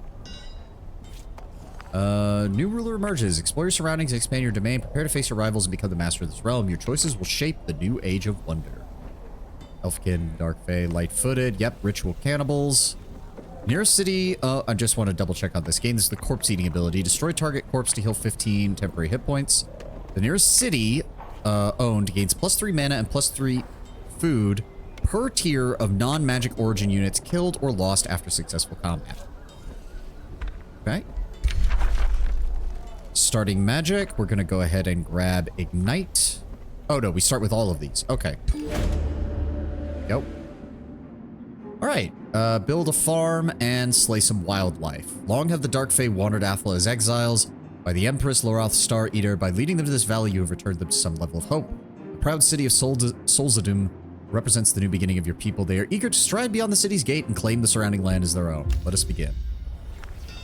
New ruler emerges. Explore your surroundings, expand your domain, prepare to face your rivals, and become the master of this realm. Your choices will shape the new Age of Wonder. Elfkin, Dark Fey, light-footed. Yep, ritual cannibals. Nearest city, I just want to double check on this. Gains the corpse eating ability. Destroy target corpse to heal 15 temporary hit points. The nearest city, owned, gains +3 mana and +3 food per tier of non-magic origin units killed or lost after successful combat. Okay. Starting magic, we're going to go ahead and grab Ignite. Oh no, we start with all of these. Okay. Yep. Alright, build a farm and slay some wildlife. Long have the Dark Fey wandered Athla as exiles. By the Empress, Lorouth Star Eater, by leading them to this valley, you have returned them to some level of hope. The proud city of Solzadum represents the new beginning of your people. They are eager to stride beyond the city's gate and claim the surrounding land as their own. Let us begin.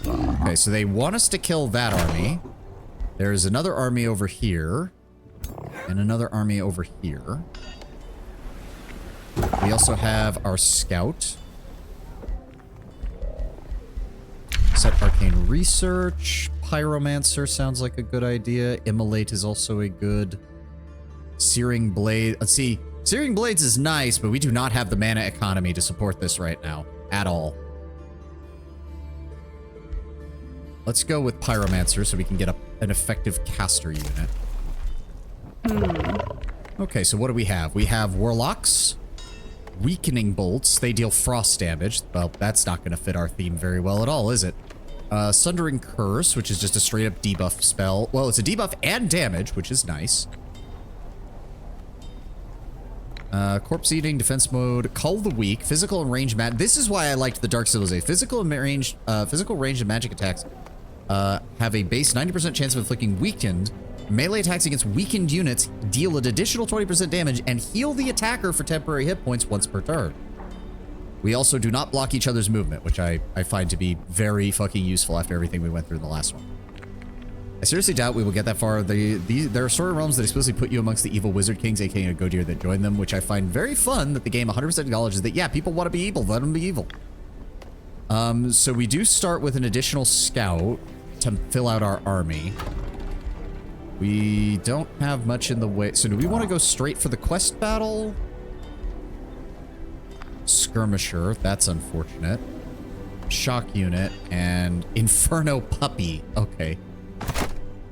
Okay, so they want us to kill that army. There's another army over here. And another army over here. We also have our scout. Set arcane research. Pyromancer sounds like a good idea. Immolate is also a good. Searing blade. Let's see. Searing blades is nice, but we do not have the mana economy to support this right now. At all. Let's go with Pyromancer so we can get an effective caster unit. Okay, so what do we have? We have Warlocks. Weakening Bolts. They deal frost damage. Well, that's not going to fit our theme very well at all, is it? Sundering Curse, which is just a straight up debuff spell. Well, it's a debuff and damage, which is nice. Corpse Eating, Defense Mode, Cull the Weak, Physical and Range Magic. This is why I liked the Dark Civilization. Physical range and magic attacks have a base 90% chance of inflicting weakened. Melee attacks against weakened units deal an additional 20% damage and heal the attacker for temporary hit points once per turn. We also do not block each other's movement, which I find to be very fucking useful after everything we went through in the last one. I seriously doubt we will get that far. There are story realms that explicitly put you amongst the evil wizard kings, aka a Godir that join them, which I find very fun that the game 100% acknowledges that, yeah, people want to be evil, let them be evil. So we do start with an additional scout to fill out our army. We don't have much in the way. So do we want to go straight for the quest battle? Skirmisher, that's unfortunate. Shock unit and Inferno Puppy. Okay.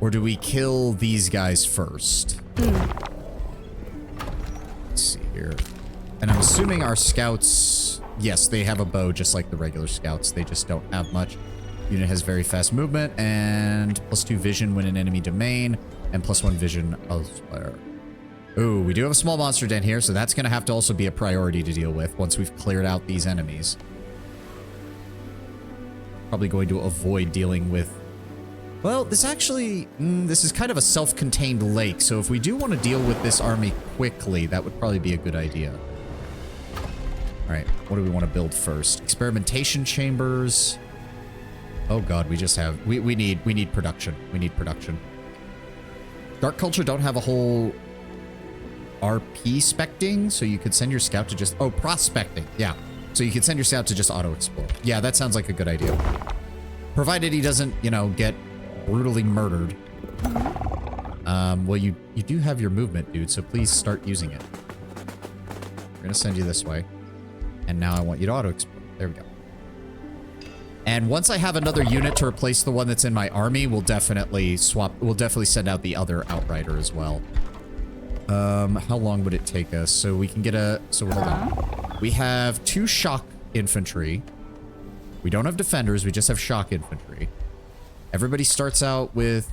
Or do we kill these guys first? Let's see here. And I'm assuming our scouts, yes, they have a bow just like the regular scouts. They just don't have much. Unit has very fast movement and +2 vision when in enemy domain and +1 vision elsewhere. Ooh, we do have a small monster den here, so that's going to have to also be a priority to deal with once we've cleared out these enemies. Probably going to avoid dealing with... Well, this actually... this is kind of a self-contained lake, so if we do want to deal with this army quickly, that would probably be a good idea. Alright, what do we want to build first? Experimentation chambers. Oh god, we just have... We need production. We need production. Dark Culture don't have a whole... RP specting, so you could send your scout to just... Oh, prospecting. Yeah. So you could send your scout to just auto-explore. Yeah, that sounds like a good idea. Provided he doesn't, you know, get brutally murdered. Well, you do have your movement, dude, so please start using it. We're gonna send you this way. And now I want you to auto-explore. There we go. And once I have another unit to replace the one that's in my army, we'll definitely swap... We'll definitely send out the other Outrider as well. How long would it take us? So we can get a... So hold on. We have 2 shock infantry. We don't have defenders. We just have shock infantry. Everybody starts out with...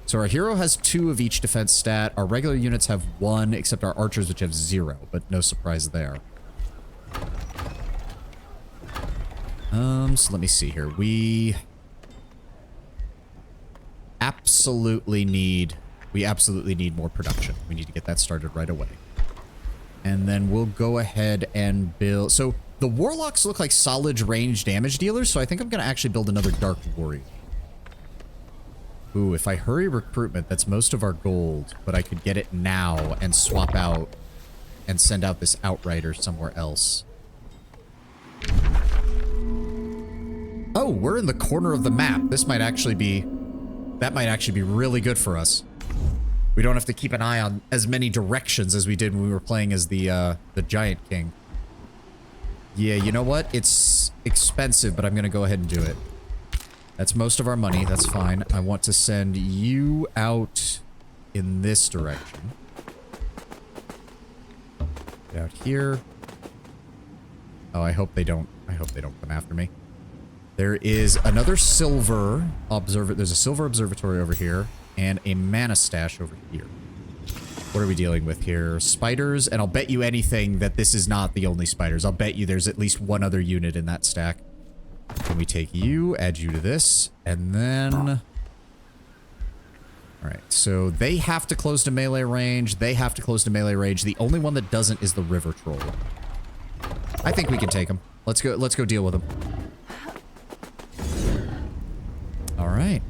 So our hero has 2 of each defense stat. Our regular units have 1, except our archers, which have 0. But no surprise there. So let me see here. We absolutely need more production. We need to get that started right away. And then we'll go ahead and build... So the Warlocks look like solid range damage dealers, so I think I'm going to actually build another Dark Warrior. Ooh, if I hurry recruitment, that's most of our gold, but I could get it now and swap out and send out this Outrider somewhere else. Oh, we're in the corner of the map. This might actually be... That might actually be really good for us. We don't have to keep an eye on as many directions as we did when we were playing as the Giant King. Yeah, you know what? It's expensive, but I'm going to go ahead and do it. That's most of our money. That's fine. I want to send you out in this direction. Get out here. Oh, I hope they don't come after me. There is another silver there's a silver observatory over here and a mana stash over here. What are we dealing with here? Spiders, and I'll bet you anything that this is not the only spiders. I'll bet you there's at least 1 other unit in that stack. Can we take you, add you to this, and then... All right, so they have to close to melee range. They have to close to melee range. The only one that doesn't is the river troll. I think we can take him. Let's go deal with him. All right.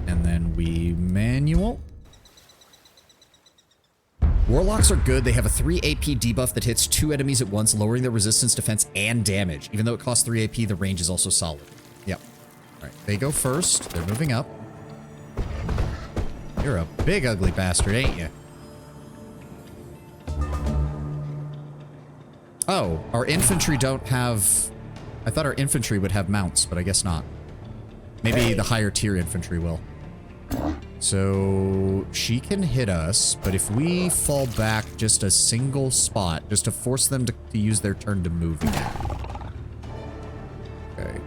And then we manual. Warlocks are good. They have a 3 AP debuff that hits 2 enemies at once, lowering their resistance, defense, and damage. Even though it costs 3 AP, the range is also solid. Yep. All right, they go first. They're moving up. You're a big ugly bastard, ain't you? Oh, our infantry don't have... I thought our infantry would have mounts, but I guess not. Maybe the higher tier infantry will. So she can hit us, but if we fall back just a single spot, just to force them to use their turn to move again. Okay.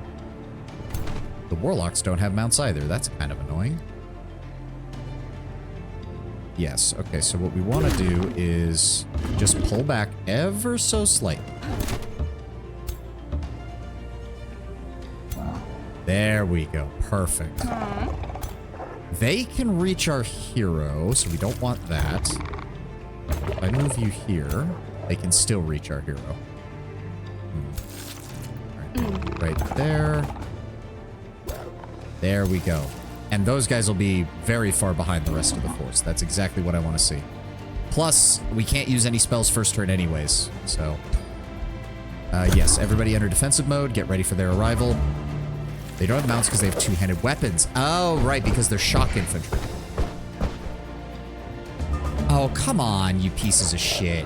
The warlocks don't have mounts either. That's kind of annoying. Yes, okay, so what we want to do is just pull back ever so slightly. There we go. Perfect. They can reach our hero, so we don't want that. If I move you here, they can still reach our hero. Right there. There we go. And those guys will be very far behind the rest of the force. That's exactly what I want to see. Plus, we can't use any spells first turn anyways, so... yes, everybody enter defensive mode. Get ready for their arrival. They don't have mounts because they have two-handed weapons. Oh, right, because they're shock infantry. Oh, come on, you pieces of shit.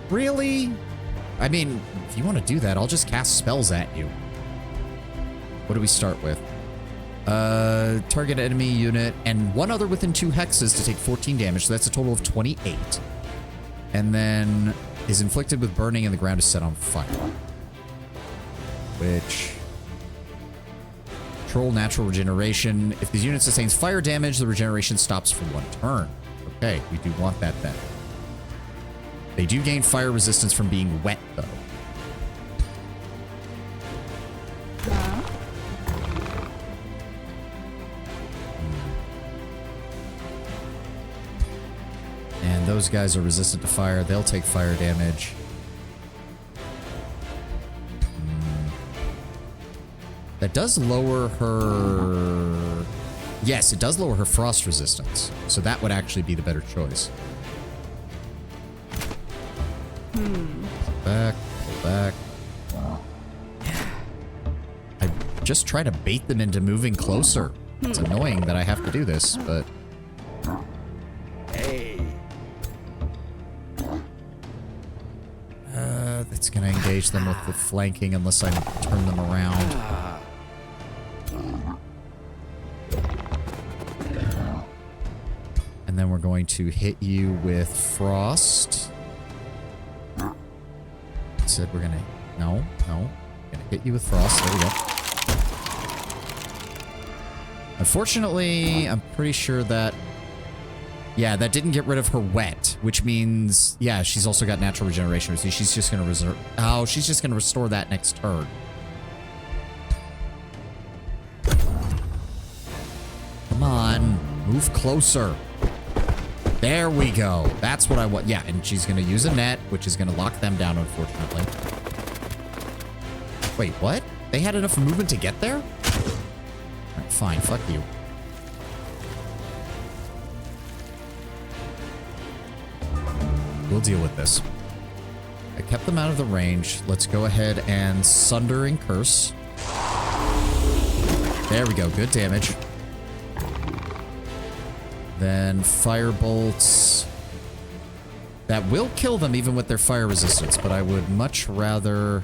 Really? I mean, if you want to do that, I'll just cast spells at you. What do we start with? Target enemy unit and one other within 2 hexes to take 14 damage. So that's a total of 28. And then is inflicted with burning and the ground is set on fire. Which... Troll natural regeneration. If the unit sustains fire damage, the regeneration stops for 1 turn. Okay, we do want that then. They do gain fire resistance from being wet, though. And those guys are resistant to fire. They'll take fire damage. That does lower her... Yes, it does lower her frost resistance. So that would actually be the better choice. Pull back, pull back. I just try to bait them into moving closer. It's annoying that I have to do this, but... That's gonna engage them with the flanking unless I turn them around. And then we're going to hit you with frost. Said we're gonna... No. Gonna hit you with frost. There we go. Unfortunately, I'm pretty sure that... Yeah, that didn't get rid of her wet, which means... Yeah, she's also got natural regeneration. So she's just gonna reserve... Oh, she's just gonna restore that next turn. Come on. Move closer. There we go. That's what I want. Yeah, and she's going to use a net, which is going to lock them down, unfortunately. Wait, what? They had enough movement to get there? Right, fine, fuck you. We'll deal with this. I kept them out of the range. Let's go ahead and Sundering Curse. There we go. Good damage. Then fire bolts. That will kill them even with their fire resistance, but I would much rather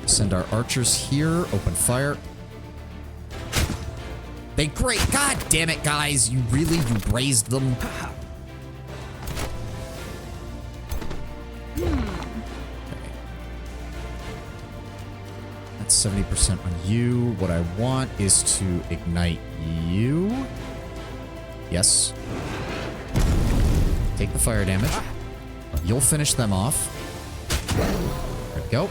send our archers here. Open fire. They great. God damn it, guys. You brazed them. Okay. That's 70% on you. What I want is to ignite you. Yes. Take the fire damage. You'll finish them off. There we go.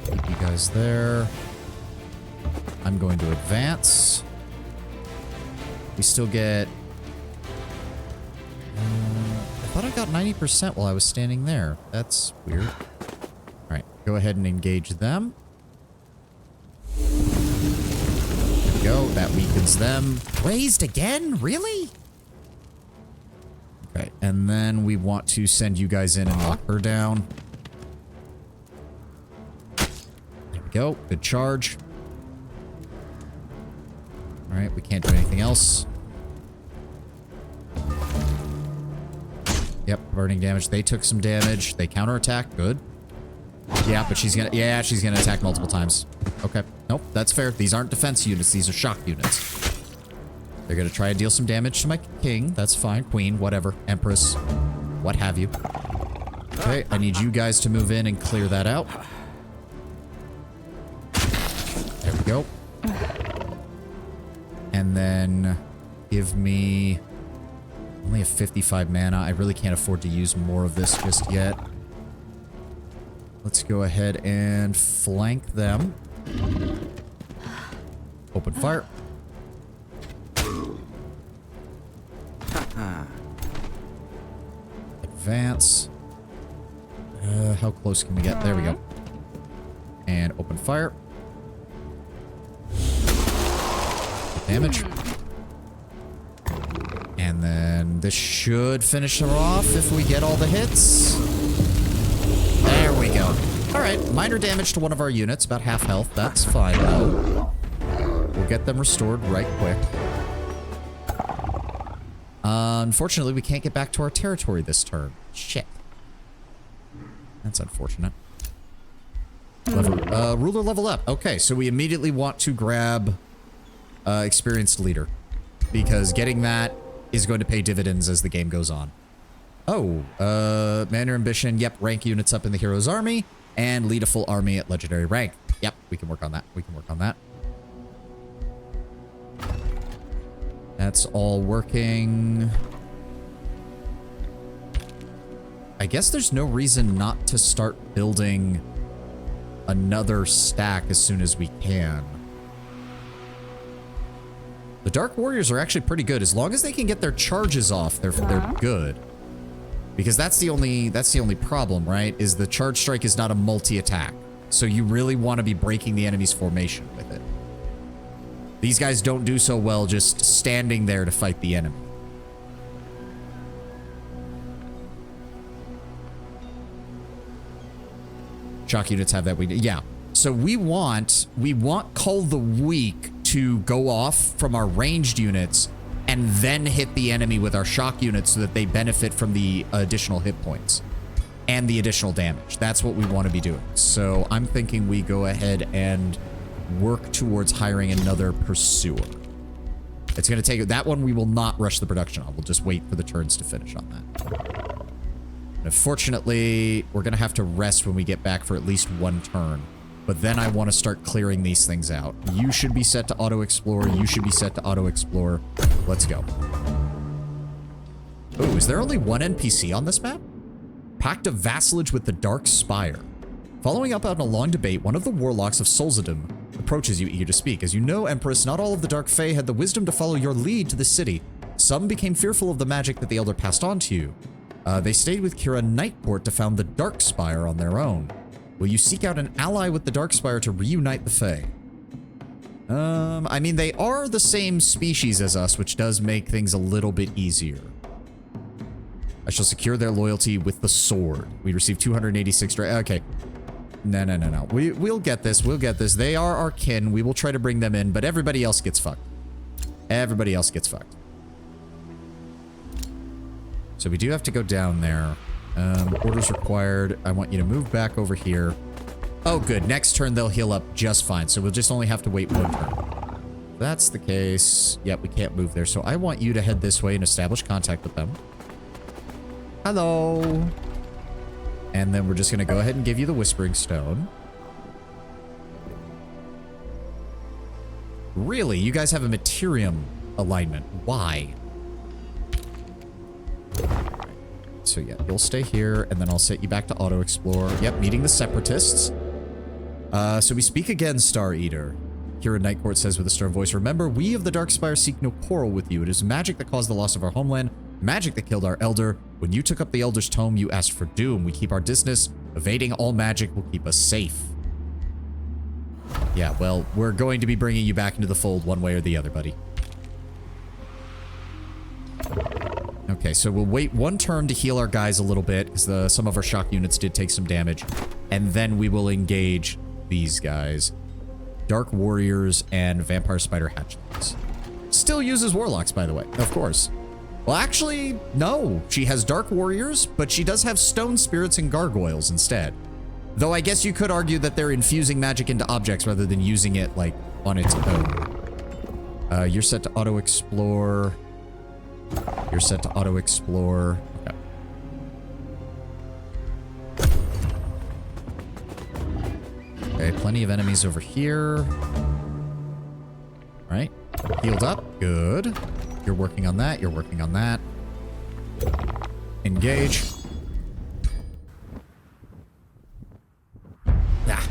Keep guys there. I'm going to advance. We still get... I thought I got 90% while I was standing there. That's weird. Alright, go ahead and engage them. There we go. That weakens them. Raised again? Really? Okay, and then we want to send you guys in and lock her down. There we go. Good charge. Alright, we can't do anything else. Yep, burning damage. They took some damage. They counterattack. Good. Yeah, but she's gonna... Yeah, she's gonna attack multiple times. Okay. Nope, that's fair. These aren't defense units. These are shock units. They're gonna try and deal some damage to my king. That's fine. Queen, whatever. Empress. What have you. Okay, I need you guys to move in and clear that out. There we go. And then give me... Only have 55 mana. I really can't afford to use more of this just yet. Let's go ahead and flank them. Open fire. Advance. How close can we get? There we go. And open fire. Damage. And then this should finish her off if we get all the hits. There we go. Alright, minor damage to one of our units, about half health. That's fine, though. We'll get them restored right quick. Unfortunately, we can't get back to our territory this turn. Shit. That's unfortunate. Ruler level up. Okay, so we immediately want to grab experienced leader. Because getting that is going to pay dividends as the game goes on. Oh, Manor Ambition. Yep, rank units up in the hero's army. And lead a full army at legendary rank. Yep, we can work on that. We can work on that. That's all working. I guess there's no reason not to start building another stack as soon as we can. The Dark Warriors are actually pretty good. As long as they can get their charges off, they're good. Because that's the only problem, right? Is the charge strike is not a multi-attack. So you really want to be breaking the enemy's formation with it. These guys don't do so well just standing there to fight the enemy. Shock units have that weakness. Yeah. So we want Cull the Weak to go off from our ranged units and then hit the enemy with our shock units so that they benefit from the additional hit points and the additional damage. That's what we want to be doing. So I'm thinking we go ahead and work towards hiring another pursuer. It's going to take... That one we will not rush the production on. We'll just wait for the turns to finish on that. And unfortunately, we're going to have to rest when we get back for at least one turn. But then I want to start clearing these things out. You should be set to auto-explore. You should be set to auto-explore. Let's go. Oh, is there only one NPC on this map? Pact of Vassalage with the Dark Spire. Following up on a long debate, one of the warlocks of Solzadum approaches you eager to speak. As you know, Empress, not all of the Dark Fey had the wisdom to follow your lead to the city. Some became fearful of the magic that the Elder passed on to you. They stayed with Kira Nightport to found the Dark Spire on their own. Will you seek out an ally with the Dark Spire to reunite the Fey? I mean, they are the same species as us, which does make things a little bit easier. I shall secure their loyalty with the sword. We receive 286... Okay. No. We'll get this. We'll get this. They are our kin. We will try to bring them in, but everybody else gets fucked. Everybody else gets fucked. So we do have to go down there. Orders required. I want you to move back over here. Oh, good. Next turn, they'll heal up just fine. So we'll just only have to wait one turn. If that's the case. Yep, we can't move there. So I want you to head this way and establish contact with them. Hello. And then we're just going to go ahead and give you the Whispering Stone. Really? You guys have a Materium alignment. Why? So yeah, you'll stay here, and then I'll set you back to auto-explore. Yep, meeting the Separatists. So we speak again, Star Eater. Kira Night Court says with a stern voice, remember, we of the Darkspire seek no quarrel with you. It is magic that caused the loss of our homeland, magic that killed our elder. When you took up the elder's tome, you asked for doom. We keep our distance. Evading all magic will keep us safe. Yeah, well, we're going to be bringing you back into the fold one way or the other, buddy. Okay, so we'll wait one turn to heal our guys a little bit, because some of our shock units did take some damage. And then we will engage these guys. Dark Warriors and Vampire Spider Hatchlings. Still uses Warlocks, by the way, of course. Well, actually, no. She has Dark Warriors, but she does have Stone Spirits and Gargoyles instead. Though I guess you could argue that they're infusing magic into objects rather than using it, like, on its own. You're set to auto-explore. You're set to auto-explore. Okay. Okay, plenty of enemies over here. All right. Healed up. Good. You're working on that. You're working on that. Engage. Ah.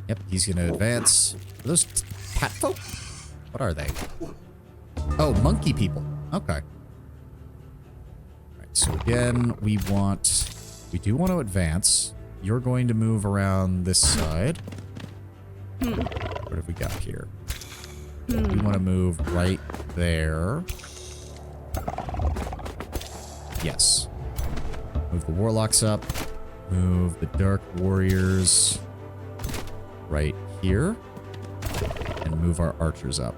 Yep, he's gonna advance. Are those cat folk? What are they? Oh, monkey people. Okay. So again, we do want to advance. You're going to move around this side. What have we got here? We want to move right there. Yes. Move the warlocks up. Move the dark warriors right here. And move our archers up.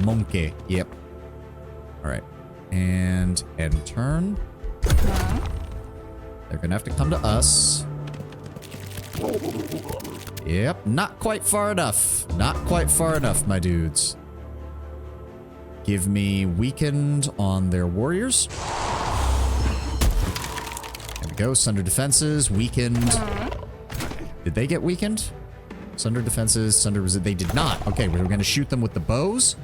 Monkey. Yep. All right. And end turn. They're gonna have to come to us. Yep, not quite far enough. Not quite far enough, my dudes. Give me weakened on their warriors. There we go. Sunder defenses, weakened. Did they get weakened? Sunder defenses, sunder resist. They did not. Okay, we're gonna shoot them with the bows.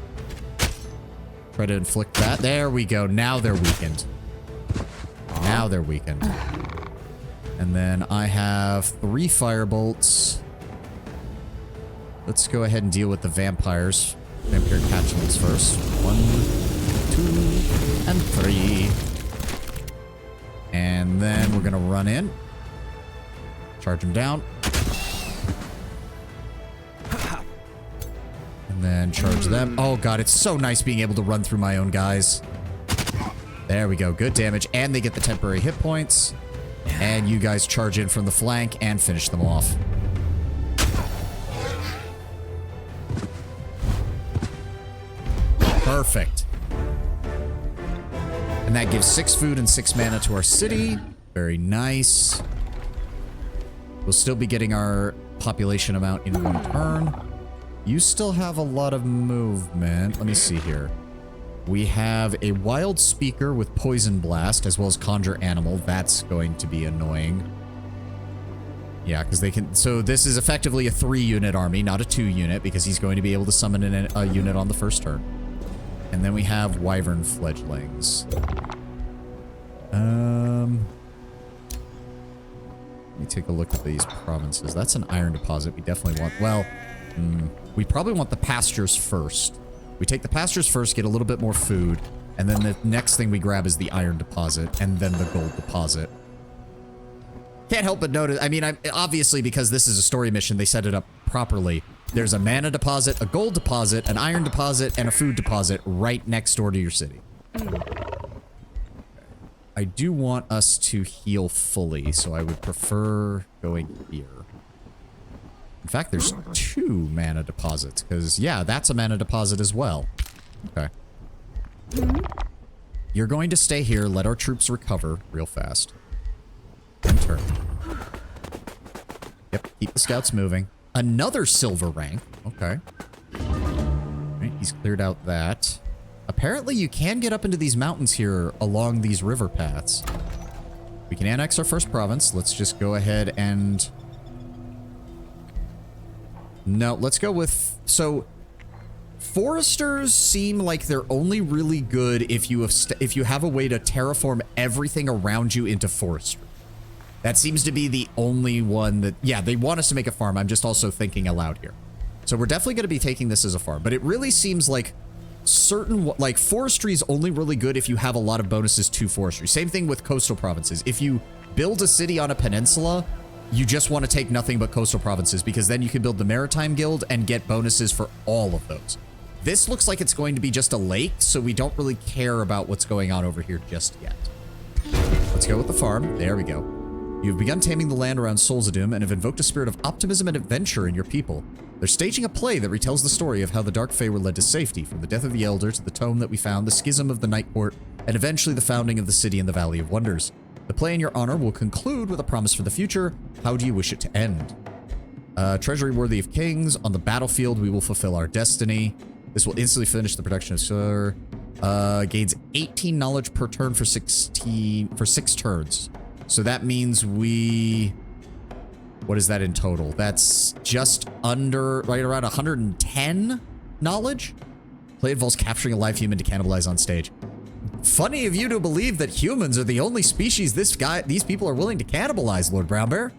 Try to inflict that. There we go. Now they're weakened. Now they're weakened. And then I have 3 firebolts. Let's go ahead and deal with the vampires. Vampire catchments first. 1, 2, and 3. And then we're gonna run in. Charge them down. And then charge them. Oh god, it's so nice being able to run through my own guys. There we go. Good damage. And they get the temporary hit points. And you guys charge in from the flank and finish them off. Perfect. And that gives 6 food and 6 mana to our city. Very nice. We'll still be getting our population amount in 1 turn. You still have a lot of movement. Let me see here. We have a wild speaker with poison blast as well as conjure animal. That's going to be annoying. Yeah, because they can... So this is effectively a 3-unit army, not a 2-unit, because he's going to be able to summon a unit on the first turn. And then we have wyvern fledglings. Let me take a look at these provinces. That's an iron deposit. We definitely want... Well, we probably want the pastures first. We take the pastures first, get a little bit more food, and then the next thing we grab is the iron deposit, and then the gold deposit. Can't help but notice, I mean, obviously because this is a story mission, they set it up properly. There's a mana deposit, a gold deposit, an iron deposit, and a food deposit right next door to your city. I do want us to heal fully, so I would prefer going here. In fact, there's 2 mana deposits, because, yeah, that's a mana deposit as well. Okay. You're going to stay here, let our troops recover real fast. And turn. Yep, keep the scouts moving. Another silver rank. Okay. Right, he's cleared out that. Apparently, you can get up into these mountains here along these river paths. We can annex our first province. Let's just go ahead and... No, let's go with... So, foresters seem like they're only really good if you have a way to terraform everything around you into forestry. That seems to be the only one that, yeah, they want us to make a farm. I'm just also thinking aloud here. So we're definitely going to be taking this as a farm, but it really seems like like forestry is only really good if you have a lot of bonuses to forestry. Same thing with coastal provinces. If you build a city on a peninsula, you just want to take nothing but coastal provinces because then you can build the Maritime Guild and get bonuses for all of those. This looks like it's going to be just a lake, so we don't really care about what's going on over here just yet. Let's go with the farm. There we go. You've begun taming the land around Solzadum and have invoked a spirit of optimism and adventure in your people. They're staging a play that retells the story of how the Dark Fey were led to safety, from the death of the Elder to the tome that we found, the schism of the Night Court, and eventually the founding of the city in the Valley of Wonders. The play in your honor will conclude with a promise for the future. How do you wish it to end? Treasury worthy of kings. On the battlefield, we will fulfill our destiny. This will instantly finish the production of Sir. Gains 18 knowledge per turn for 6 turns. So that means we... What is that in total? That's just under, right around 110 knowledge? Play involves capturing a live human to cannibalize on stage. Funny of you to believe that humans are the only species these people are willing to cannibalize, Lord Brownbear.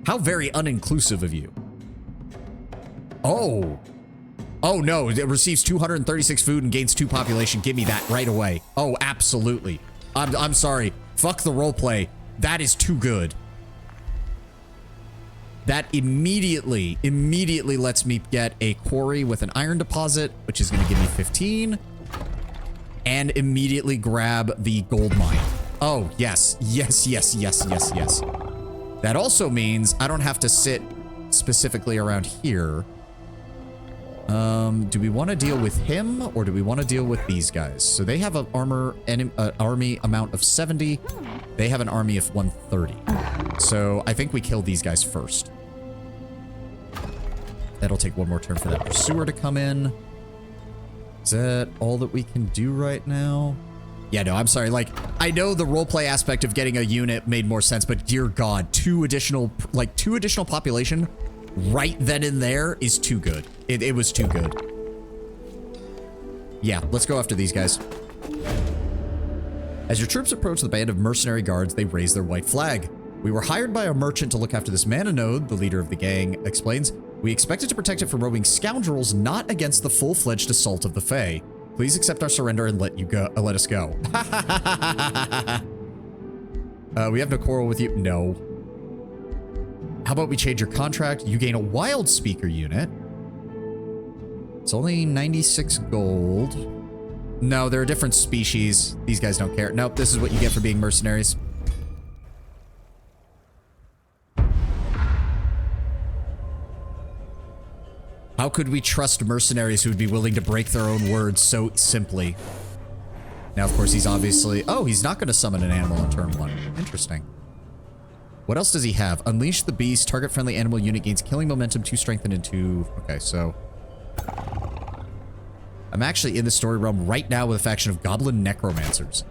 How very uninclusive of you. Oh. Oh no, it receives 236 food and gains 2 population. Give me that right away. Oh, absolutely. I'm sorry. Fuck the roleplay. That is too good. That immediately lets me get a quarry with an iron deposit, which is going to give me 15. And immediately grab the gold mine. Oh, yes. Yes, yes, yes, yes, yes. That also means I don't have to sit specifically around here. Do we want to deal with him or do we want to deal with these guys? So they have an army amount of 70. They have an army of 130. So I think we kill these guys first. That'll take one more turn for that pursuer to come in. Is that all that we can do right now? Yeah, no, I'm sorry. Like, I know the roleplay aspect of getting a unit made more sense, but dear God, 2 additional population right then and there is too good. It was too good. Yeah, let's go after these guys. As your troops approach the band of mercenary guards, they raise their white flag. We were hired by a merchant to look after this mana node, the leader of the gang explains. We expected to protect it from roving scoundrels, not against the full-fledged assault of the Fae. Please accept our surrender and let us go. We have no quarrel with you. No. How about we change your contract? You gain a wild speaker unit. It's only 96 gold. No, they're a different species. These guys don't care. Nope, this is what you get for being mercenaries. How could we trust mercenaries who would be willing to break their own words so simply? Now, of course, he's obviously... Oh, he's not going to summon an animal on turn 1. Interesting. What else does he have? Unleash the beast. Target-friendly animal unit gains killing momentum, 2 strength and 2... Okay, so... I'm actually in the story realm right now with a faction of goblin necromancers.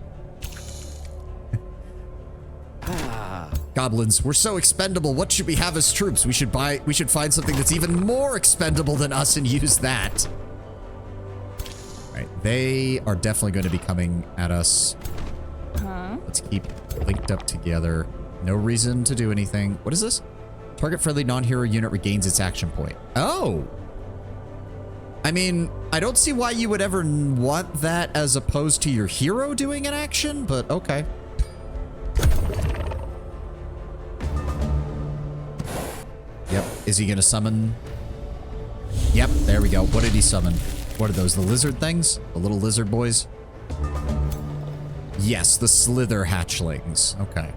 Goblins, we're so expendable. What should we have as troops? We should find something that's even more expendable than us and use that. All right, they are definitely going to be coming at us. Let's keep linked up together. No reason to do anything. What is this? Target-friendly non-hero unit regains its action point. Oh! I mean, I don't see why you would ever want that as opposed to your hero doing an action, but okay. Yep. Is he going to summon? Yep. There we go. What did he summon? What are those? The lizard things? The little lizard boys? Yes, the slither hatchlings. Okay.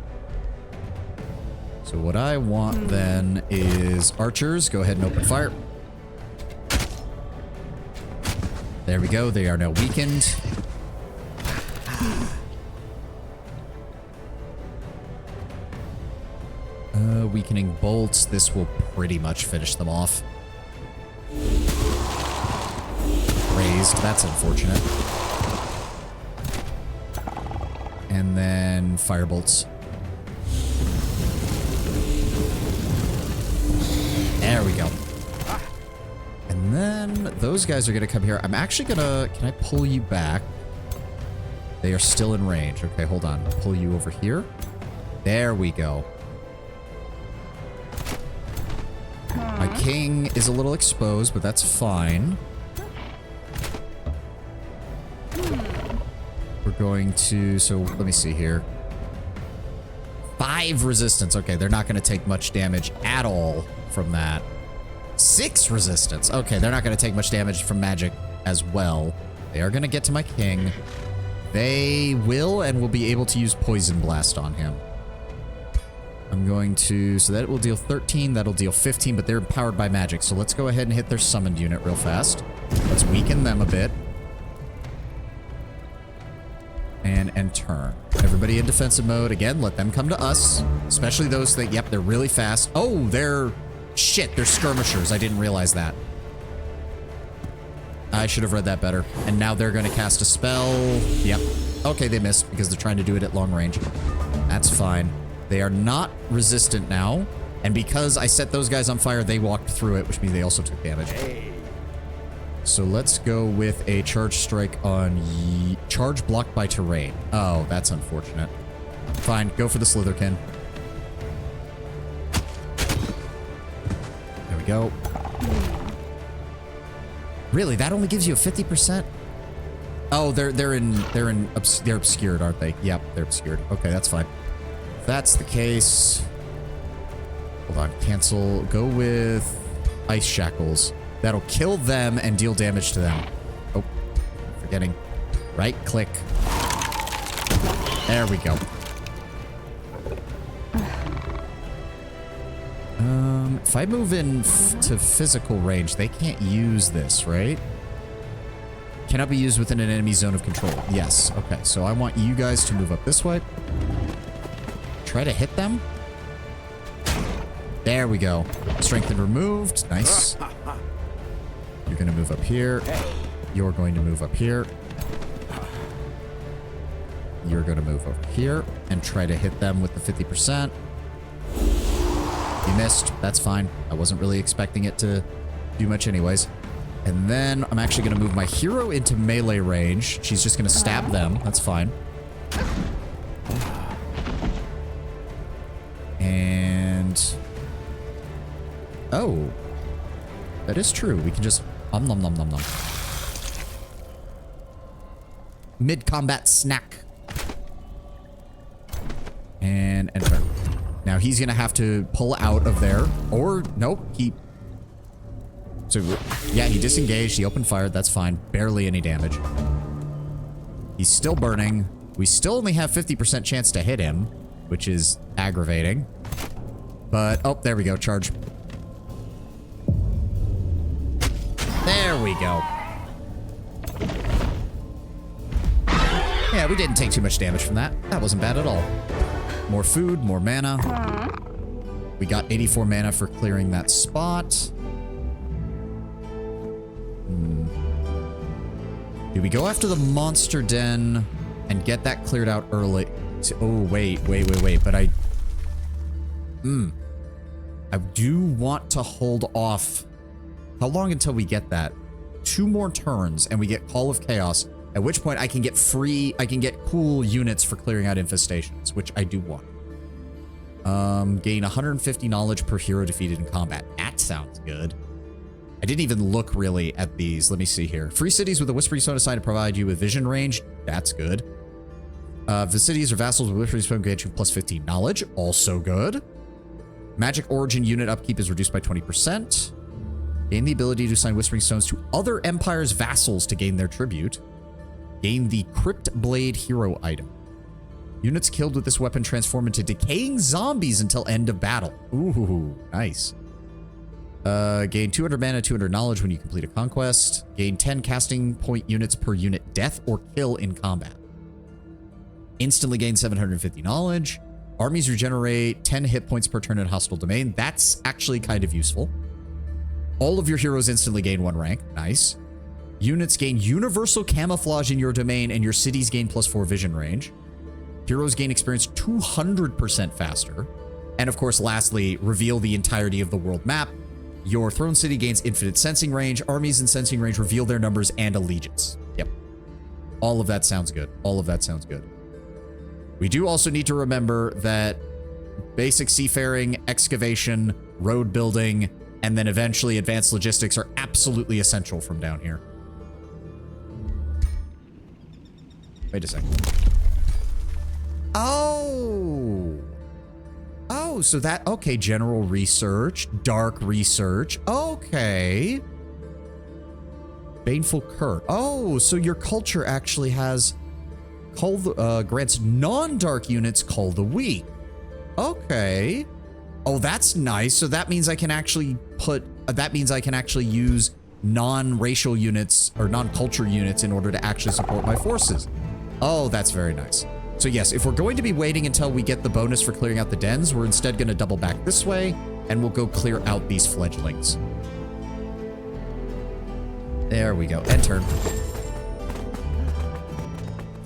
So what I want then is archers. Go ahead and open fire. There we go. They are now weakened. Weakening bolts. This will pretty much finish them off. Raised. That's unfortunate. And then firebolts. There we go. And then those guys are going to come here. I'm actually going to... Can I pull you back? They are still in range. Okay, hold on. Pull you over here. There we go. My king is a little exposed, but that's fine. We're going to... So, let me see here. 5 resistance. Okay, they're not going to take much damage at all from that. 6 resistance. Okay, they're not going to take much damage from magic as well. They are going to get to my king. They will and will be able to use Poison Blast on him. I'm going to... So that will deal 13. That'll deal 15, but they're empowered by magic. So let's go ahead and hit their summoned unit real fast. Let's weaken them a bit. And turn. Everybody in defensive mode. Again, let them come to us. Especially those that... Yep, they're really fast. Oh, they're... Shit, they're skirmishers. I didn't realize that. I should have read that better. And now they're going to cast a spell. Yep. Okay, they missed because they're trying to do it at long range. That's fine. They are not resistant now. And because I set those guys on fire, they walked through it, which means they also took damage. So let's go with a charge strike on charge blocked by terrain. Oh, that's unfortunate. Fine, go for the Slitherkin. There we go. Really, that only gives you a 50%? Oh, they're obscured, aren't they? Yep, they're obscured. Okay, that's fine. If that's the case, hold on, cancel. Go with Ice Shackles. That'll kill them and deal damage to them. Oh, forgetting. Right click. There we go. If I move in to physical range, they can't use this, right? Cannot be used within an enemy zone of control. Yes. Okay, so I want you guys to move up this way. Try to hit them. There we go. Strengthened removed. Nice. You're going to move up here. You're going to move up here. You're going to move over here and try to hit them with the 50%. You missed. That's fine. I wasn't really expecting it to do much anyways. And then I'm actually going to move my hero into melee range. She's just going to stab them. That's fine. And... Oh. That is true. We can just... nom nom nom nom nom. Mid-combat snack. And enter. Now he's going to have to pull out of there. Or, nope, he... So, yeah, he disengaged. He opened fire. That's fine. Barely any damage. He's still burning. We still only have 50% chance to hit him, which is aggravating. But, oh, there we go. Charge. There we go. Yeah, we didn't take too much damage from that. That wasn't bad at all. More food, more mana. We got 84 mana for clearing that spot. Do we go after the monster den and get that cleared out early? Oh, wait. But I do want to hold off. How long until we get that? 2 more turns and we get Call of Chaos, at which point I can get cool units for clearing out infestations, which I do want. Gain 150 knowledge per hero defeated in combat. That sounds good. I didn't even look really at these. Let me see here. Free cities with a Whispering Stone assigned to provide you with vision range. That's good. The cities or vassals with Whispering Stone grant you plus 15 knowledge. Also good. Magic origin unit upkeep is reduced by 20%. Gain the ability to assign Whispering Stones to other empires' vassals to gain their tribute. Gain the Crypt Blade hero item. Units killed with this weapon transform into decaying zombies until end of battle. Ooh, nice. Gain 200 mana, 200 knowledge when you complete a conquest. Gain 10 casting point units per unit death or kill in combat. Instantly gain 750 knowledge. Armies regenerate 10 hit points per turn in hostile domain. That's actually kind of useful. All of your heroes instantly gain 1 rank. Nice. Units gain universal camouflage in your domain and your cities gain +4 vision range. Heroes gain experience 200% faster. And of course, lastly, reveal the entirety of the world map. Your throne city gains infinite sensing range. Armies in sensing range reveal their numbers and allegiance. Yep. All of that sounds good. All of that sounds good. We do also need to remember that basic seafaring, excavation, road building, and then eventually advanced logistics are absolutely essential from down here. Wait a second. Oh! Oh, so that... Okay, general research, dark research. Okay. Baneful Curse. Oh, so your culture actually has... grants non-dark units Cull the Weak. Okay. Oh, that's nice. So that means I can actually put... that means I can actually use non-racial units or non-culture units in order to actually support my forces. Oh, that's very nice. So yes, if we're going to be waiting until we get the bonus for clearing out the dens, we're instead going to double back this way, and we'll go clear out these fledglings. There we go. End turn.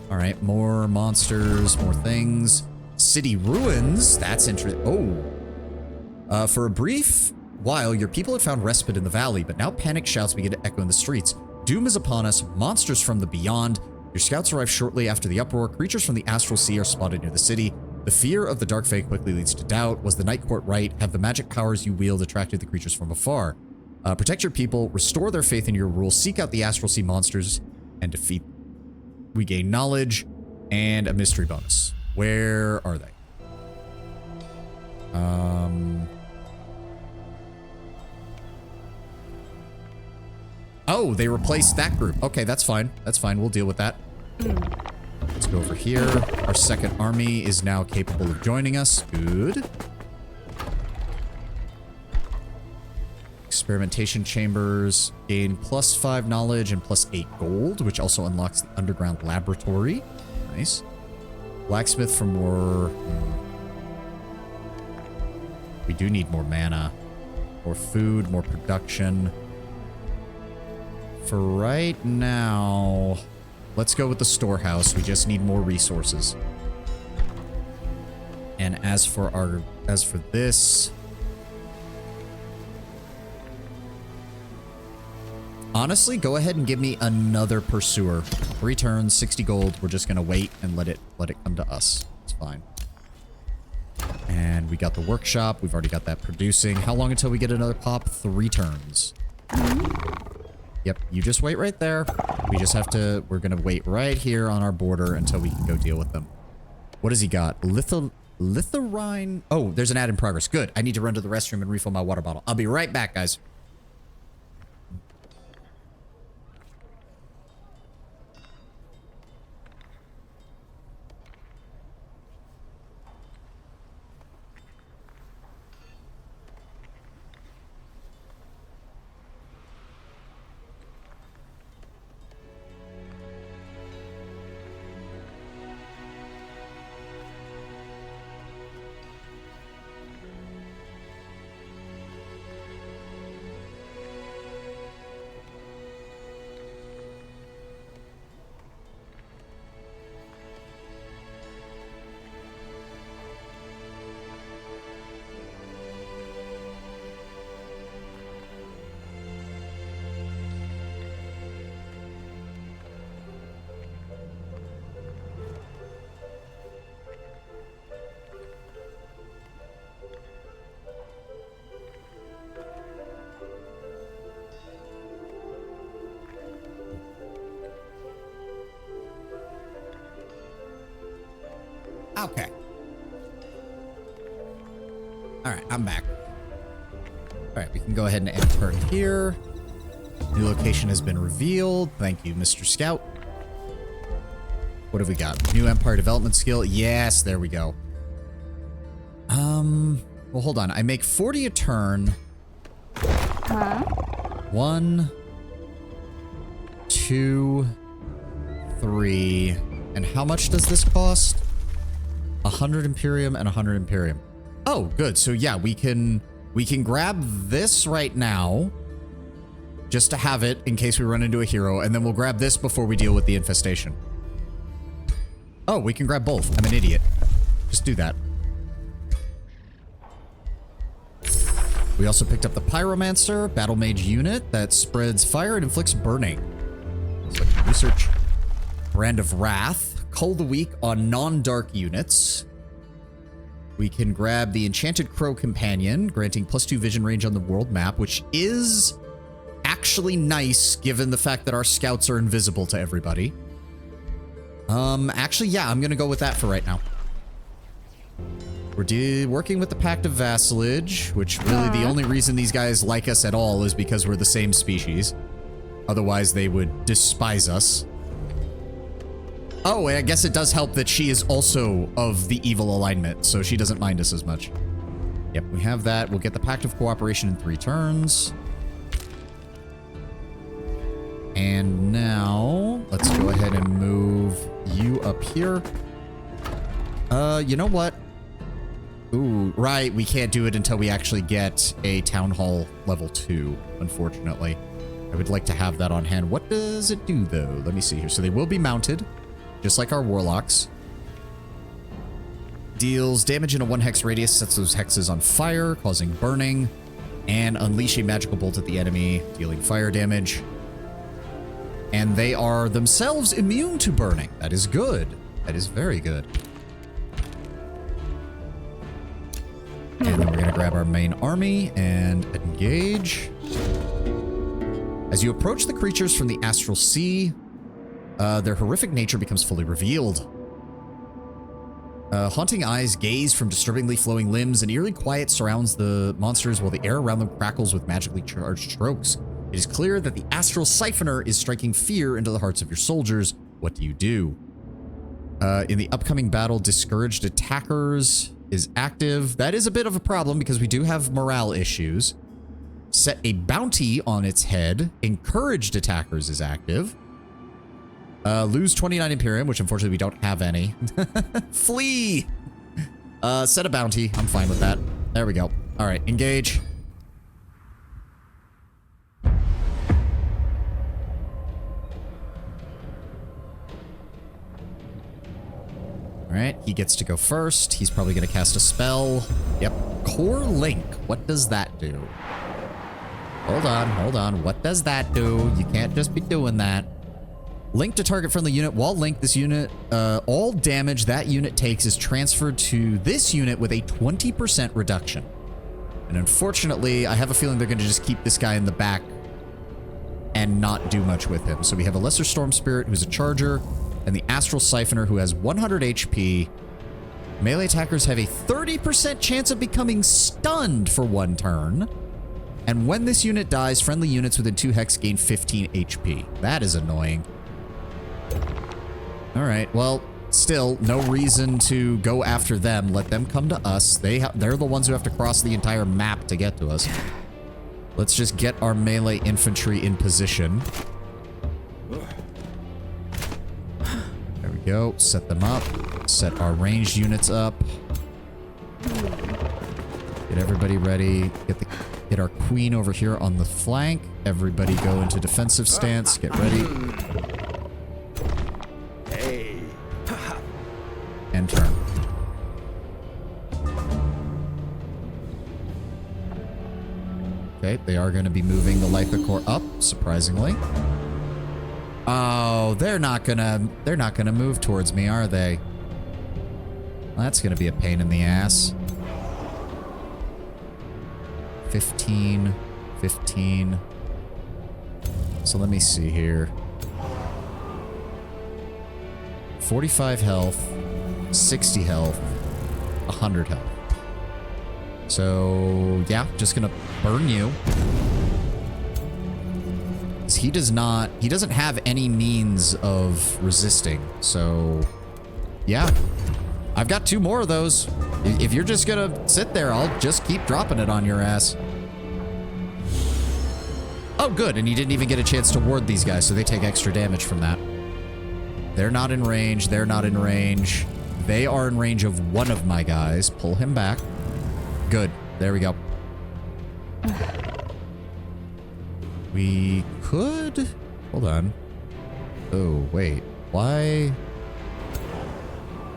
All right, more monsters, more things. City ruins. That's interesting. Oh. For a brief while, your people had found respite in the valley, but now panic shouts begin to echo in the streets. Doom is upon us. Monsters from the beyond. Your scouts arrive shortly after the uproar. Creatures from the astral sea are spotted near the city. The fear of the Dark Fey quickly leads to doubt. Was the Night Court right? Have the magic powers you wield attracted the creatures from afar? Protect your people, restore their faith in your rule, seek out the astral sea monsters, and defeat them. We gain knowledge and a mystery bonus. Where are they? Oh, they replaced that group. Okay, that's fine. That's fine. We'll deal with that. Let's go over here. Our second army is now capable of joining us. Good. Experimentation chambers gain +5 knowledge and +8 gold, which also unlocks the underground laboratory. Nice. Blacksmith for more... We do need more mana. More food, more production. For right now, let's go with the storehouse. We just need more resources. And as for this, honestly, go ahead and give me another pursuer. 3 turns, 60 gold. We're just gonna wait and let it come to us. It's fine. And we got the workshop. We've already got that producing. How long until we get another pop? 3 turns. Yep, you just wait right there. We just have to... We're gonna wait right here on our border until we can go deal with them. What has he got? Litharine... Oh, there's an ad in progress. Good. I need to run to the restroom and refill my water bottle. I'll be right back, guys. Okay. Alright, I'm back. Alright, we can go ahead and end turn here. New location has been revealed. Thank you, Mr. Scout. What have we got? New Empire development skill. Yes, there we go. Well, hold on. I make 40 a turn. 1, 2, 3. And how much does this cost? 100 Imperium and 100 Imperium. Oh, good. So yeah, we can grab this right now just to have it in case we run into a hero, and then we'll grab this before we deal with the infestation. Oh, we can grab both. I'm an idiot. Just do that. We also picked up the Pyromancer, Battle Mage unit that spreads fire and inflicts burning. Select research. Brand of Wrath, Cull the Weak on non-dark units. We can grab the Enchanted Crow Companion, granting +2 vision range on the world map, which is actually nice given the fact that our scouts are invisible to everybody. Actually, yeah, I'm gonna go with that for right now. We're working with the Pact of Vassalage, which really the only reason these guys like us at all is because we're the same species. Otherwise, they would despise us. Oh, I guess it does help that she is also of the evil alignment, so she doesn't mind us as much. Yep, we have that. We'll get the Pact of Cooperation in 3 turns. And now, let's go ahead and move you up here. You know what? Ooh, right, we can't do it until we actually get a Town Hall level 2, unfortunately. I would like to have that on hand. What does it do, though? Let me see here. So they will be mounted, just like our Warlocks. Deals damage in a 1-hex radius, sets those hexes on fire, causing burning, and unleash a magical bolt at the enemy, dealing fire damage. And they are themselves immune to burning. That is good. That is very good. And then we're going to grab our main army and engage. As you approach the creatures from the Astral Sea, their horrific nature becomes fully revealed. Haunting eyes gaze from disturbingly flowing limbs, and eerie quiet surrounds the monsters while the air around them crackles with magically charged strokes. It is clear that the Astral Siphoner is striking fear into the hearts of your soldiers. What do you do? In the upcoming battle, Discouraged Attackers is active. That is a bit of a problem because we do have morale issues. Set a bounty on its head. Encouraged Attackers is active. Lose 29 Imperium, which unfortunately we don't have any. Flee! Set a bounty. I'm fine with that. There we go. All right, engage. All right, he gets to go first. He's probably going to cast a spell. Yep. Core Link. What does that do? Hold on, hold on. What does that do? You can't just be doing that. Link to target friendly unit. While linked, this unit, all damage that unit takes is transferred to this unit with a 20% reduction. And unfortunately, I have a feeling they're going to just keep this guy in the back and not do much with him. So we have a Lesser Storm Spirit, who's a charger, and the Astral Siphoner, who has 100 HP. Melee attackers have a 30% chance of becoming stunned for 1 turn. And when this unit dies, friendly units within 2 hex gain 15 HP. That is annoying. Alright, well, still, no reason to go after them. Let them come to us. They're the ones who have to cross the entire map to get to us. Let's just get our melee infantry in position. There we go. Set them up. Set our ranged units up. Get everybody ready. Get our queen over here on the flank. Everybody go into defensive stance. Get ready. And turn. Okay, they are going to be moving the Lytha Core up, surprisingly. Oh, they're not gonna move towards me, are they? That's gonna be a pain in the ass. 15, 15. So let me see here. 45 health, 60 health, 100 health. So, yeah, just gonna burn you. He doesn't have any means of resisting, so yeah. I've got 2 more of those. If you're just gonna sit there, I'll just keep dropping it on your ass. Oh, good, and he didn't even get a chance to ward these guys, so they take extra damage from that. They're not in range, they're not in range. They are in range of one of my guys. Pull him back. Good, there we go. We could... Hold on. Oh, wait. Why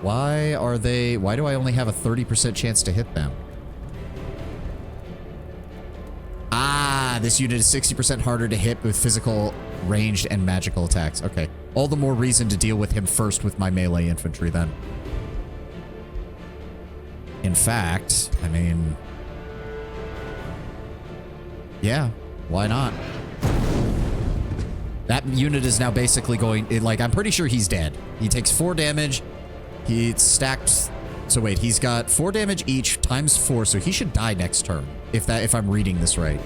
do I only have a 30% chance to hit them? this unit is 60% harder to hit with physical, ranged, and magical attacks. Okay. All the more reason to deal with him first with my melee infantry then. In fact, I mean... yeah, why not? That unit is now basically going... like, I'm pretty sure he's dead. He takes 4 damage. He's stacked... so wait, he's got 4 damage each times 4, so he should die next turn. If I'm reading this right.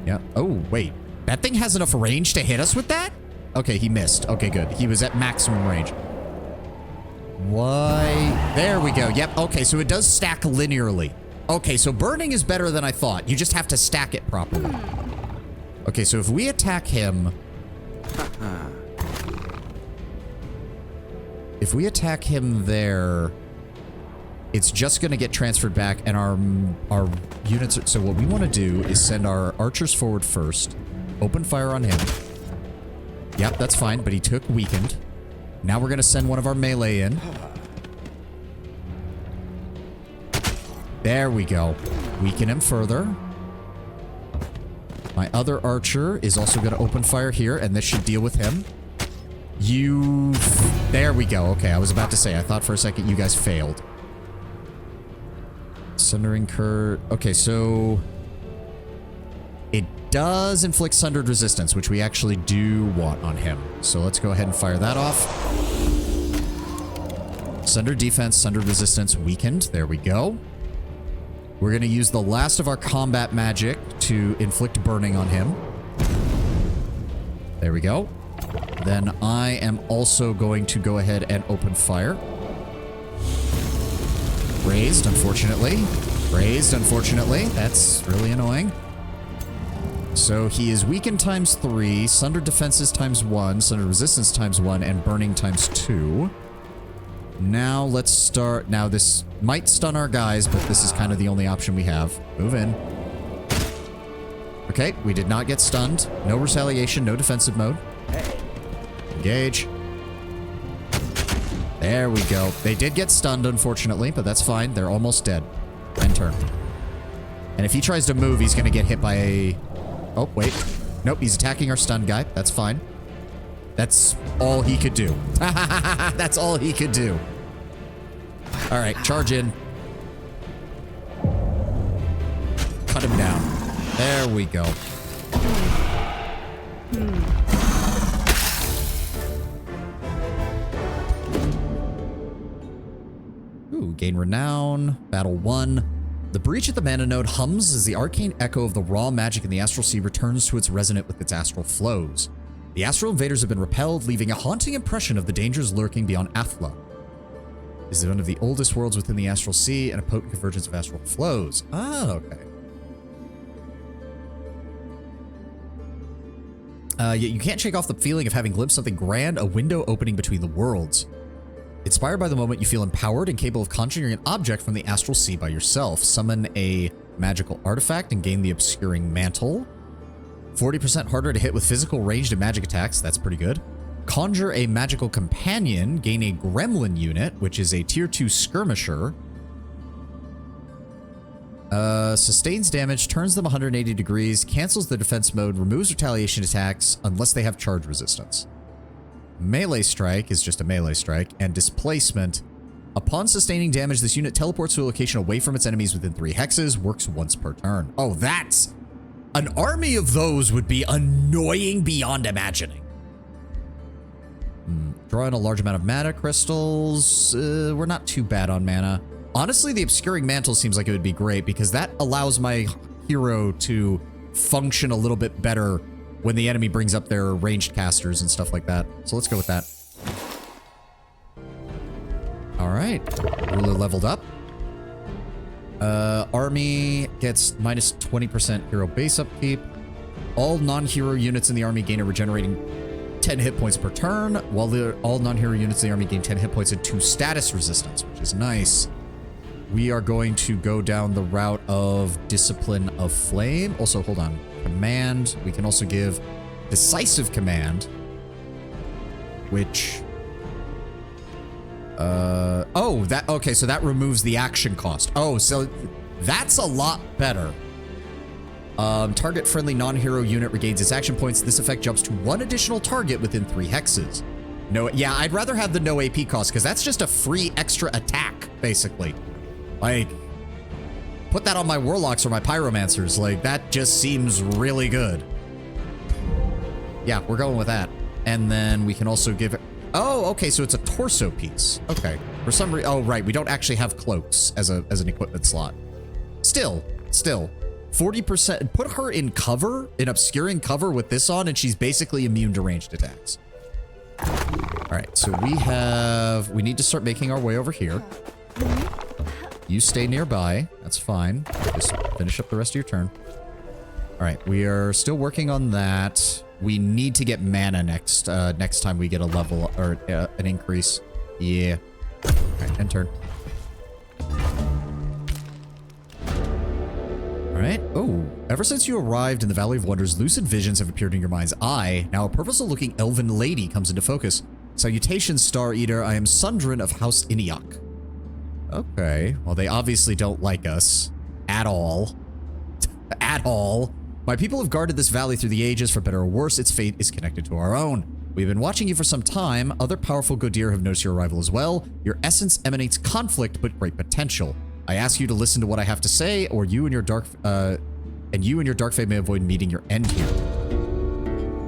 Yeah. Oh, wait. That thing has enough range to hit us with that? Okay, he missed. Okay, good. He was at maximum range. Why? There we go. Yep. Okay, so it does stack linearly. Okay, so burning is better than I thought. You just have to stack it properly. Okay, so if we attack him... if we attack him there, it's just going to get transferred back, and our units... so what we want to do is send our archers forward first. Open fire on him. Yep, that's fine, but he took weakened. Now we're going to send one of our melee in. There we go. Weaken him further. My other archer is also going to open fire here, and this should deal with him. There we go. Okay, I was about to say, I thought for a second you guys failed. Sundering Curse. Okay, so... it does inflict Sundered Resistance, which we actually do want on him. So let's go ahead and fire that off. Sundered Defense, Sundered Resistance, weakened. There we go. We're going to use the last of our combat magic to inflict burning on him. There we go. Then I am also going to go ahead and open fire. Raised, unfortunately. Raised, unfortunately. That's really annoying. So he is weakened times 3, Sundered Defenses times 1, Sundered Resistance times 1, and Burning times 2. Now let's start... now this might stun our guys, but this is kind of the only option we have. Move in. Okay, we did not get stunned. No retaliation, no defensive mode. Engage. There we go. They did get stunned, unfortunately, but that's fine. They're almost dead. End turn. And if he tries to move, he's going to get hit by a... oh, wait. Nope, he's attacking our stun guy. That's fine. That's all he could do. That's all he could do. All right, charge in. Cut him down. There we go. Ooh, gain renown. Battle 1. The breach at the mana node hums as the arcane echo of the raw magic in the astral sea returns to its resonant with its astral flows. The astral invaders have been repelled, leaving a haunting impression of the dangers lurking beyond Athla. This is one of the oldest worlds within the astral sea and a potent convergence of astral flows. Ah, okay. Yet you can't shake off the feeling of having glimpsed something grand, a window opening between the worlds. Inspired by the moment, you feel empowered and capable of conjuring an object from the astral sea by yourself. Summon a magical artifact and gain the Obscuring Mantle. 40% harder to hit with physical, ranged, and magic attacks. That's pretty good. Conjure a magical companion. Gain a gremlin unit, which is a tier 2 skirmisher. Sustains damage, turns them 180 degrees, cancels the defense mode, removes retaliation attacks unless they have charge resistance. Melee strike is just a melee strike, and displacement. Upon sustaining damage, this unit teleports to a location away from its enemies within 3 hexes, works once per turn. Oh, that's... an army of those would be annoying beyond imagining. Drawing a large amount of mana crystals. We're not too bad on mana. Honestly, the Obscuring Mantle seems like it would be great because that allows my hero to function a little bit better when the enemy brings up their ranged casters and stuff like that. So let's go with that. All right. Ruler leveled up. Army gets minus 20% hero base upkeep. All non-hero units in the army gain a regenerating 10 hit points per turn, while all non-hero units in the army gain 10 hit points and 2 status resistance, which is nice. We are going to go down the route of Discipline of Flame. Also, hold on. Command. We can also give Decisive Command, which... Oh, okay, so that removes the action cost. Oh, so that's a lot better. Target friendly non-hero unit regains its action points. This effect jumps to 1 additional target within 3 hexes. No, yeah, I'd rather have the no AP cost because that's just a free extra attack, basically. Like, put that on my warlocks or my pyromancers. Like, that just seems really good. Yeah, we're going with that. And then we can also give it... Oh, okay, so it's a torso piece. Okay. For some reason... Oh, right, we don't actually have cloaks as an equipment slot. Still. 40%. Put her in cover, in obscuring cover with this on, and she's basically immune to ranged attacks. All right, so we need to start making our way over here. You stay nearby. That's fine. Just finish up the rest of your turn. All right, we are still working on that. We need to get mana next time we get a level or an increase. Yeah. All right, end turn. All right. Oh, ever since you arrived in the Valley of Wonders, lucid visions have appeared in your mind's eye. Now a purposeful-looking elven lady comes into focus. Salutations, Star Eater. I am Sundrin of House Iniok. Okay. Well, they obviously don't like us at all. At all. My people have guarded this valley through the ages, for better or worse. Its fate is connected to our own. We've been watching you for some time. Other powerful Godir have noticed your arrival as well. Your essence emanates conflict, but great potential. I ask you to listen to what I have to say, or you and your Dark Fey may avoid meeting your end here.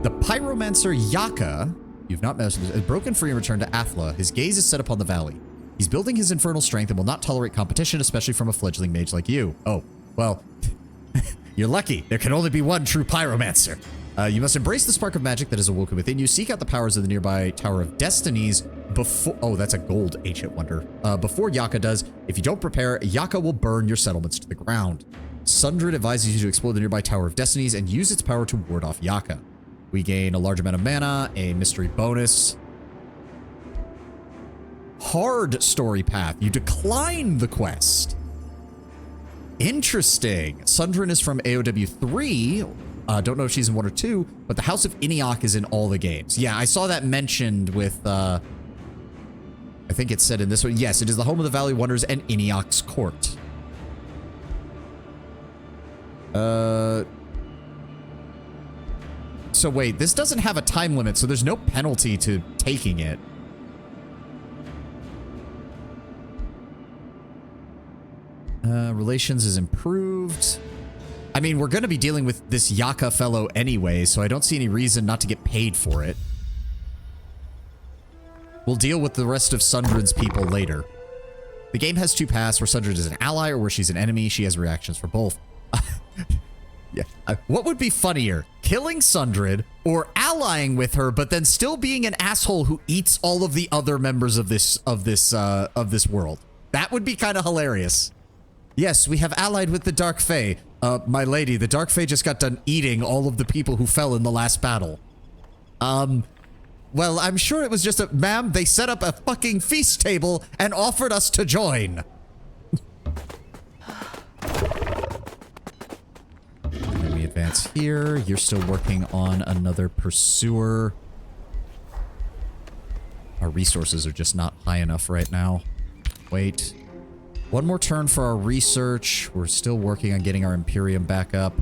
The Pyromancer Yaka, you've not met, is broken free and returned to Athla. His gaze is set upon the valley. He's building his infernal strength and will not tolerate competition, especially from a fledgling mage like you. Oh, well... You're lucky. There can only be one true pyromancer. You must embrace the spark of magic that is awoken within you. Seek out the powers of the nearby Tower of Destinies before... Oh, that's a gold ancient wonder. Before Yaka does. If you don't prepare, Yaka will burn your settlements to the ground. Sundred advises you to explore the nearby Tower of Destinies and use its power to ward off Yaka. We gain a large amount of mana, a mystery bonus. Hard story path. You decline the quest. Interesting. Sundrin is from AoW4. Don't know if she's in 1 or 2, but the House of Iniok is in all the games. Yeah, I saw that mentioned with, I think it said in this one. Yes, it is the home of the Valley Wonders and Iniok's court. So wait, this doesn't have a time limit, so there's no penalty to taking it. Relations is improved. I mean, we're going to be dealing with this Yaka fellow anyway, so I don't see any reason not to get paid for it. We'll deal with the rest of Sundrin's people later. The game has 2 paths, where Sundrin is an ally or where she's an enemy. She has reactions for both. Yeah. What would be funnier? Killing Sundrin or allying with her, but then still being an asshole who eats all of the other members of this world? That would be kind of hilarious. Yes, we have allied with the Dark Fey. My lady, the Dark Fey just got done eating all of the people who fell in the last battle. Well, I'm sure it was just a... Ma'am, they set up a fucking feast table and offered us to join. Let me advance here. You're still working on another pursuer. Our resources are just not high enough right now. Wait. 1 more turn for our research. We're still working on getting our Imperium back up.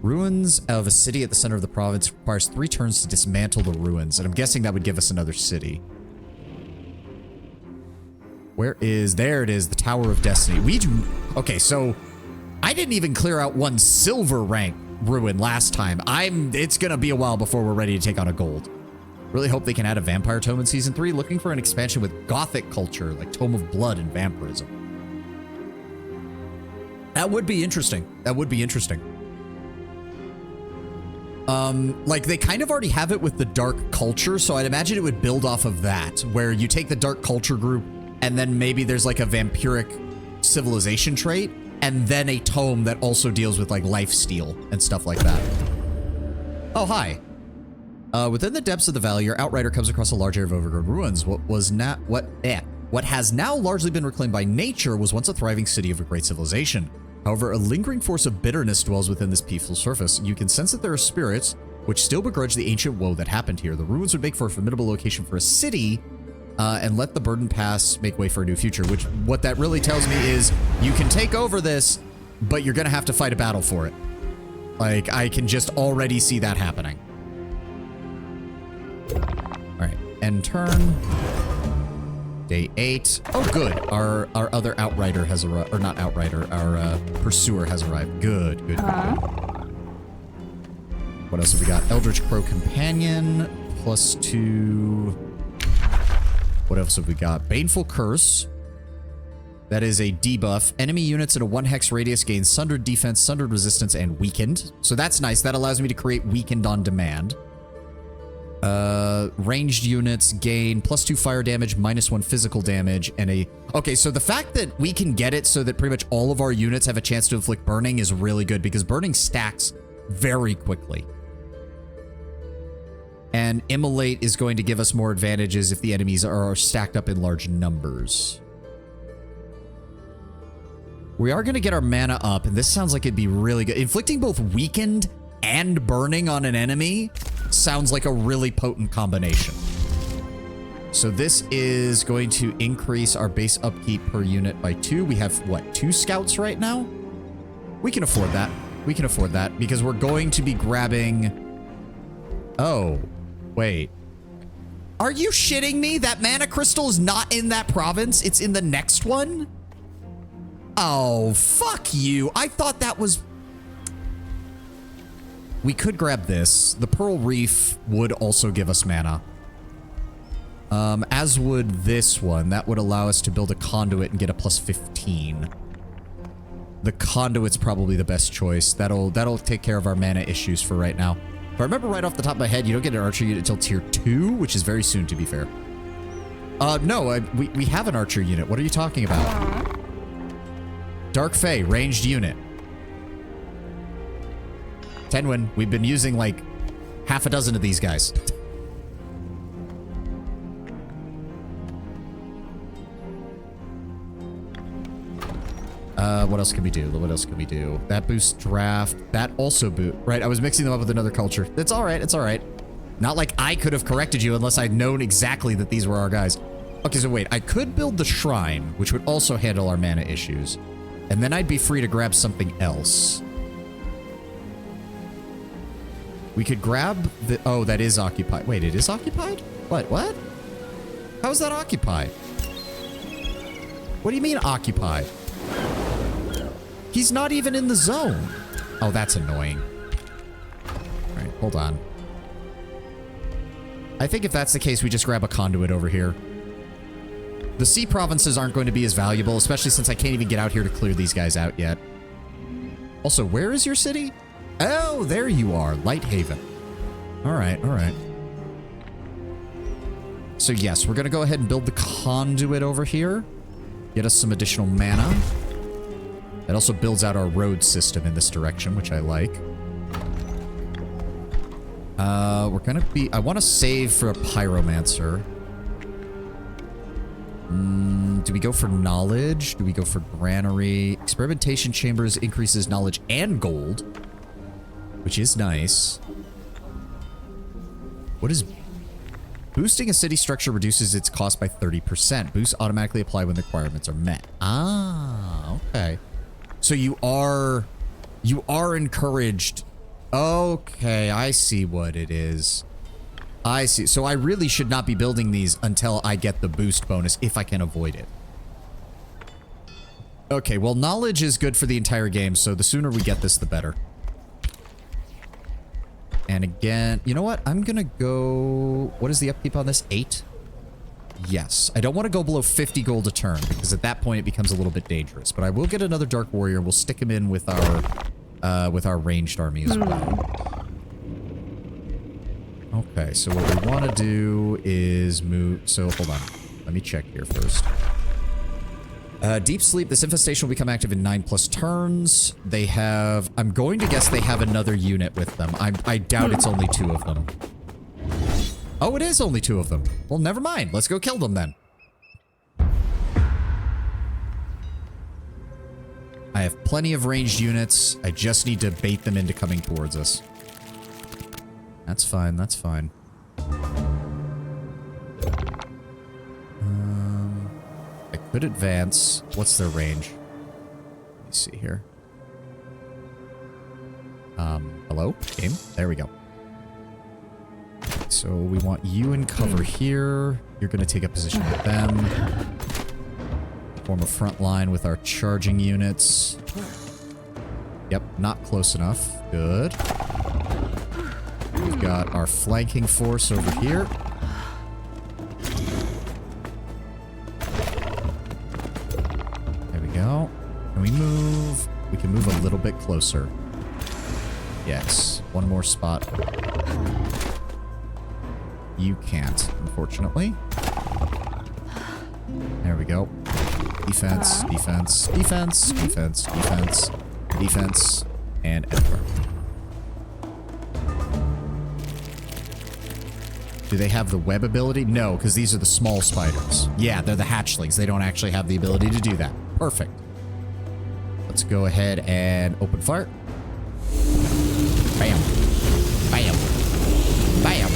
Ruins of a city at the center of the province requires 3 turns to dismantle the ruins, and I'm guessing that would give us another city. Where is... There it is, the Tower of Destiny. We do... Okay, so... I didn't even clear out 1 silver rank ruin last time. It's gonna be a while before we're ready to take on a gold. Really hope they can add a vampire tome in Season 3. Looking for an expansion with gothic culture, like Tome of Blood and vampirism. That would be interesting. That would be interesting. Like, they kind of already have it with the dark culture, so I'd imagine it would build off of that, where you take the dark culture group, and then maybe there's like a vampiric civilization trait, and then a tome that also deals with like lifesteal and stuff like that. Oh, hi. Within the depths of the valley, your outrider comes across a large area of overgrown ruins. What has now largely been reclaimed by nature was once a thriving city of a great civilization. However, a lingering force of bitterness dwells within this peaceful surface. You can sense that there are spirits which still begrudge the ancient woe that happened here. The ruins would make for a formidable location for a city, and let the burden pass make way for a new future, which what that really tells me is you can take over this, but you're going to have to fight a battle for it. Like, I can just already see that happening. All right, end turn. Day 8. Oh, good. Our other outrider has arrived, or not outrider, our pursuer has arrived. Good, good, good. What else have we got? Eldritch Crow Companion, +2. What else have we got? Baneful Curse. That is a debuff. Enemy units in a 1 hex radius gain sundered defense, sundered resistance, and weakened. So that's nice. That allows me to create weakened on demand. Ranged units gain +2 fire damage, -1 physical damage, and a... Okay, so the fact that we can get it so that pretty much all of our units have a chance to inflict burning is really good because burning stacks very quickly. And Immolate is going to give us more advantages if the enemies are stacked up in large numbers. We are going to get our mana up, and this sounds like it'd be really good. Inflicting both weakened and burning on an enemy sounds like a really potent combination. So this is going to increase our base upkeep per unit by 2. We have, what, 2 scouts right now? We can afford that. We can afford that because we're going to be grabbing... Oh, wait. Are you shitting me? That mana crystal is not in that province? It's in the next one? Oh, fuck you. I thought that was... We could grab this. The Pearl Reef would also give us mana. As would this one. That would allow us to build a conduit and get a +15. The conduit's probably the best choice. That'll take care of our mana issues for right now. If I remember right off the top of my head, you don't get an archer unit until tier 2, which is very soon, to be fair. No, we have an archer unit. What are you talking about? Dark Fey, ranged unit. Tenwin, we've been using like half a dozen of these guys. What else can we do? What else can we do? That boosts draft. That also boot. Right, I was mixing them up with another culture. It's all right. It's all right. Not like I could have corrected you unless I'd known exactly that these were our guys. Okay, so wait. I could build the shrine, which would also handle our mana issues. And then I'd be free to grab something else. We could grab the... Oh, that is occupied. Wait, it is occupied? What? How is that occupied? What do you mean occupied? He's not even in the zone. Oh, that's annoying. All right, hold on. I think if that's the case, we just grab a conduit over here. The sea provinces aren't going to be as valuable, especially since I can't even get out here to clear these guys out yet. Also, where is your city? Oh, there you are. Lighthaven. All right, all right. So yes, we're going to go ahead and build the conduit over here. Get us some additional mana. It also builds out our road system in this direction, which I like. We're going to be... I want to save for a pyromancer. Do we go for knowledge? Do we go for granary? Experimentation chambers increases knowledge and gold, which is nice. What is... Boosting a city structure reduces its cost by 30%. Boosts automatically apply when the requirements are met. Ah, okay. So you are encouraged. Okay, I see what it is. I see. So I really should not be building these until I get the boost bonus, if I can avoid it. Okay, well, knowledge is good for the entire game, so the sooner we get this, the better. And again, you know what? I'm gonna go... What is the upkeep on this? 8? Yes. I don't want to go below 50 gold a turn, because at that point it becomes a little bit dangerous. But I will get another Dark Warrior. We'll stick him in with our ranged army as well. Okay, so what we want to do is move... So, hold on. Let me check here first. Deep Sleep. This infestation will become active in 9+ turns. They have... I'm going to guess they have another unit with them. I doubt it's only 2 of them. Oh, it is only 2 of them. Well, never mind. Let's go kill them then. I have plenty of ranged units. I just need to bait them into coming towards us. That's fine, that's fine. I could advance. What's their range? Let me see here. Hello? Game? There we go. So we want you in cover here. You're going to take a position with them. Form a front line with our charging units. Yep, not close enough. Good. We've got our flanking force over here. There we go. Can we move? We can move a little bit closer. Yes, one more spot. You can't, unfortunately. There we go. Defense, defense, defense, defense, defense, defense, and enter. Do they have the web ability? No, because these are the small spiders. Yeah, they're the hatchlings. They don't actually have the ability to do that. Perfect. Let's go ahead and open fire. Bam. Bam. Bam.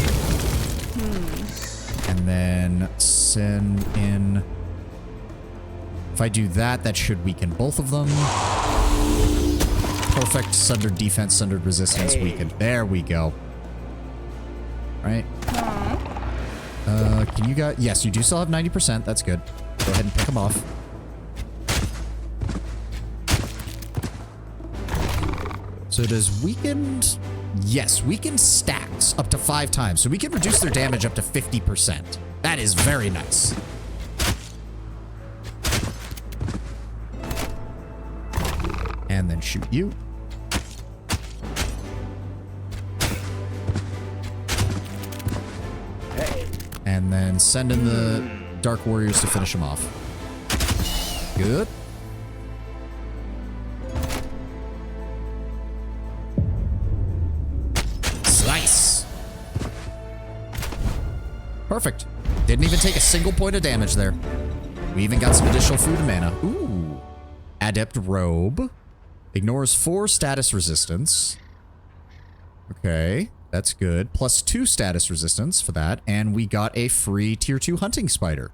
And then send in... If I do that, that should weaken both of them. Perfect. Sundered defense, sundered resistance, weakened. There we go. Right. Can you guys... Yes, you do still have 90%. That's good. Go ahead and pick them off. So does weakened... Yes, weakened stacks up to 5 times. So we can reduce their damage up to 50%. That is very nice. And then shoot you. And then send in the Dark Warriors to finish them off. Good. Slice. Perfect. Didn't even take a single point of damage there. We even got some additional food and mana. Ooh. Adept Robe. Ignores 4 status resistance. Okay. That's good. Plus 2 status resistance for that. And we got a free tier 2 hunting spider.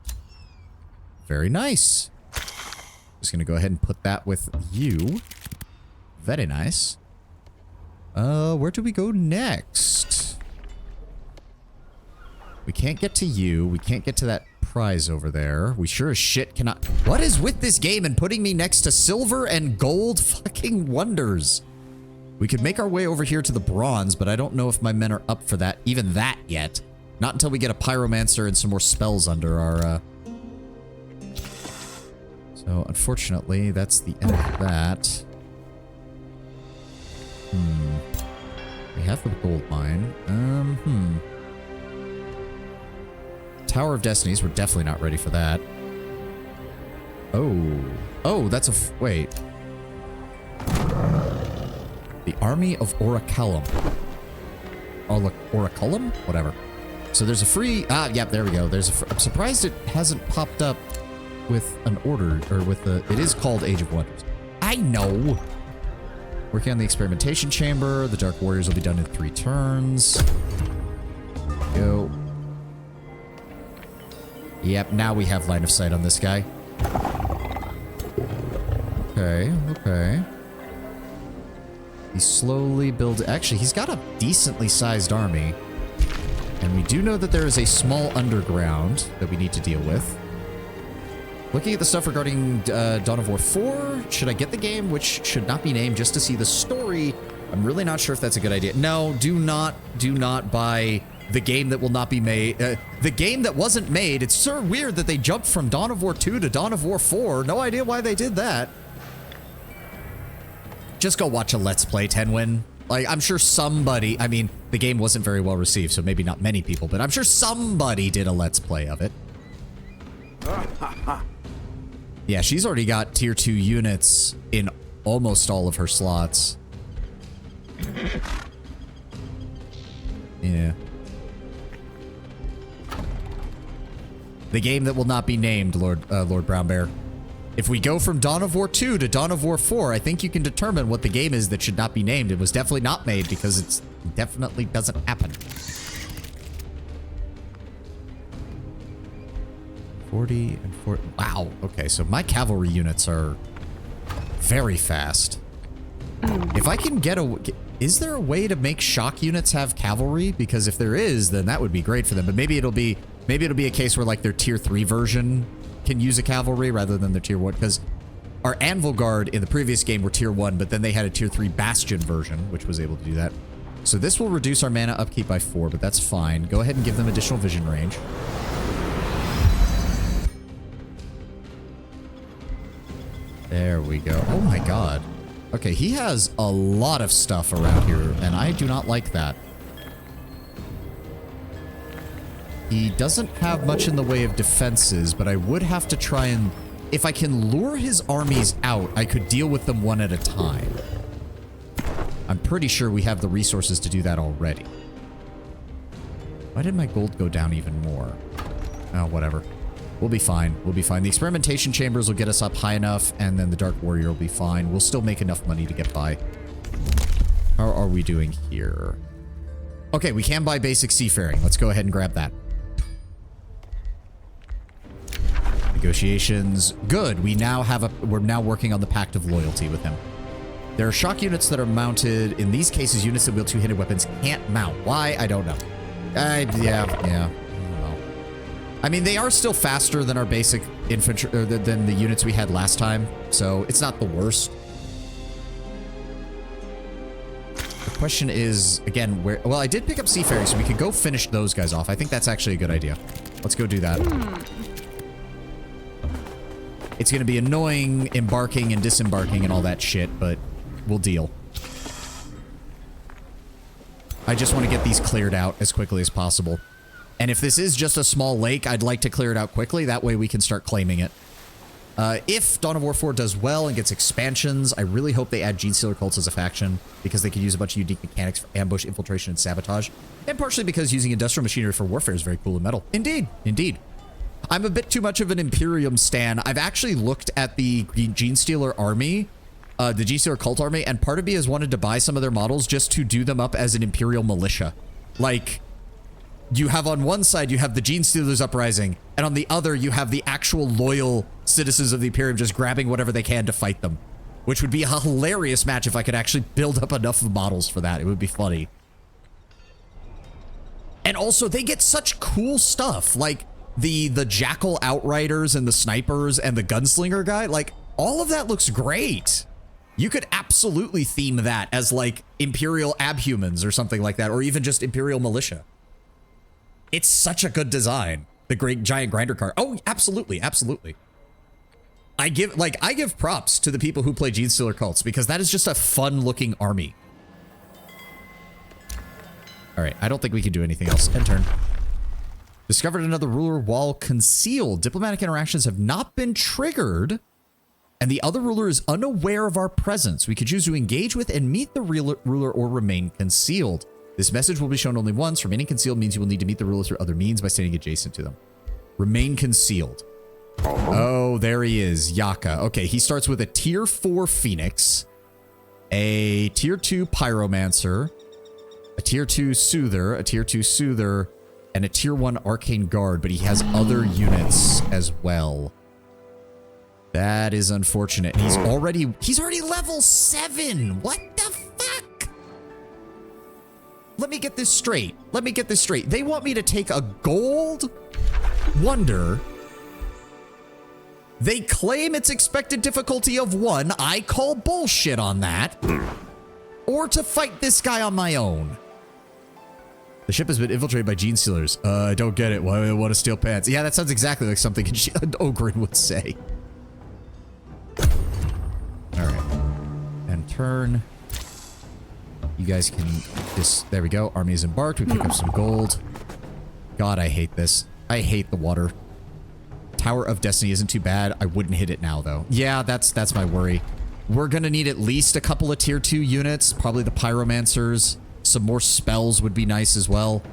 Very nice. Just gonna go ahead and put that with you. Very nice. Where do we go next? We can't get to you. We can't get to that prize over there. We sure as shit cannot... What is with this game and putting me next to silver and gold fucking wonders? We could make our way over here to the bronze, but I don't know if my men are up for that, even that yet. Not until we get a pyromancer and some more spells under our, So, unfortunately, that's the end of that. We have the gold mine. Tower of Destinies, we're definitely not ready for that. Oh, that's a... Wait. The Army of Oraculum. Oraculum? Whatever. So there's a free... yep, there we go. I'm surprised it hasn't popped up with an order, or with the... It is called Age of Wonders. I know! Working on the experimentation chamber. The Dark Warriors will be done in 3 turns. Go. Yep, now we have line of sight on this guy. Okay. He's slowly building... Actually, he's got a decently sized army. And we do know that there is a small underground that we need to deal with. Looking at the stuff regarding Dawn of War 4, should I get the game, which should not be named, just to see the story? I'm really not sure if that's a good idea. No, do not buy the game that will not be made. The game that wasn't made. It's so weird that they jumped from Dawn of War 2 to Dawn of War 4. No idea why they did that. Just go watch a Let's Play, Tenwin. Like, I'm sure somebody... I mean, the game wasn't very well received, so maybe not many people, but I'm sure somebody did a Let's Play of it. Yeah, she's already got tier 2 units in almost all of her slots. Yeah. The game that will not be named, Lord Brownbear. If we go from Dawn of War 2 to Dawn of War 4, I think you can determine what the game is that should not be named. It was definitely not made because it's Definitely doesn't happen. 40 and 40. Wow. Okay, so my cavalry units are very fast. If I can get a... Is there a way to make shock units have cavalry? Because if there is, then that would be great for them. But maybe it'll be a case where like their tier 3 version can use a cavalry rather than their tier 1. Because our Anvil Guard in the previous game were tier 1, but then they had a tier 3 Bastion version, which was able to do that. So this will reduce our mana upkeep by 4, but that's fine. Go ahead and give them additional vision range. There we go. Oh my god. Okay, he has a lot of stuff around here, and I do not like that. He doesn't have much in the way of defenses, but I would have to try and... If I can lure his armies out, I could deal with them one at a time. I'm pretty sure we have the resources to do that already. Why did my gold go down even more? Oh, whatever. We'll be fine. We'll be fine. The experimentation chambers will get us up high enough, and then the Dark Warrior will be fine. We'll still make enough money to get by. How are we doing here? Okay, we can buy basic seafaring. Let's go ahead and grab that. Negotiations. Good. We're now working on the Pact of Loyalty with him. There are shock units that are mounted. In these cases, units that wield two-handed weapons can't mount. Why? I don't know. Yeah. I mean, they are still faster than our basic infantry, or than the units we had last time, so it's not the worst. The question is, again, where... Well, I did pick up seafaring, so we could go finish those guys off. I think that's actually a good idea. Let's go do that. It's going to be annoying embarking and disembarking and all that shit, but we'll deal. I just want to get these cleared out as quickly as possible. And if this is just a small lake, I'd like to clear it out quickly. That way we can start claiming it. If Dawn of War 4 does well and gets expansions, I really hope they add Genestealer cults as a faction, because they could use a bunch of unique mechanics for ambush, infiltration, and sabotage. And partially because using industrial machinery for warfare is very cool in metal. Indeed. Indeed. I'm a bit too much of an Imperium stan. I've actually looked at the Genestealer army, the Genestealer cult army, and part of me has wanted to buy some of their models just to do them up as an Imperial militia. Like... You have on one side, you have the Genestealers uprising, and on the other, you have the actual loyal citizens of the Imperium just grabbing whatever they can to fight them. Which would be a hilarious match if I could actually build up enough models for that. It would be funny. And also, they get such cool stuff, like the Jackal Outriders and the Snipers and the Gunslinger guy. Like, all of that looks great. You could absolutely theme that as, like, Imperial Abhumans or something like that, or even just Imperial Militia. It's such a good design. The great giant grinder car. Oh, absolutely, absolutely. I give props to the people who play Genestealer cults, because that is just a fun looking army. All right, I don't think we can do anything else. End turn. Discovered another ruler while concealed. Diplomatic interactions have not been triggered, and the other ruler is unaware of our presence. We could choose to engage with and meet the ruler or remain concealed. This message will be shown only once. Remaining concealed means you will need to meet the ruler through other means by standing adjacent to them. Remain concealed. Oh, there he is. Yaka. Okay, he starts with a tier 4 Phoenix, a tier 2 Pyromancer, a tier 2 Soother, a tier 2 Soother, and a tier 1 Arcane Guard, but he has other units as well. That is unfortunate. He's already level 7. What the fuck? Let me get this straight. Let me get this straight. They want me to take a gold wonder. They claim it's expected difficulty of 1. I call bullshit on that. Or to fight this guy on my own. The ship has been infiltrated by Genestealers. I don't get it. Why do I want to steal pants? Yeah, that sounds exactly like something an Ogren would say. Alright. And turn. You guys can just... There we go. Army is embarked. We pick up some gold. God, I hate this. I hate the water. Tower of Destiny isn't too bad. I wouldn't hit it now, though. Yeah, that's my worry. We're gonna need at least a couple of tier 2 units. Probably the Pyromancers. Some more spells would be nice as well.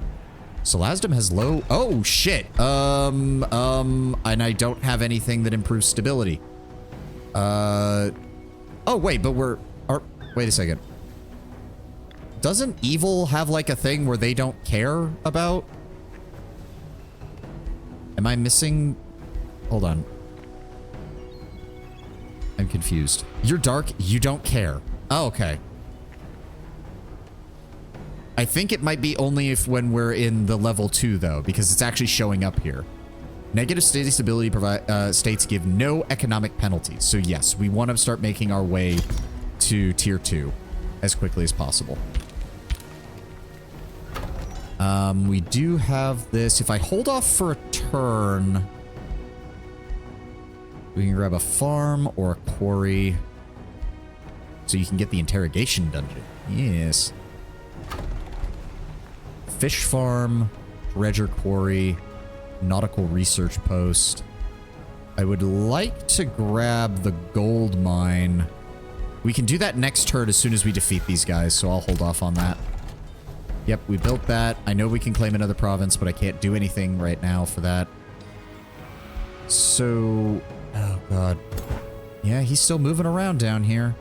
Solasdom has low... Oh, shit. And I don't have anything that improves stability. Oh, wait, but we're... Wait a second. Doesn't evil have like a thing where they don't care about? Am I missing? Hold on. I'm confused. You're dark, you don't care. Oh, okay. I think it might be only if when we're in the level 2 though, because it's actually showing up here. Negative state stability states give no economic penalties. So yes, we want to start making our way to tier 2 as quickly as possible. We do have this. If I hold off for a turn, we can grab a farm or a quarry so you can get the interrogation dungeon. Yes. Fish farm, treasure quarry, nautical research post. I would like to grab the gold mine. We can do that next turn as soon as we defeat these guys, so I'll hold off on that. Yep, we built that. I know we can claim another province, but I can't do anything right now for that. So, oh god. Yeah, he's still moving around down here.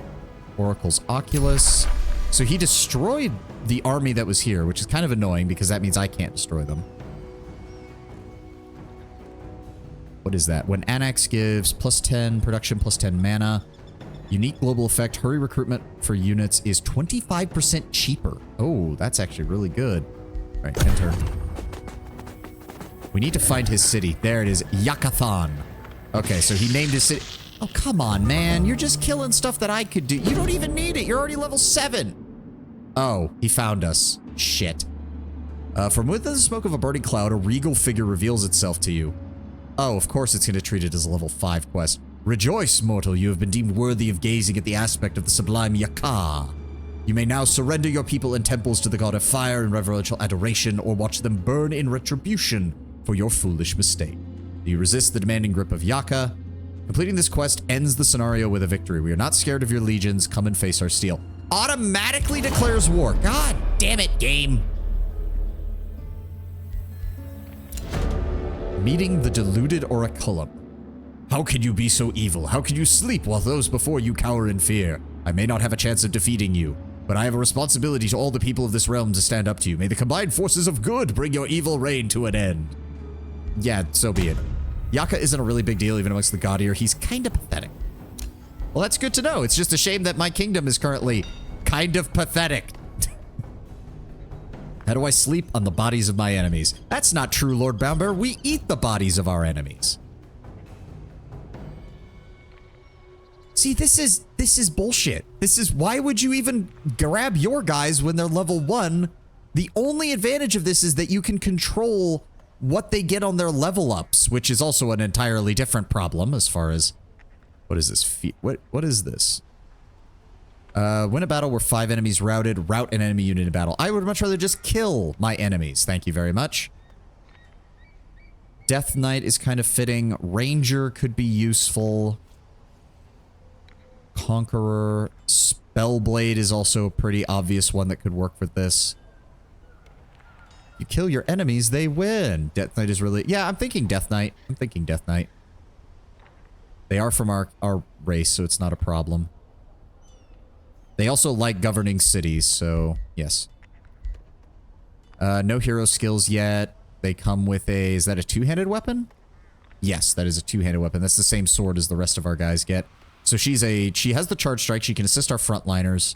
Oracle's Oculus. So he destroyed the army that was here, which is kind of annoying because that means I can't destroy them. What is that? When Annex gives plus 10 production, plus 10 mana. Unique global effect, hurry recruitment for units is 25% cheaper. Oh, that's actually really good. All right, enter. We need to find his city. There it is, Yakathan. Okay, so he named his city. Oh, come on, man. You're just killing stuff that I could do. You don't even need it. You're already level 7. Oh, he found us. Shit. From within the smoke of a burning cloud, a regal figure reveals itself to you. Oh, of course it's going to treat it as a level 5 quest. Rejoice, mortal, you have been deemed worthy of gazing at the aspect of the sublime Yaka. You may now surrender your people and temples to the god of fire in reverential adoration, or watch them burn in retribution for your foolish mistake. Do you resist the demanding grip of Yaka? Completing this quest ends the scenario with a victory. We are not scared of your legions. Come and face our steel. Automatically declares war. God damn it, game. Meeting the deluded Oraculum. How can you be so evil? How can you sleep while those before you cower in fear? I may not have a chance of defeating you, but I have a responsibility to all the people of this realm to stand up to you. May the combined forces of good bring your evil reign to an end. Yeah, so be it. Yaka isn't a really big deal even amongst the Gaudier. He's kind of pathetic. Well, that's good to know. It's just a shame that my kingdom is currently kind of pathetic. How do I sleep? On the bodies of my enemies. That's not true, Lord Boundbear. We eat the bodies of our enemies. See, this is bullshit. This is, why would you even grab your guys when they're level 1? The only advantage of this is that you can control what they get on their level ups, which is also an entirely different problem as far as, what is this? What is this? Win a battle where 5 enemies routed. Rout an enemy unit in battle. I would much rather just kill my enemies. Thank you very much. Death Knight is kind of fitting. Ranger could be useful. Conqueror. Spellblade is also a pretty obvious one that could work for this. You kill your enemies, they win. Death Knight is really... Yeah, I'm thinking Death Knight. I'm thinking Death Knight. They are from our race, so it's not a problem. They also like governing cities, so yes. No hero skills yet. They come with a... Is that a two-handed weapon? Yes, that is a two-handed weapon. That's the same sword as the rest of our guys get. So she has the charge strike. She can assist our frontliners.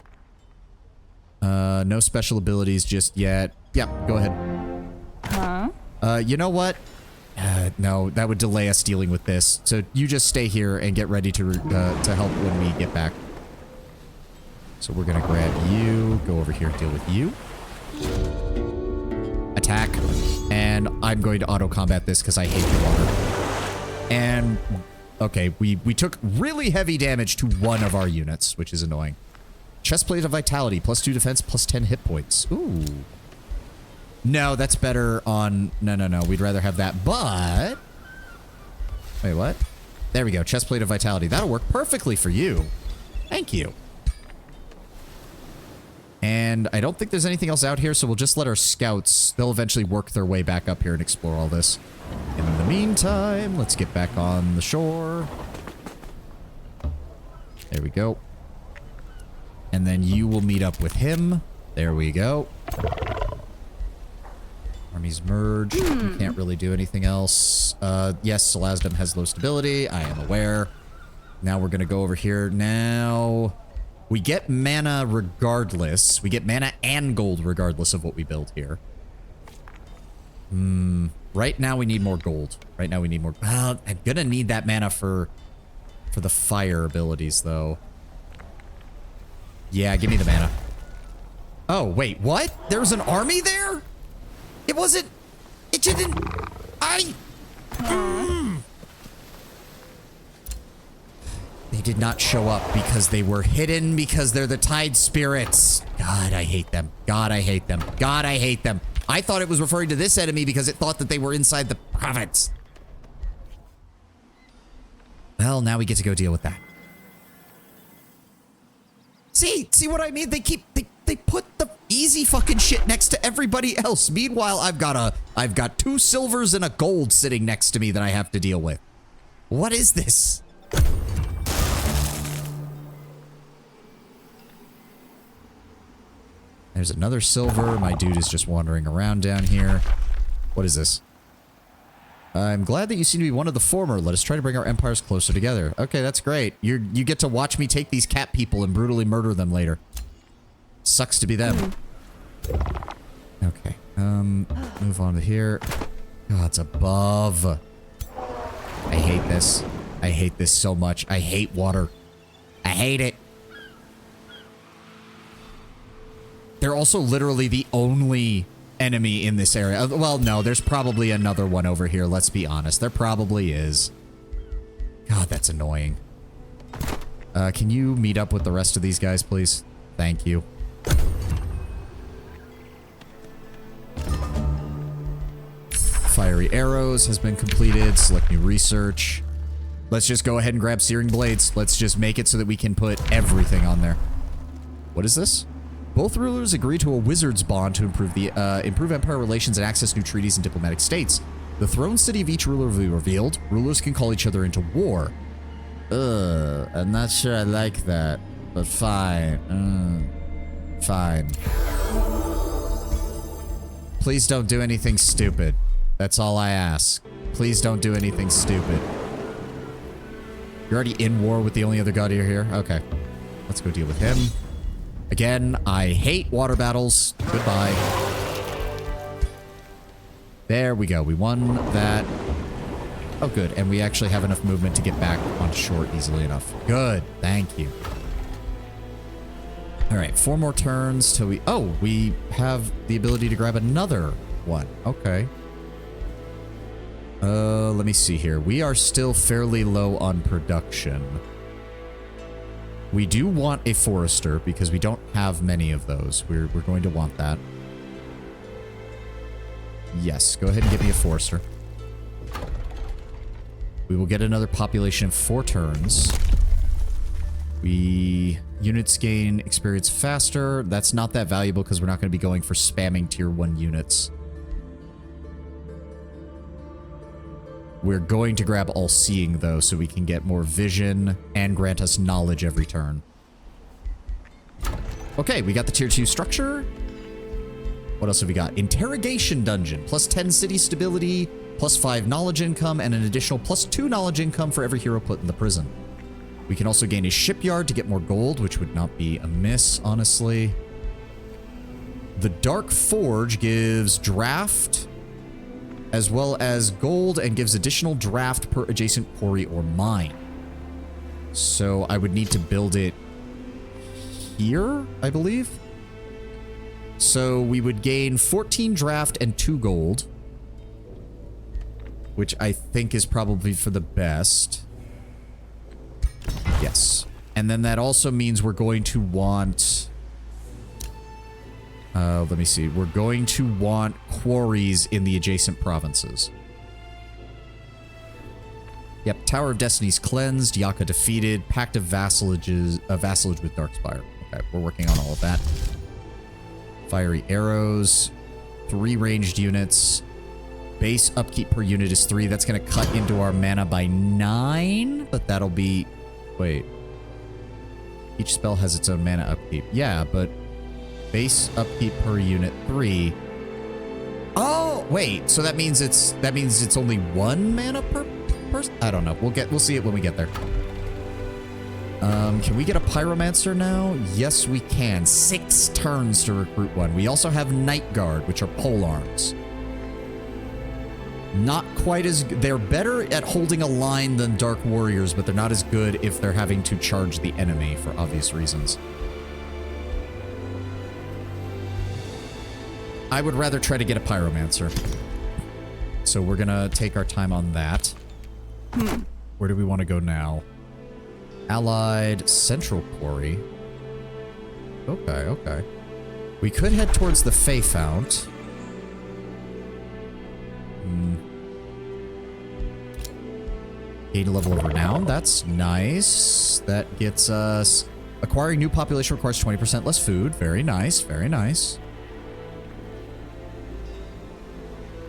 No special abilities just yet. Yeah, go ahead. Huh? You know what? No, that would delay us dealing with this. So you just stay here and get ready to help when we get back. So we're gonna grab you, go over here, deal with you. Attack. And I'm going to auto-combat this because I hate the water. And... Okay, we took really heavy damage to one of our units, which is annoying. Chestplate of Vitality, plus 2 defense, plus 10 hit points. Ooh. No, that's better on... No. We'd rather have that, but... Wait, what? There we go. Chestplate of Vitality. That'll work perfectly for you. Thank you. And I don't think there's anything else out here, so we'll just let our scouts... They'll eventually work their way back up here and explore all this. In the meantime, let's get back on the shore. There we go. And then you will meet up with him. There we go. Armies merge. You can't really do anything else. Yes, Salazdam has low stability. I am aware. Now we're going to go over here. Now we get mana regardless. We get mana and gold regardless of what we build here. Right now we need more gold. Right now we need more. Well, I'm going to need that mana for the fire abilities though. Yeah, give me the mana. Oh, wait, what? There was an army there? It wasn't... It didn't... They did not show up because they were hidden because they're the Tide Spirits. God, I hate them. God, I hate them. God, I hate them. I thought it was referring to this enemy because it thought that they were inside the province. Well, now we get to go deal with that. See what I mean? They put the easy fucking shit next to everybody else. Meanwhile, I've got 2 silvers and a gold sitting next to me that I have to deal with. What is this? There's another silver. My dude is just wandering around down here. What is this? I'm glad that you seem to be one of the former. Let us try to bring our empires closer together. Okay, that's great. You get to watch me take these cat people and brutally murder them later. Sucks to be them. Okay. Move on to here. Oh, it's above. I hate this. I hate this so much. I hate water. I hate it. They're also literally the only enemy in this area. Well, no, there's probably another one over here. Let's be honest. There probably is. God, that's annoying. Can you meet up with the rest of these guys, please? Thank you. Fiery arrows has been completed. Select new research. Let's just go ahead and grab searing blades. Let's just make it so that we can put everything on there. What is this? Both rulers agree to a wizard's bond to improve empire relations and access new treaties and diplomatic states. The throne city of each ruler will be revealed. Rulers can call each other into war. I'm not sure I like that, but fine. Fine. Please don't do anything stupid. That's all I ask. Please don't do anything stupid. You're already in war with the only other god here? Okay. Let's go deal with him. Again, I hate water battles. Goodbye. There we go. We won that. Oh, good. And we actually have enough movement to get back onto shore easily enough. Good. Thank you. All right. 4 more turns till we... Oh, we have the ability to grab another one. Okay. Let me see here. We are still fairly low on production. We do want a forester because we don't have many of those. We're going to want that. Yes, go ahead and get me a forester. We will get another population in 4 turns. Units gain experience faster. That's not that valuable because we're not going to be going for spamming tier 1 units. We're going to grab all-seeing, though, so we can get more vision and grant us knowledge every turn. Okay, we got the tier 2 structure. What else have we got? Interrogation dungeon. Plus 10 city stability, plus 5 knowledge income, and an additional plus 2 knowledge income for every hero put in the prison. We can also gain a shipyard to get more gold, which would not be amiss, honestly. The Dark Forge gives draft... as well as gold, and gives additional draft per adjacent quarry or mine. So I would need to build it here, I believe. So we would gain 14 draft and 2 gold, which I think is probably for the best. Yes. And then that also means we're going to want... let me see. We're going to want quarries in the adjacent provinces. Yep, Tower of Destiny's cleansed, Yaka defeated, Pact of vassalage with Darkspire. Okay, we're working on all of that. Fiery arrows, 3 ranged units. Base upkeep per unit is 3. That's going to cut into our mana by 9, but that'll be... Wait. Each spell has its own mana upkeep. Yeah, but... Base upkeep per unit 3. Oh, wait. So that means it's only 1 mana per person? I don't know. We'll see it when we get there. Can we get a Pyromancer now? Yes, we can. 6 turns to recruit one. We also have Night Guard, which are pole arms. Not quite as... They're better at holding a line than Dark Warriors, but they're not as good if they're having to charge the enemy for obvious reasons. I would rather try to get a Pyromancer. So we're gonna take our time on that. Where do we want to go now? Allied Central Quarry. Okay, okay. We could head towards the Fey Fount. Gain a level of renown. That's nice. That gets us... Acquiring new population requires 20% less food. Very nice, very nice.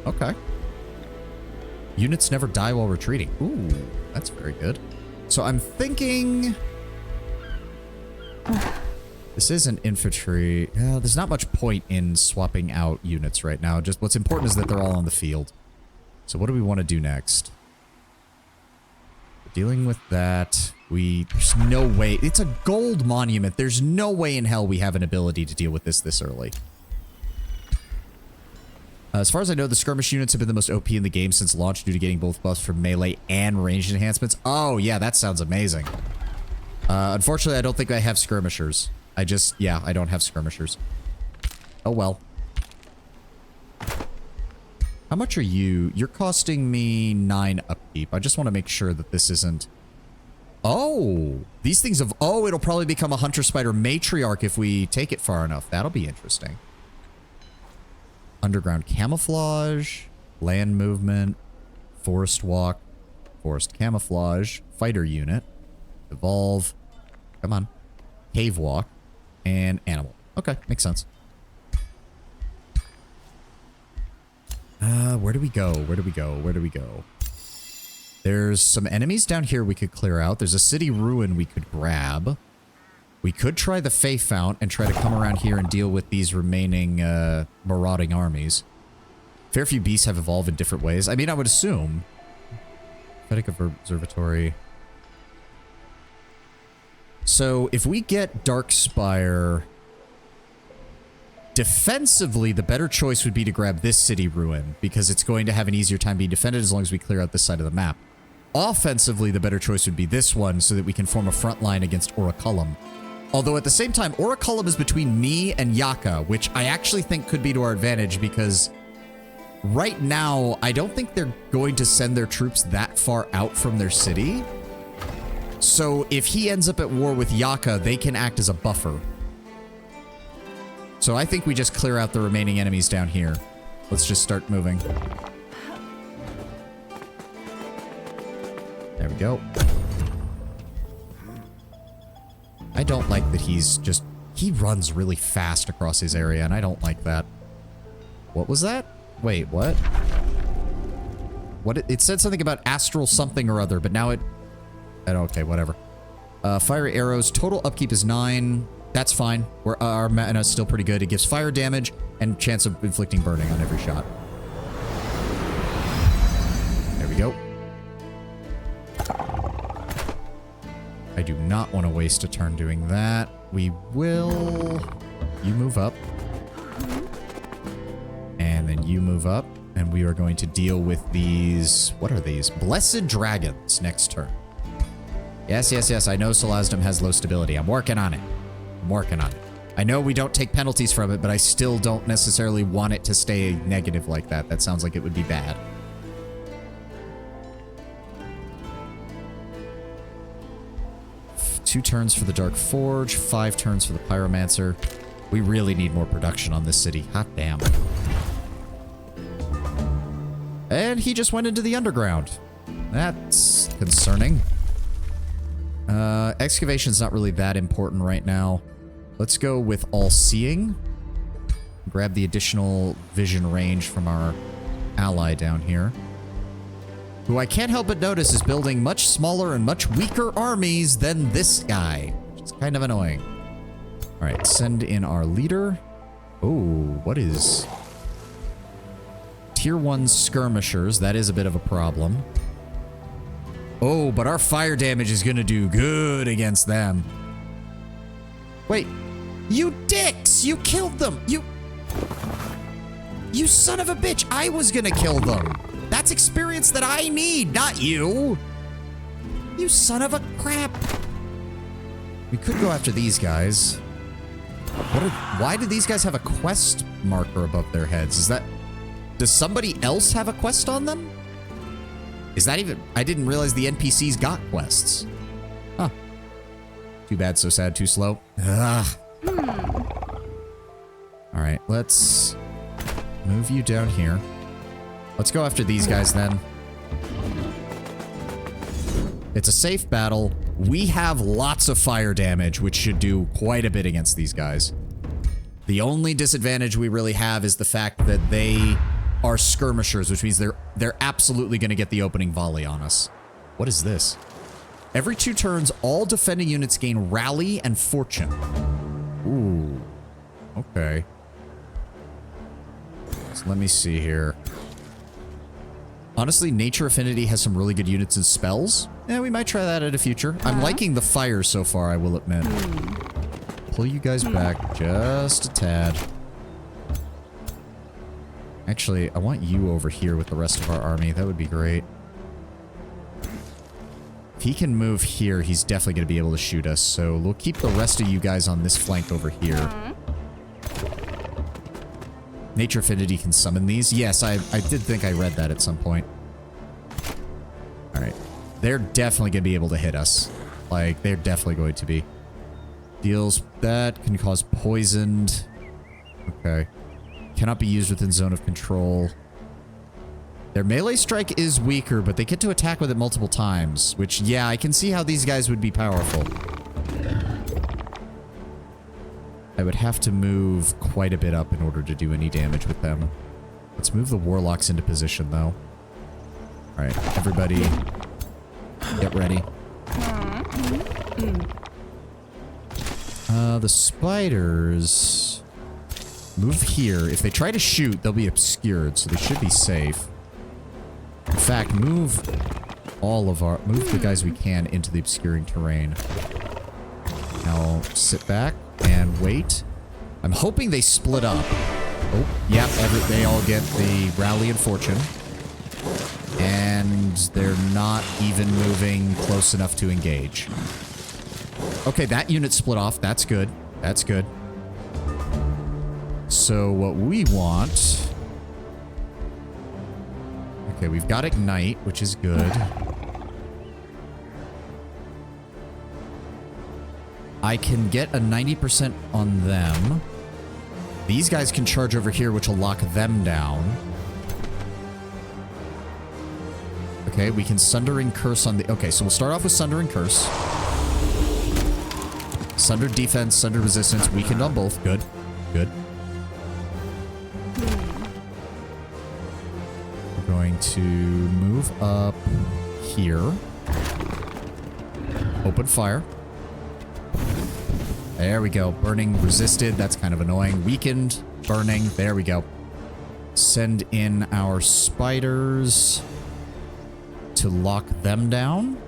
Okay. Units never die while retreating. Ooh, that's very good. So I'm thinking... This is an infantry. There's not much point in swapping out units right now. Just what's important is that they're all on the field. So what do we want to do next? Dealing with that. There's no way. It's a gold monument. There's no way in hell we have an ability to deal with this early. As far as I know, the skirmish units have been the most OP in the game since launch due to getting both buffs from melee and ranged enhancements. Oh, yeah, that sounds amazing. Unfortunately, I don't think I have skirmishers. I don't have skirmishers. Oh, well. How much are you? You're costing me 9 upkeep. I just want to make sure that this isn't... Oh! These things have... Oh, it'll probably become a Hunter Spider Matriarch if we take it far enough. That'll be interesting. Underground camouflage, land movement, forest walk, forest camouflage, fighter unit, evolve, come on, cave walk, and animal. Okay, makes sense. Where do we go? Where do we go? Where do we go? There's some enemies down here we could clear out. There's a city ruin we could grab. We could try the Fey Fount and try to come around here and deal with these remaining marauding armies. Fair few beasts have evolved in different ways. I mean, I would assume. Prophetic Observatory. So, if we get Darkspire... Defensively, the better choice would be to grab this city ruin, because it's going to have an easier time being defended as long as we clear out this side of the map. Offensively, the better choice would be this one, so that we can form a front line against Oracullum. Although at the same time, Oracullum is between me and Yaka, which I actually think could be to our advantage because right now, I don't think they're going to send their troops that far out from their city. So if he ends up at war with Yaka, they can act as a buffer. So I think we just clear out the remaining enemies down here. Let's just start moving. There we go. I don't like that he runs really fast across his area, and I don't like that. What was that? Wait, what? It said something about astral something or other, but now okay, whatever. Fiery arrows, total upkeep is 9. That's fine. Our mana is still pretty good. It gives fire damage and chance of inflicting burning on every shot. There we go. I do not want to waste a turn doing that. We will... You move up. And then you move up. And we are going to deal with these... What are these? Blessed Dragons next turn. Yes, yes, yes. I know Solazdim has low stability. I'm working on it. I'm working on it. I know we don't take penalties from it, but I still don't necessarily want it to stay negative like that. That sounds like it would be bad. Two turns for the Dark Forge, 5 turns for the Pyromancer. We really need more production on this city. Hot damn. And he just went into the underground. That's concerning. Excavation's not really that important right now. Let's go with All-Seeing. Grab the additional vision range from our ally down here. Who I can't help but notice is building much smaller and much weaker armies than this guy. Which is kind of annoying. Alright, send in our leader. Oh, what is... Tier 1 skirmishers. That is a bit of a problem. Oh, but our fire damage is going to do good against them. Wait. You dicks! You killed them! You son of a bitch! I was going to kill them! That's experience that I need, not you! You son of a crap! We could go after these guys. Why do these guys have a quest marker above their heads? Is that... Does somebody else have a quest on them? Is that even... I didn't realize the NPCs got quests. Huh. Too bad, so sad, too slow. Ugh. Alright, let's move you down here. Let's go after these guys then. It's a safe battle. We have lots of fire damage, which should do quite a bit against these guys. The only disadvantage we really have is the fact that they are skirmishers, which means they're absolutely going to get the opening volley on us. What is this? Every 2 turns, all defending units gain rally and fortune. Ooh. Okay. So let me see here. Honestly, Nature Affinity has some really good units and spells. Yeah, we might try that at a future. I'm liking the fire so far, I will admit. Pull you guys back just a tad. Actually, I want you over here with the rest of our army. That would be great. If he can move here, he's definitely going to be able to shoot us. So we'll keep the rest of you guys on this flank over here. Nature Affinity can summon these. Yes, I did think I read that at some point. Alright. They're definitely going to be able to hit us. Like, they're definitely going to be. Deals that can cause poisoned. Okay. Cannot be used within zone of control. Their melee strike is weaker, but they get to attack with it multiple times. Which, yeah, I can see how these guys would be powerful. I would have to move quite a bit up in order to do any damage with them. Let's move the warlocks into position, though. Alright, everybody get ready. The spiders move here. If they try to shoot, they'll be obscured, so they should be safe. In fact, move the guys we can into the obscuring terrain. Now, sit back and wait. I'm hoping they split up. Oh, yep, they all get the rally and fortune. And they're not even moving close enough to engage. Okay, that unit split off. That's good. That's good. So what we want... Okay, we've got Ignite, which is good. I can get a 90% on them. These guys can charge over here, which will lock them down. Okay, we can Sundering Curse on the... Okay, so we'll start off with Sundering Curse. Sunder Defense, Sunder Resistance, weakened on both. Good. Good. We're going to move up here. Open fire. There we go. Burning, resisted. That's kind of annoying. Weakened, burning. There we go. Send in our spiders to lock them down.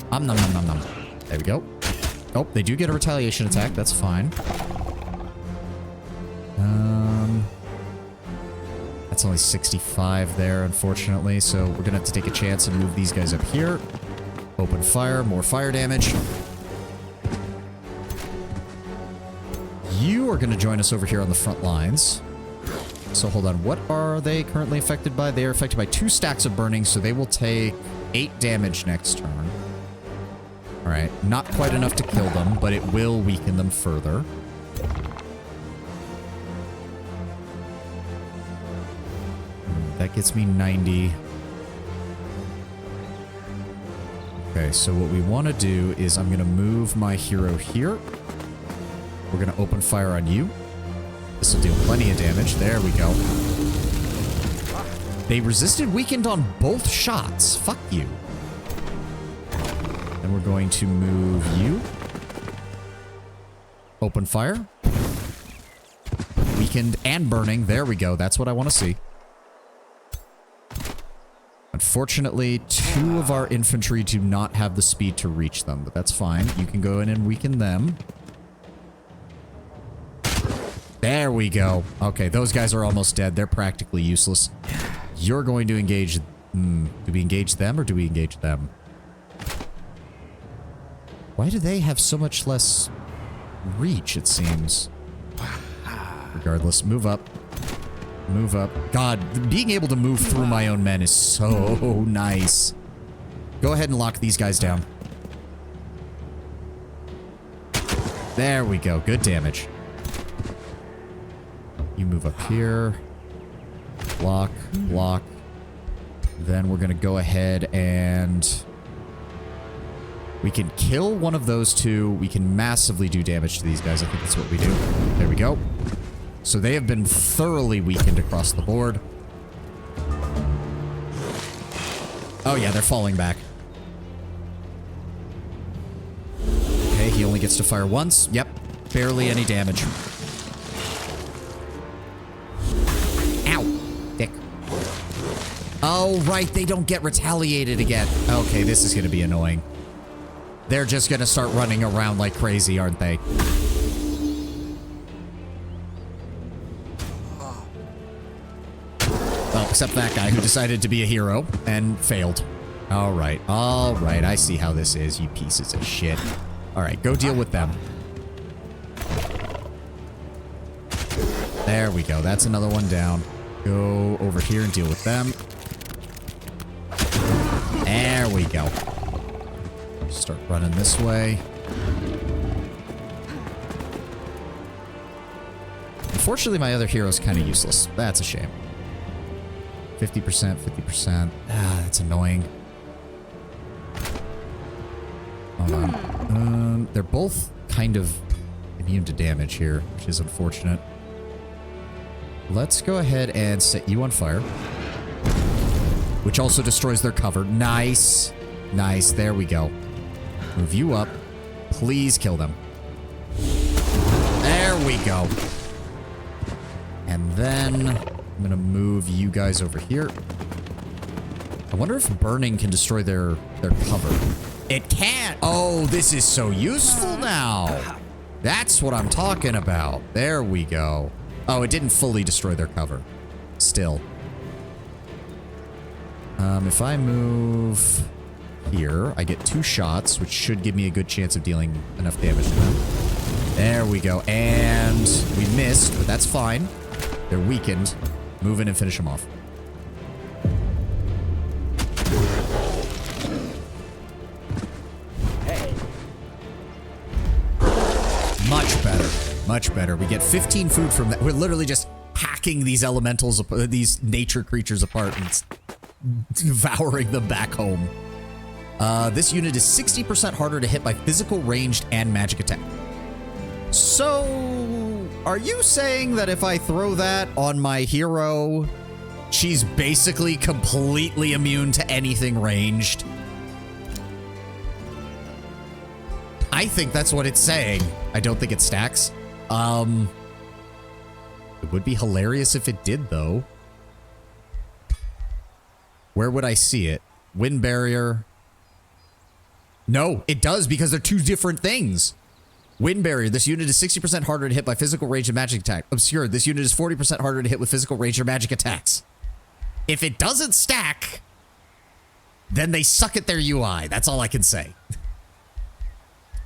Nom nom nom nom. There we go. Oh, they do get a retaliation attack. That's fine. That's only 65 there, unfortunately. So we're gonna have to take a chance and move these guys up here. Open fire, more fire damage. You are going to join us over here on the front lines. So hold on, what are they currently affected by? They are affected by 2 stacks of burning, so they will take 8 damage next turn. Alright, not quite enough to kill them, but it will weaken them further. That gets me 90. Okay, so what we want to do is I'm going to move my hero here. We're going to open fire on you. This will deal plenty of damage. There we go. They resisted weakened on both shots. Fuck you. Then we're going to move you. Open fire. Weakened and burning. There we go. That's what I want to see. Unfortunately, 2 of our infantry do not have the speed to reach them, but that's fine. You can go in and weaken them. There we go. Okay, those guys are almost dead. They're practically useless. You're going to engage... do we engage them or do we engage them? Why do they have so much less reach, it seems? Regardless, move up. Move up. God, being able to move through my own men is so nice. Go ahead and lock these guys down. There we go. Good damage. You move up here. Block, block. Then we're going to go ahead and... we can kill one of those 2. We can massively do damage to these guys. I think that's what we do. There we go. So they have been thoroughly weakened across the board. Oh yeah, they're falling back. Okay, he only gets to fire once. Yep, barely any damage. Ow, dick. Oh, right, they don't get retaliated again. Okay, this is going to be annoying. They're just going to start running around like crazy, aren't they? Well, except that guy who decided to be a hero and failed. All right, I see how this is, you pieces of shit. All right, go deal with them. There we go. That's another one down. Go over here and deal with them. There we go. Start running this way. Unfortunately, my other hero's kind of useless. That's a shame. 50%, 50%. Ah, that's annoying. Hold on. They're both kind of immune to damage here, which is unfortunate. Let's go ahead and set you on fire. Which also destroys their cover. Nice. Nice. There we go. Move you up. Please kill them. There we go. And then I'm going to move you guys over here. I wonder if burning can destroy their cover. It can. Oh, this is so useful now. That's what I'm talking about. There we go. Oh, it didn't fully destroy their cover. Still. If I move here, I get 2 shots, which should give me a good chance of dealing enough damage to them. There we go. And we missed, but that's fine. They're weakened. Move in and finish them off. Much better. Much better. We get 15 food from that. We're literally just hacking these elementals, these nature creatures apart and devouring them back home. This unit is 60% harder to hit by physical, ranged, and magic attack. So, are you saying that if I throw that on my hero, she's basically completely immune to anything ranged? I think that's what it's saying. I don't think it stacks. It would be hilarious if it did, though. Where would I see it? Wind barrier. No, it does because they're 2 different things. Wind barrier. This unit is 60% harder to hit by physical, range, and magic attack. Obscured. This unit is 40% harder to hit with physical, range, or magic attacks. If it doesn't stack, then they suck at their UI. That's all I can say.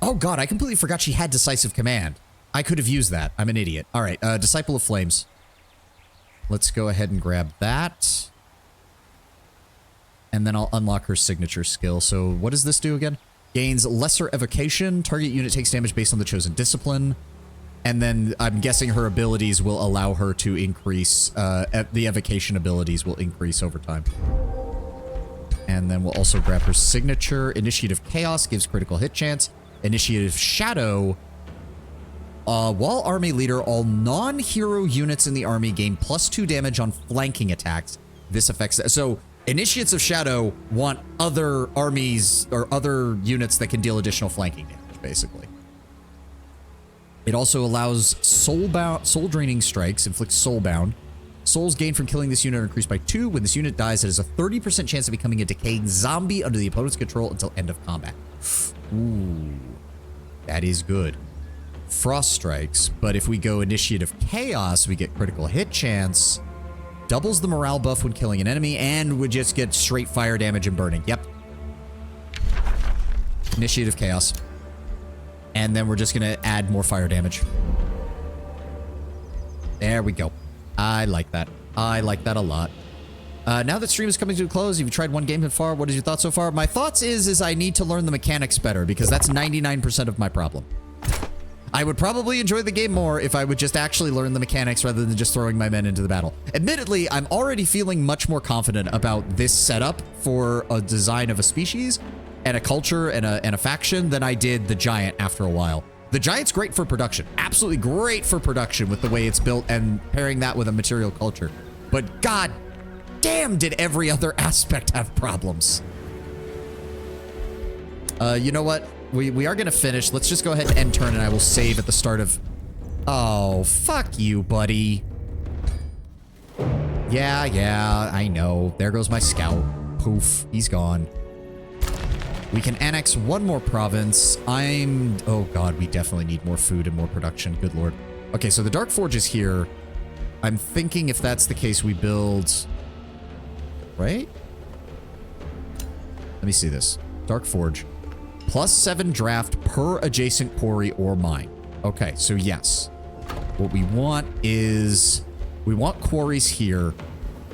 Oh god, I completely forgot she had decisive command. I could have used that. I'm an idiot. All right, Disciple of Flames. Let's go ahead and grab that. And then I'll unlock her signature skill. So what does this do again? Gains lesser evocation. Target unit takes damage based on the chosen discipline. And then I'm guessing her abilities will allow her to increase, the evocation abilities will increase over time. And then we'll also grab her signature. Initiative Chaos gives critical hit chance. Initiative Shadow. While army leader, all non-hero units in the army gain +2 damage on flanking attacks. This affects... So, Initiates of Shadow want other armies or other units that can deal additional flanking damage, basically. It also allows soul draining strikes, inflicts soulbound. Souls gained from killing this unit are increased by 2. When this unit dies, it has a 30% chance of becoming a decaying zombie under the opponent's control until end of combat. Ooh, that is good. Frost strikes, but if we go Initiative Chaos, we get critical hit chance, doubles the morale buff when killing an enemy, and would just get straight fire damage and burning. Yep. Initiative Chaos. And then we're just going to add more fire damage. There we go. I like that. I like that a lot. Now that stream is coming to a close, you've tried one game so far. What is your thoughts so far? My thoughts is I need to learn the mechanics better because that's 99% of my problem. I would probably enjoy the game more if I would just actually learn the mechanics rather than just throwing my men into the battle. Admittedly, I'm already feeling much more confident about this setup for a design of a species and a culture and a faction than I did the Giant after a while. The Giant's great for production. Absolutely great for production with the way it's built and pairing that with a material culture. But god damn did every other aspect have problems. You know what? We are going to finish. Let's just go ahead and end turn, and I will save at the start of... Oh, fuck you, buddy. Yeah, I know. There goes my scout. Poof, he's gone. We can annex one more province. Oh god, we definitely need more food and more production. Good lord. Okay, so the Dark Forge is here. I'm thinking if that's the case, we build... Right? Let me see this. Dark Forge. +7 draft per adjacent quarry or mine. Okay, so yes. What we want is... We want quarries here,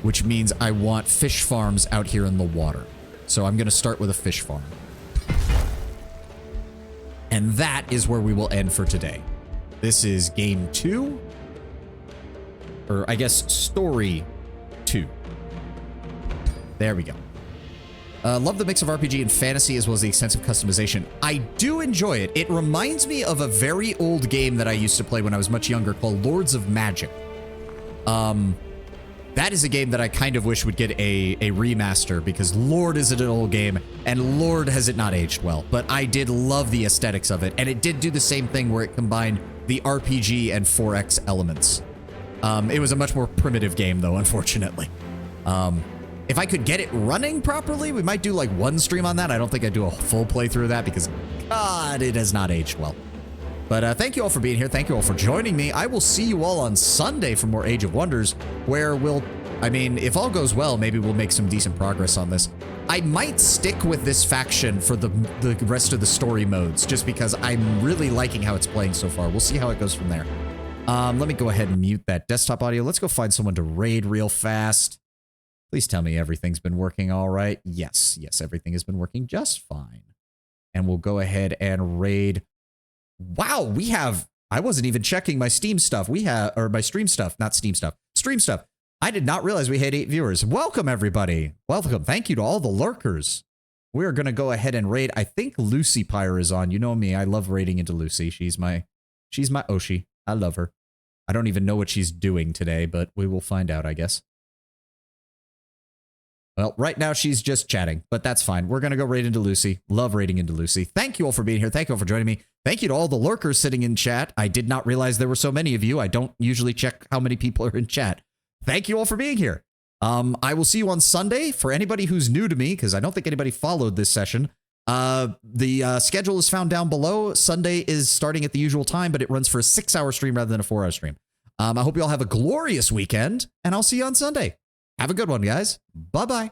which means I want fish farms out here in the water. So I'm going to start with a fish farm. And that is where we will end for today. This is game 2. Or I guess story 2. There we go. Love the mix of RPG and fantasy as well as the extensive customization. I do enjoy it. It reminds me of a very old game that I used to play when I was much younger called Lords of Magic. That is a game that I kind of wish would get a remaster because Lord is it an old game and Lord has it not aged well. But I did love the aesthetics of it, and it did do the same thing where it combined the RPG and 4X elements. It was a much more primitive game though, unfortunately. If I could get it running properly, we might do like one stream on that. I don't think I'd do a full playthrough of that because god, it has not aged well. But thank you all for being here. Thank you all for joining me. I will see you all on Sunday for more Age of Wonders, where I mean, if all goes well, maybe we'll make some decent progress on this. I might stick with this faction for the rest of the story modes, just because I'm really liking how it's playing so far. We'll see how it goes from there. Let me go ahead and mute that desktop audio. Let's go find someone to raid real fast. Please tell me everything's been working all right. Yes, everything has been working just fine. And we'll go ahead and raid... Wow, we have... I wasn't even checking my Steam stuff. Or my stream stuff, not Steam stuff. Stream stuff. I did not realize we had 8 viewers. Welcome, everybody. Welcome. Thank you to all the lurkers. We're going to go ahead and raid. I think Lucy Pyre is on. You know me. I love raiding into Lucy. She's my Oshi. I love her. I don't even know what she's doing today, but we will find out, I guess. Well, right now she's just chatting, but that's fine. We're going to go raid into Lucy. Love raiding into Lucy. Thank you all for being here. Thank you all for joining me. Thank you to all the lurkers sitting in chat. I did not realize there were so many of you. I don't usually check how many people are in chat. Thank you all for being here. I will see you on Sunday. For anybody who's new to me, because I don't think anybody followed this session, the schedule is found down below. Sunday is starting at the usual time, but it runs for a 6-hour stream rather than a 4-hour stream. I hope you all have a glorious weekend, and I'll see you on Sunday. Have a good one, guys. Bye-bye.